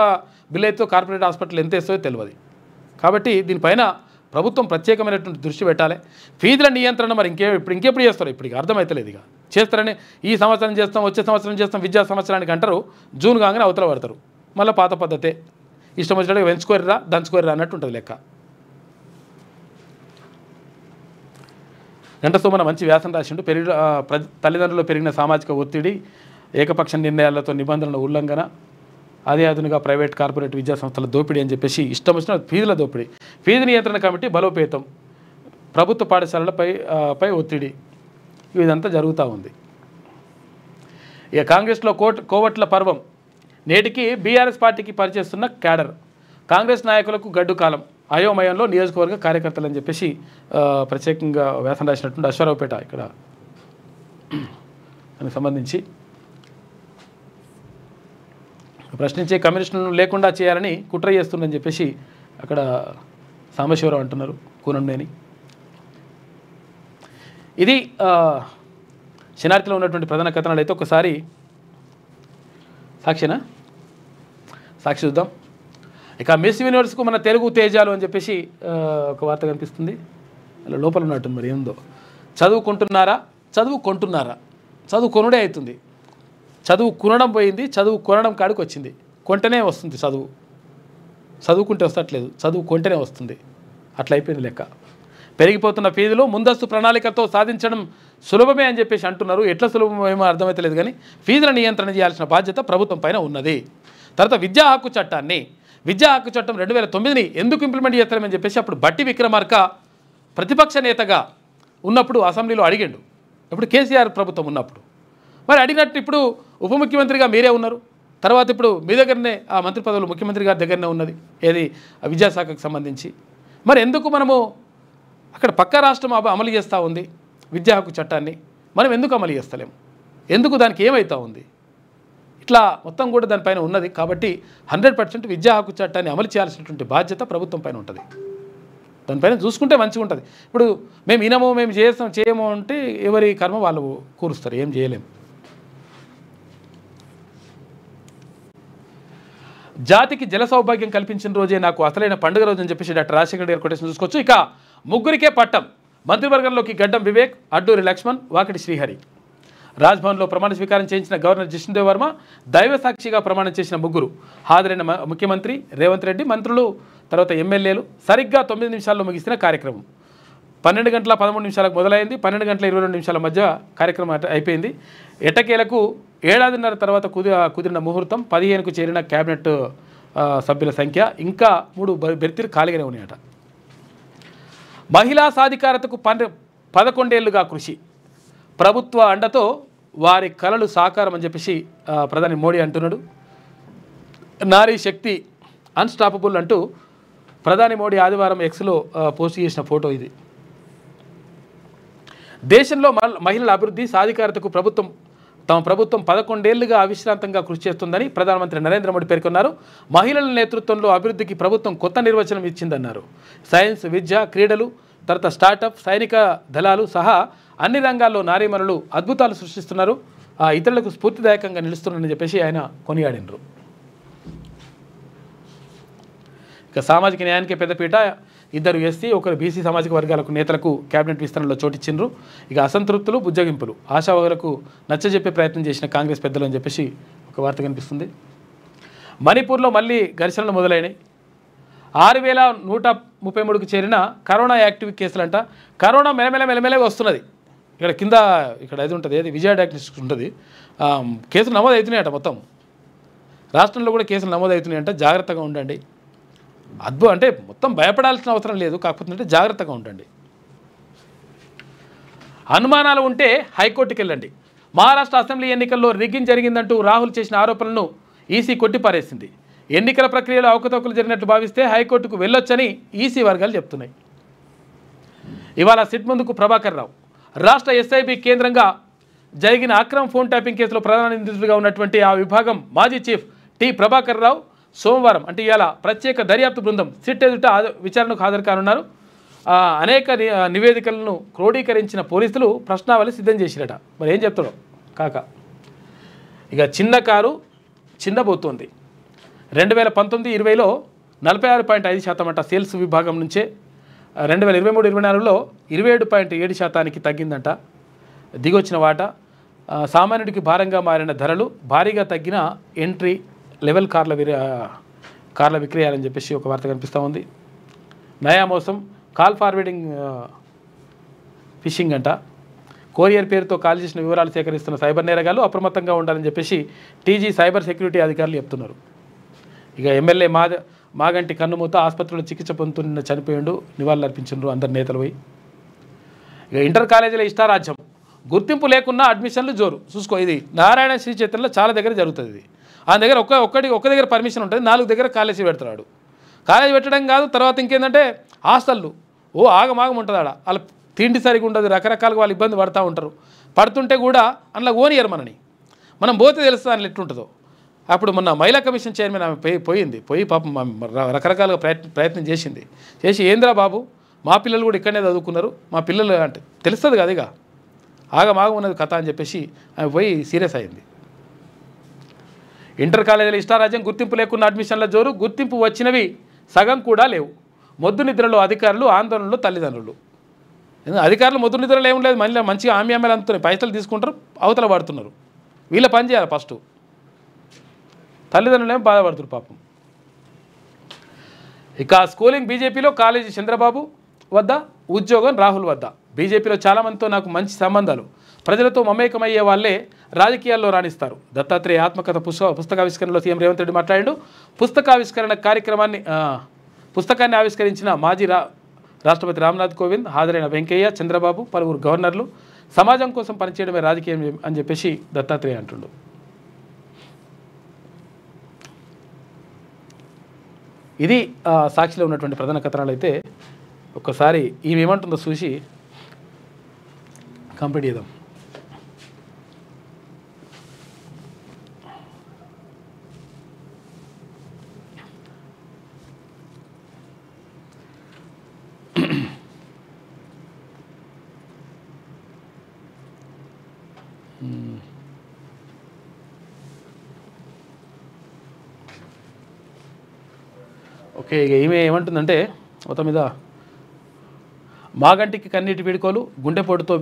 బిల్ అవుతుందో, కార్పొరేట్ హాస్పిటల్ ఎంత వేస్తుందో తెలియదు. కాబట్టి దీనిపైన ప్రభుత్వం ప్రత్యేకమైనటువంటి దృష్టి పెట్టాలి. ఫీజుల నియంత్రణ మరి ఇంకెప్పుడు చేస్తారు? ఇప్పుడు అర్థమవుతలేదు. ఇక చేస్తారని ఈ సంవత్సరం చేస్తాం, వచ్చే సంవత్సరం చేస్తాం, విద్యా సంవత్సరానికి అంటారు. జూన్ కాగానే అవతల పడతారు. మళ్ళీ పాత పద్ధతే, ఇష్టం వచ్చినట్టుగా పెంచుకోర్రా దంచుకోర్రా అన్నట్టు ఉంటుంది లెక్క. గంటసోమన మంచి వ్యాసం రాసిండు. తల్లిదండ్రులు పెరిగిన సామాజిక ఒత్తిడి, ఏకపక్ష నిర్ణయాలతో నిబంధనల ఉల్లంఘన, అదే అదునుగా ప్రైవేట్ కార్పొరేట్ విద్యా సంస్థల దోపిడీ అని చెప్పేసి ఇష్టం వచ్చిన ఫీజుల దోపిడీ, ఫీజు నియంత్రణ కమిటీ బలోపేతం, ప్రభుత్వ పాఠశాలలపై ఒత్తిడి, ఇదంతా జరుగుతూ ఉంది. ఇక కాంగ్రెస్లో కోవట్ల పర్వం, నేటికి బీఆర్ఎస్ పార్టీకి పనిచేస్తున్న క్యాడర్, కాంగ్రెస్ నాయకులకు గడ్డు కాలం, అయోమయంలో నియోజకవర్గ కార్యకర్తలు అని చెప్పేసి ప్రత్యేకంగా వ్యాసం రాసినటువంటి అశ్వారావుపేట ఇక్కడ దానికి సంబంధించి ప్రశ్నించే కమ్యూనిస్టులను లేకుండా చేయాలని కుట్ర చేస్తుందని చెప్పేసి అక్కడ సాంబశివరావు అంటున్నారు, కూనంనేని. ఇది శనార్థిలో ఉన్నటువంటి ప్రధాన కథనాలు. అయితే ఒకసారి సాక్షి చూద్దాం. ఇక మిస్ యూనివర్స్కు మన తెలుగు తేజాలు అని చెప్పేసి ఒక వార్త కనిపిస్తుంది. అలా లోపల ఉన్నట్టుంది, మరి ఏందో. చదువుకుంటున్నారా, చదువు కొనుడే అవుతుంది. చదువు కొనడం పోయింది, చదువు కొనడం కాడికి వచ్చింది. కొంటనే వస్తుంది చదువుకుంటే వస్తట్లేదు, చదువు కొంటనే వస్తుంది. అట్లా అయిపోయింది లెక్క. పెరిగిపోతున్న ఫీజులు ముందస్తు ప్రణాళికతో సాధించడం సులభమే అని చెప్పేసి అంటున్నారు. ఎట్లా సులభమేమో అర్థమైతలేదు కానీ ఫీజుల నియంత్రణ చేయాల్సిన బాధ్యత ప్రభుత్వం పైన ఉన్నది. తర్వాత విద్యా హక్కు చట్టం 2009ని ఎందుకు ఇంప్లిమెంట్ చేస్తారని చెప్పేసి అప్పుడు బట్టి విక్రమార్క ప్రతిపక్ష నేతగా ఉన్నప్పుడు అసెంబ్లీలో అడిగిండు. ఇప్పుడు కేసీఆర్ ప్రభుత్వం ఉన్నప్పుడు మరి అడిగినట్టు ఇప్పుడు ఉప ముఖ్యమంత్రిగా మీరే ఉన్నారు. తర్వాత ఇప్పుడు మీ దగ్గరనే ఆ మంత్రి పదవులు ముఖ్యమంత్రి గారి దగ్గరనే ఉన్నది, ఏది విద్యాశాఖకు సంబంధించి. మరి ఎందుకు మనము అక్కడ పక్క రాష్ట్రం అమలు చేస్తూ ఉంది విద్యా హక్కు చట్టాన్ని, మనం ఎందుకు అమలు చేస్తలేము? ఎందుకు దానికి ఏమవుతూ ఉంది? ఇట్లా మొత్తం కూడా దానిపైన ఉన్నది. కాబట్టి 100% విద్యా హక్కు చట్టాన్ని అమలు చేయాల్సినటువంటి బాధ్యత ప్రభుత్వం పైన ఉంటుంది. దానిపైన చూసుకుంటే మంచిగా ఉంటుంది. ఇప్పుడు మేము వినము, మేము చేయము అంటే ఎవరి కర్మ వాళ్ళు కూరుస్తారు, ఏం చేయలేము. జాతికి జల సౌభాగ్యం కల్పించిన రోజే నాకు అసలైన పండుగ రోజు అని చెప్పేసి డాక్టర్ రాజశేఖర గారి కొటేషన్ చూసుకోవచ్చు. ఇక ముగ్గురికే పట్టం, మంత్రివర్గంలోకి గడ్డం వివేక్, అడ్డూరి లక్ష్మణ్, వాకిటి శ్రీహరి. రాజ్భవన్లో ప్రమాణ స్వీకారం చేయించిన గవర్నర్ జిష్ణుదేవ్ వర్మ, దైవ సాక్షిగా ప్రమాణం చేసిన ముగ్గురు హాజరైన ముఖ్యమంత్రి రేవంత్ రెడ్డి, మంత్రులు, తర్వాత ఎమ్మెల్యేలు. సరిగ్గా 9 నిమిషాల్లో ముగిసిన కార్యక్రమం 12 గంటల 13 నిమిషాలకు మొదలైంది. 12 గంటల 22 నిమిషాల మధ్య కార్యక్రమం అయిపోయింది. ఎట్టకేలకు 7:30 తర్వాత కుదిరిన ముహూర్తం. 15కు చేరిన కేబినెట్ సభ్యుల సంఖ్య ఇంకా 3 బెర్తీలు ఖాళీగానే ఉన్నాయట. మహిళా సాధికారతకు 11 ఏళ్లుగా కృషి, ప్రభుత్వ అండతో వారి కలలు సాకారం అని చెప్పేసి ప్రధాని మోడీ అంటున్నాడు. నారీ శక్తి అన్స్టాపబుల్ అంటూ ప్రధాని మోడీ ఆదివారం ఎక్స్లో పోస్ట్ చేసిన ఫోటో ఇది. దేశంలో మహిళల అభివృద్ధి సాధికారతకు ప్రభుత్వం తమ ప్రభుత్వం 11 ఏళ్లుగా అవిశ్రాంతంగా కృషి చేస్తుందని ప్రధానమంత్రి నరేంద్ర మోడీ పేర్కొన్నారు. మహిళల నేతృత్వంలో అభివృద్ధికి ప్రభుత్వం కొత్త నిర్వచనం ఇచ్చిందన్నారు. సైన్స్, విద్య, క్రీడలు, తర్వాత స్టార్టప్, సైనిక దళాలు సహా అన్ని రంగాల్లో నారీమణులు అద్భుతాలు సృష్టిస్తున్నారు, ఇతరులకు స్ఫూర్తిదాయకంగా నిలుస్తున్నారని చెప్పేసి ఆయన కొనియాడినరు. ఇక సామాజిక న్యాయానికి పెద్దపీట, 2 ఎస్సీ 1 బీసీ సామాజిక వర్గాలకు నేతలకు కేబినెట్ విస్తరణలో చోటిచ్చిండ్రు. ఇక అసంతృప్తులు, బుజ్జగింపులు, ఆశావహులకు నచ్చజెప్పే ప్రయత్నం చేసిన కాంగ్రెస్ పెద్దలు అని చెప్పేసి ఒక వార్త కనిపిస్తుంది. మణిపూర్లో మళ్ళీ ఘర్షణలు మొదలైనవి. 6133కు చేరిన కరోనా యాక్టివ్ కేసులంట. కరోనా మెల్లమెల్లగా వస్తున్నది. ఇక్కడ కింద ఇక్కడ అది ఉంటుంది, ఏది విజయ డయాగ్నోస్టిక్స్ ఉంటుంది, కేసులు నమోదు అవుతున్నాయంట. మొత్తం రాష్ట్రంలో కూడా కేసులు నమోదు అవుతున్నాయంట. జాగ్రత్తగా ఉండండి. అంటే మొత్తం భయపడాల్సిన అవసరం లేదు, కాకపోతే జాగ్రత్తగా ఉండండి. అనుమానాలు ఉంటే హైకోర్టుకి వెళ్ళండి. మహారాష్ట్ర అసెంబ్లీ ఎన్నికల్లో రిగ్గింగ్ జరిగిందంటూ రాహుల్ చేసిన ఆరోపణలను ఈసీ కొట్టిపారేసింది. ఎన్నికల ప్రక్రియలో అవకతవకలు జరిగినట్లు భావిస్తే హైకోర్టుకు వెళ్ళొచ్చని ఈసీ వర్గాలు చెప్తున్నాయి. ఇవాళ సిట్ ముందుకు ప్రభాకర్ రావు. రాష్ట్ర ఎస్ఐబి కేంద్రంగా జరిగిన అక్రమ ఫోన్ ట్యాపింగ్ కేసులో ప్రధాన నిందితుడిగా ఉన్నటువంటి ఆ విభాగం మాజీ చీఫ్ టి ప్రభాకర్ రావు సోమవారం అంటే ఇవాళ ప్రత్యేక దర్యాప్తు బృందం సిట్ ఎదుట విచారణకు హాజరు కానున్నారు. అనేక నివేదికలను క్రోడీకరించిన పోలీసులు ప్రశ్నావళి సిద్ధం చేసిరట. మరి ఏం చెప్తాడో కాక. ఇక చిన్న కారు చిన్నబోతోంది. 2019-20లో 46.5% అంట సేల్స్ విభాగం నుంచే 2023-24లో 27.7% తగ్గిందంట దిగొచ్చిన వాటా. సామాన్యుడికి భారంగా మారిన ధరలు, భారీగా తగ్గిన ఎంట్రీ లెవెల్ కార్ల విక్రయాలని చెప్పేసి ఒక వార్త కనిపిస్తూ ఉంది. నయా మోసం, కాల్ ఫార్వర్డింగ్ ఫిషింగ్ అంట. కొరియర్ పేరుతో కాల్ చేసిన వివరాలు సేకరిస్తున్న సైబర్ నేరగాళ్లు అప్రమత్తంగా ఉండాలని చెప్పేసి టీజీ సైబర్ సెక్యూరిటీ అధికారులు చెప్తున్నారు. ఇక ఎమ్మెల్యే మాగంటి కన్నుమూత ఆసుపత్రిలో చికిత్స పొందుతున్న చనిపోయిండు, నివాళులర్పించారు అందరు నేతలు పోయి. ఇక ఇంటర్ కాలేజీల ఇష్టారాజ్యం, గుర్తింపు లేకున్నా అడ్మిషన్లు జోరు. చూసుకో, ఇది నారాయణ శ్రీ చైతన్యలో చాలా దగ్గర జరుగుతుంది. ఇది ఆ దగ్గర ఒక్క దగ్గర పర్మిషన్ ఉంటుంది, 4 దగ్గర కాలేజీ పెడతాడు. కాలేజీ పెట్టడం కాదు, తర్వాత ఇంకేంటంటే హాస్టళ్ళు ఆగమాగం ఉంటుంది. వాళ్ళ తిండి సరిగా ఉండదు, రకరకాలుగా వాళ్ళు ఇబ్బంది పడుతూ ఉంటారు. పడుతుంటే కూడా అందులో ఓనియర్ మనం పోతే తెలుస్తుంది అందులో ఎట్లుంటుందో. అప్పుడు మొన్న మహిళా కమిషన్ చైర్మన్ ఆమె పోయి పాపం రకరకాలుగా ప్రయత్నం చేసి ఏంద్రా బాబు, మా పిల్లలు కూడా ఇక్కడనే చదువుకున్నారు, మా పిల్లలు అంటే తెలుస్తుంది కదా, ఇక ఆగమాగం ఉన్నది కథ అని చెప్పేసి ఆమె పోయి సీరియస్ అయింది. ఇంటర్ కాలేజీల ఇష్టారాజ్యం, గుర్తింపు లేకున్న అడ్మిషన్ల జోరు, గుర్తింపు వచ్చినవి సగం కూడా లేవు. మొద్దు నిద్రలో అధికారులు, ఆందోళనలో తల్లిదండ్రులు. అధికారులు మొద్దు నిద్రలో ఏం లేదు, మళ్ళీ మంచిగా ఆమ్యామ్యాలు అందుతున్నాయి, పైసలు తీసుకుంటారు, అవతల పడుతున్నారు. వీళ్ళ పని చేయాలి ఫస్ట్. తల్లిదండ్రులు ఏమో బాధపడుతున్నారు పాపం. ఇక స్కూలింగ్ బీజేపీలో, కాలేజీ చంద్రబాబు వద్ద, ఉద్యోగం రాహుల్ వద్ద. బీజేపీలో చాలామందితో నాకు మంచి సంబంధాలు, ప్రజలతో మమేకమయ్యే వాళ్ళే రాజకీయాల్లో రాణిస్తారు. దత్తాత్రేయ ఆత్మకథ పుస్తకావిష్కరణలో సీఎం రేవంత్ రెడ్డి మాట్లాడాడు. పుస్తకాన్ని ఆవిష్కరించిన మాజీ రాష్ట్రపతి రామ్నాథ్ కోవింద్, హాజరైన వెంకయ్య, చంద్రబాబు, పలువురు గవర్నర్లు సమాజం కోసం పనిచేయడమే రాజకీయం అని చెప్పేసి దత్తాత్రేయ అంటుండు. ఇది సాక్షిలో ఉన్నటువంటి ప్రధాన కథనాలు. అయితే ఒక్కసారి ఈమె ఏమంటుందో చూసి కంప్లీట్ చేద్దాం. ఓకే, ఇక ఈమె ఏమంటుందంటే మొత్తం మీద మాగంటికి కన్నీటి వీడుకోలు, గుండెపోటుతో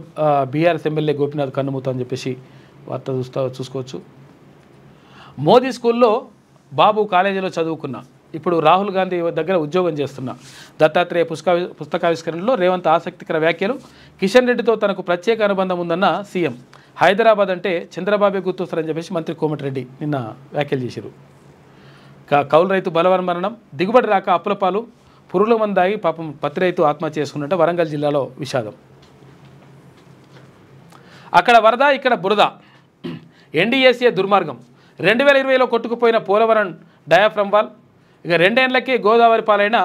బీఆర్ఎస్ ఎమ్మెల్యే గోపీనాథ్ కన్నుమూత అని చెప్పేసి వార్త చూసుకోవచ్చు. మోదీ స్కూల్లో బాబు కాలేజీలో చదువుకున్న, ఇప్పుడు రాహుల్ గాంధీ దగ్గర ఉద్యోగం చేస్తున్న దత్తాత్రేయ పుస్తకావిష్కరణలో రేవంత్ ఆసక్తికర వ్యాఖ్యలు. కిషన్ రెడ్డితో తనకు ప్రత్యేక అనుబంధం ఉందన్న సీఎం. హైదరాబాద్ అంటే చంద్రబాబే గుర్తొస్తారని చెప్పేసి మంత్రి కోమటిరెడ్డి నిన్న వ్యాఖ్యలు చేశారు. కౌలు రైతు బలవన్ మరణం, దిగుబడి రాక అప్పుల పాలు, పురుగుల మందు దాగి పాపం పత్తి రైతు ఆత్మహత్య చేసుకున్నట్టు వరంగల్ జిల్లాలో విషాదం. అక్కడ వరద, ఇక్కడ బురద, ఎన్డీఏసీఏ దుర్మార్గం. 2020లో కొట్టుకుపోయిన పోలవరం డయాఫ్రమ్ వాల్. ఇక 2 ఏళ్లకే గోదావరి పాలైన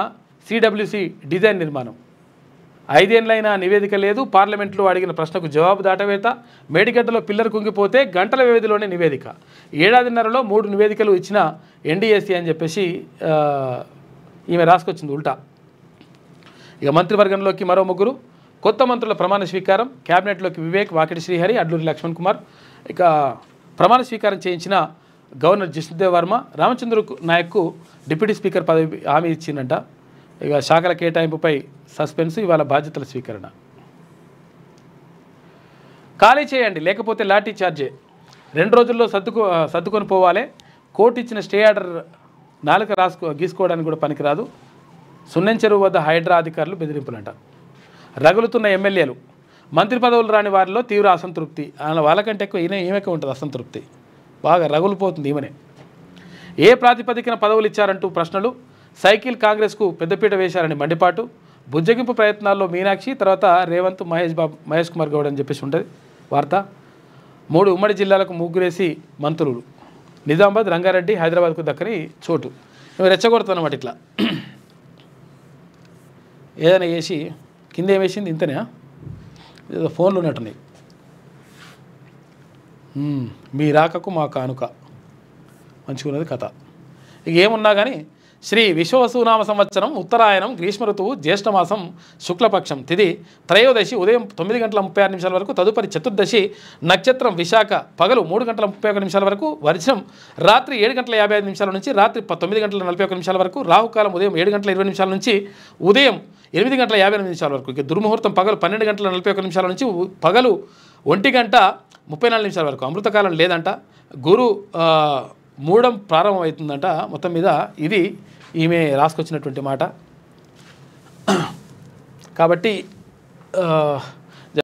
సిడబ్ల్యూసి డిజైన్ నిర్మాణం. 5 ఏళ్లైనా నివేదిక లేదు, పార్లమెంట్లో అడిగిన ప్రశ్నకు జవాబు దాటవేత, మేడిగడ్డలో పిల్లర్ కుంగిపోతే గంటల వ్యవధిలోనే నివేదిక, ఏడాదిన్నరలో 3 నివేదికలు ఇచ్చిన ఎన్డీఎస్సీ అని చెప్పేసి ఈమె రాసుకొచ్చింది ఉల్టా. ఇక మంత్రివర్గంలోకి మరో 3 కొత్త మంత్రుల ప్రమాణ స్వీకారం, క్యాబినెట్లోకి వివేక్, వాకిటి శ్రీహరి, అడ్లూరి లక్ష్మణ్ కుమార్. ఇక ప్రమాణ స్వీకారం చేయించిన గవర్నర్ జిష్ణుదేవ్ వర్మ రామచంద్ర నాయక్కు డిప్యూటీ స్పీకర్ పదవి హామీ ఇచ్చిందంట. ఇక శాఖల కేటాయింపుపై సస్పెన్స్, ఇవాళ బాధ్యతల స్వీకరణ. ఖాళీ చేయండి లేకపోతే లాఠీ చార్జే, 2 రోజుల్లో సర్దుకొని పోవాలి, కోర్టు ఇచ్చిన స్టే ఆర్డర్ నాలుక గీసుకోవడానికి కూడా పనికిరాదు, సున్నం చెరువు వద్ద హైడ్రా అధికారులు బెదిరింపులంట. రగులుతున్న ఎమ్మెల్యేలు, మంత్రి పదవులు రాని వారిలో తీవ్ర అసంతృప్తి, వాళ్ళకంటే ఎక్కువ ఈమెకే ఉంటుంది అసంతృప్తి, బాగా రగులుపోతుంది ఈమెనే. ఏ ప్రాతిపదికన పదవులు ఇచ్చారంటూ ప్రశ్నలు, సైకిల్ కాంగ్రెస్కు పెద్దపీట వేశారని మండిపాటు, బుజ్జగింపు ప్రయత్నాల్లో మీనాక్షి, తర్వాత రేవంత్, మహేష్ కుమార్ గౌడ్ అని చెప్పేసి ఉంటుంది వార్త. 3 ఉమ్మడి జిల్లాలకు ముగ్గురేసి మంత్రులు, నిజామాబాద్, రంగారెడ్డి, హైదరాబాద్కు దక్కని చోటు. ఇవి రెచ్చగొడుతున్నమాట ఇట్లా ఏదైనా వేసి కింద ఏమేసింది ఇంతనే, ఏదో ఫోన్లు ఉన్నట్టున్నాయి. మీ రాకకు మా కానుక, మంచిగున్నది కథ. ఇక ఏమున్నా కానీ శ్రీ విశ్వవసునామ సంవత్సరం, ఉత్తరాయణం, గ్రీష్మ ఋతువు, జ్యేష్ఠమాసం, శుక్లపక్షం, తిథి త్రయోదశి ఉదయం 9:36 వరకు, తదుపరి చతుర్దశి నక్షత్రం విశాఖ పగలు 3:31 వరకు, వర్షం రాత్రి 7:55 నుంచి రాత్రి 9:41 వరకు, రాహుకాలం ఉదయం 7:20 నుంచి ఉదయం 8:58 వరకు. ఇక దుర్ముహూర్తం పగలు 12:41 నుంచి పగలు 1:34 వరకు. అమృతకాలం లేదంట. గురు మూడం ప్రారంభమవుతుందంట. మొత్తం మీద ఇది ఈమె రాసుకొచ్చినటువంటి మాట. కాబట్టి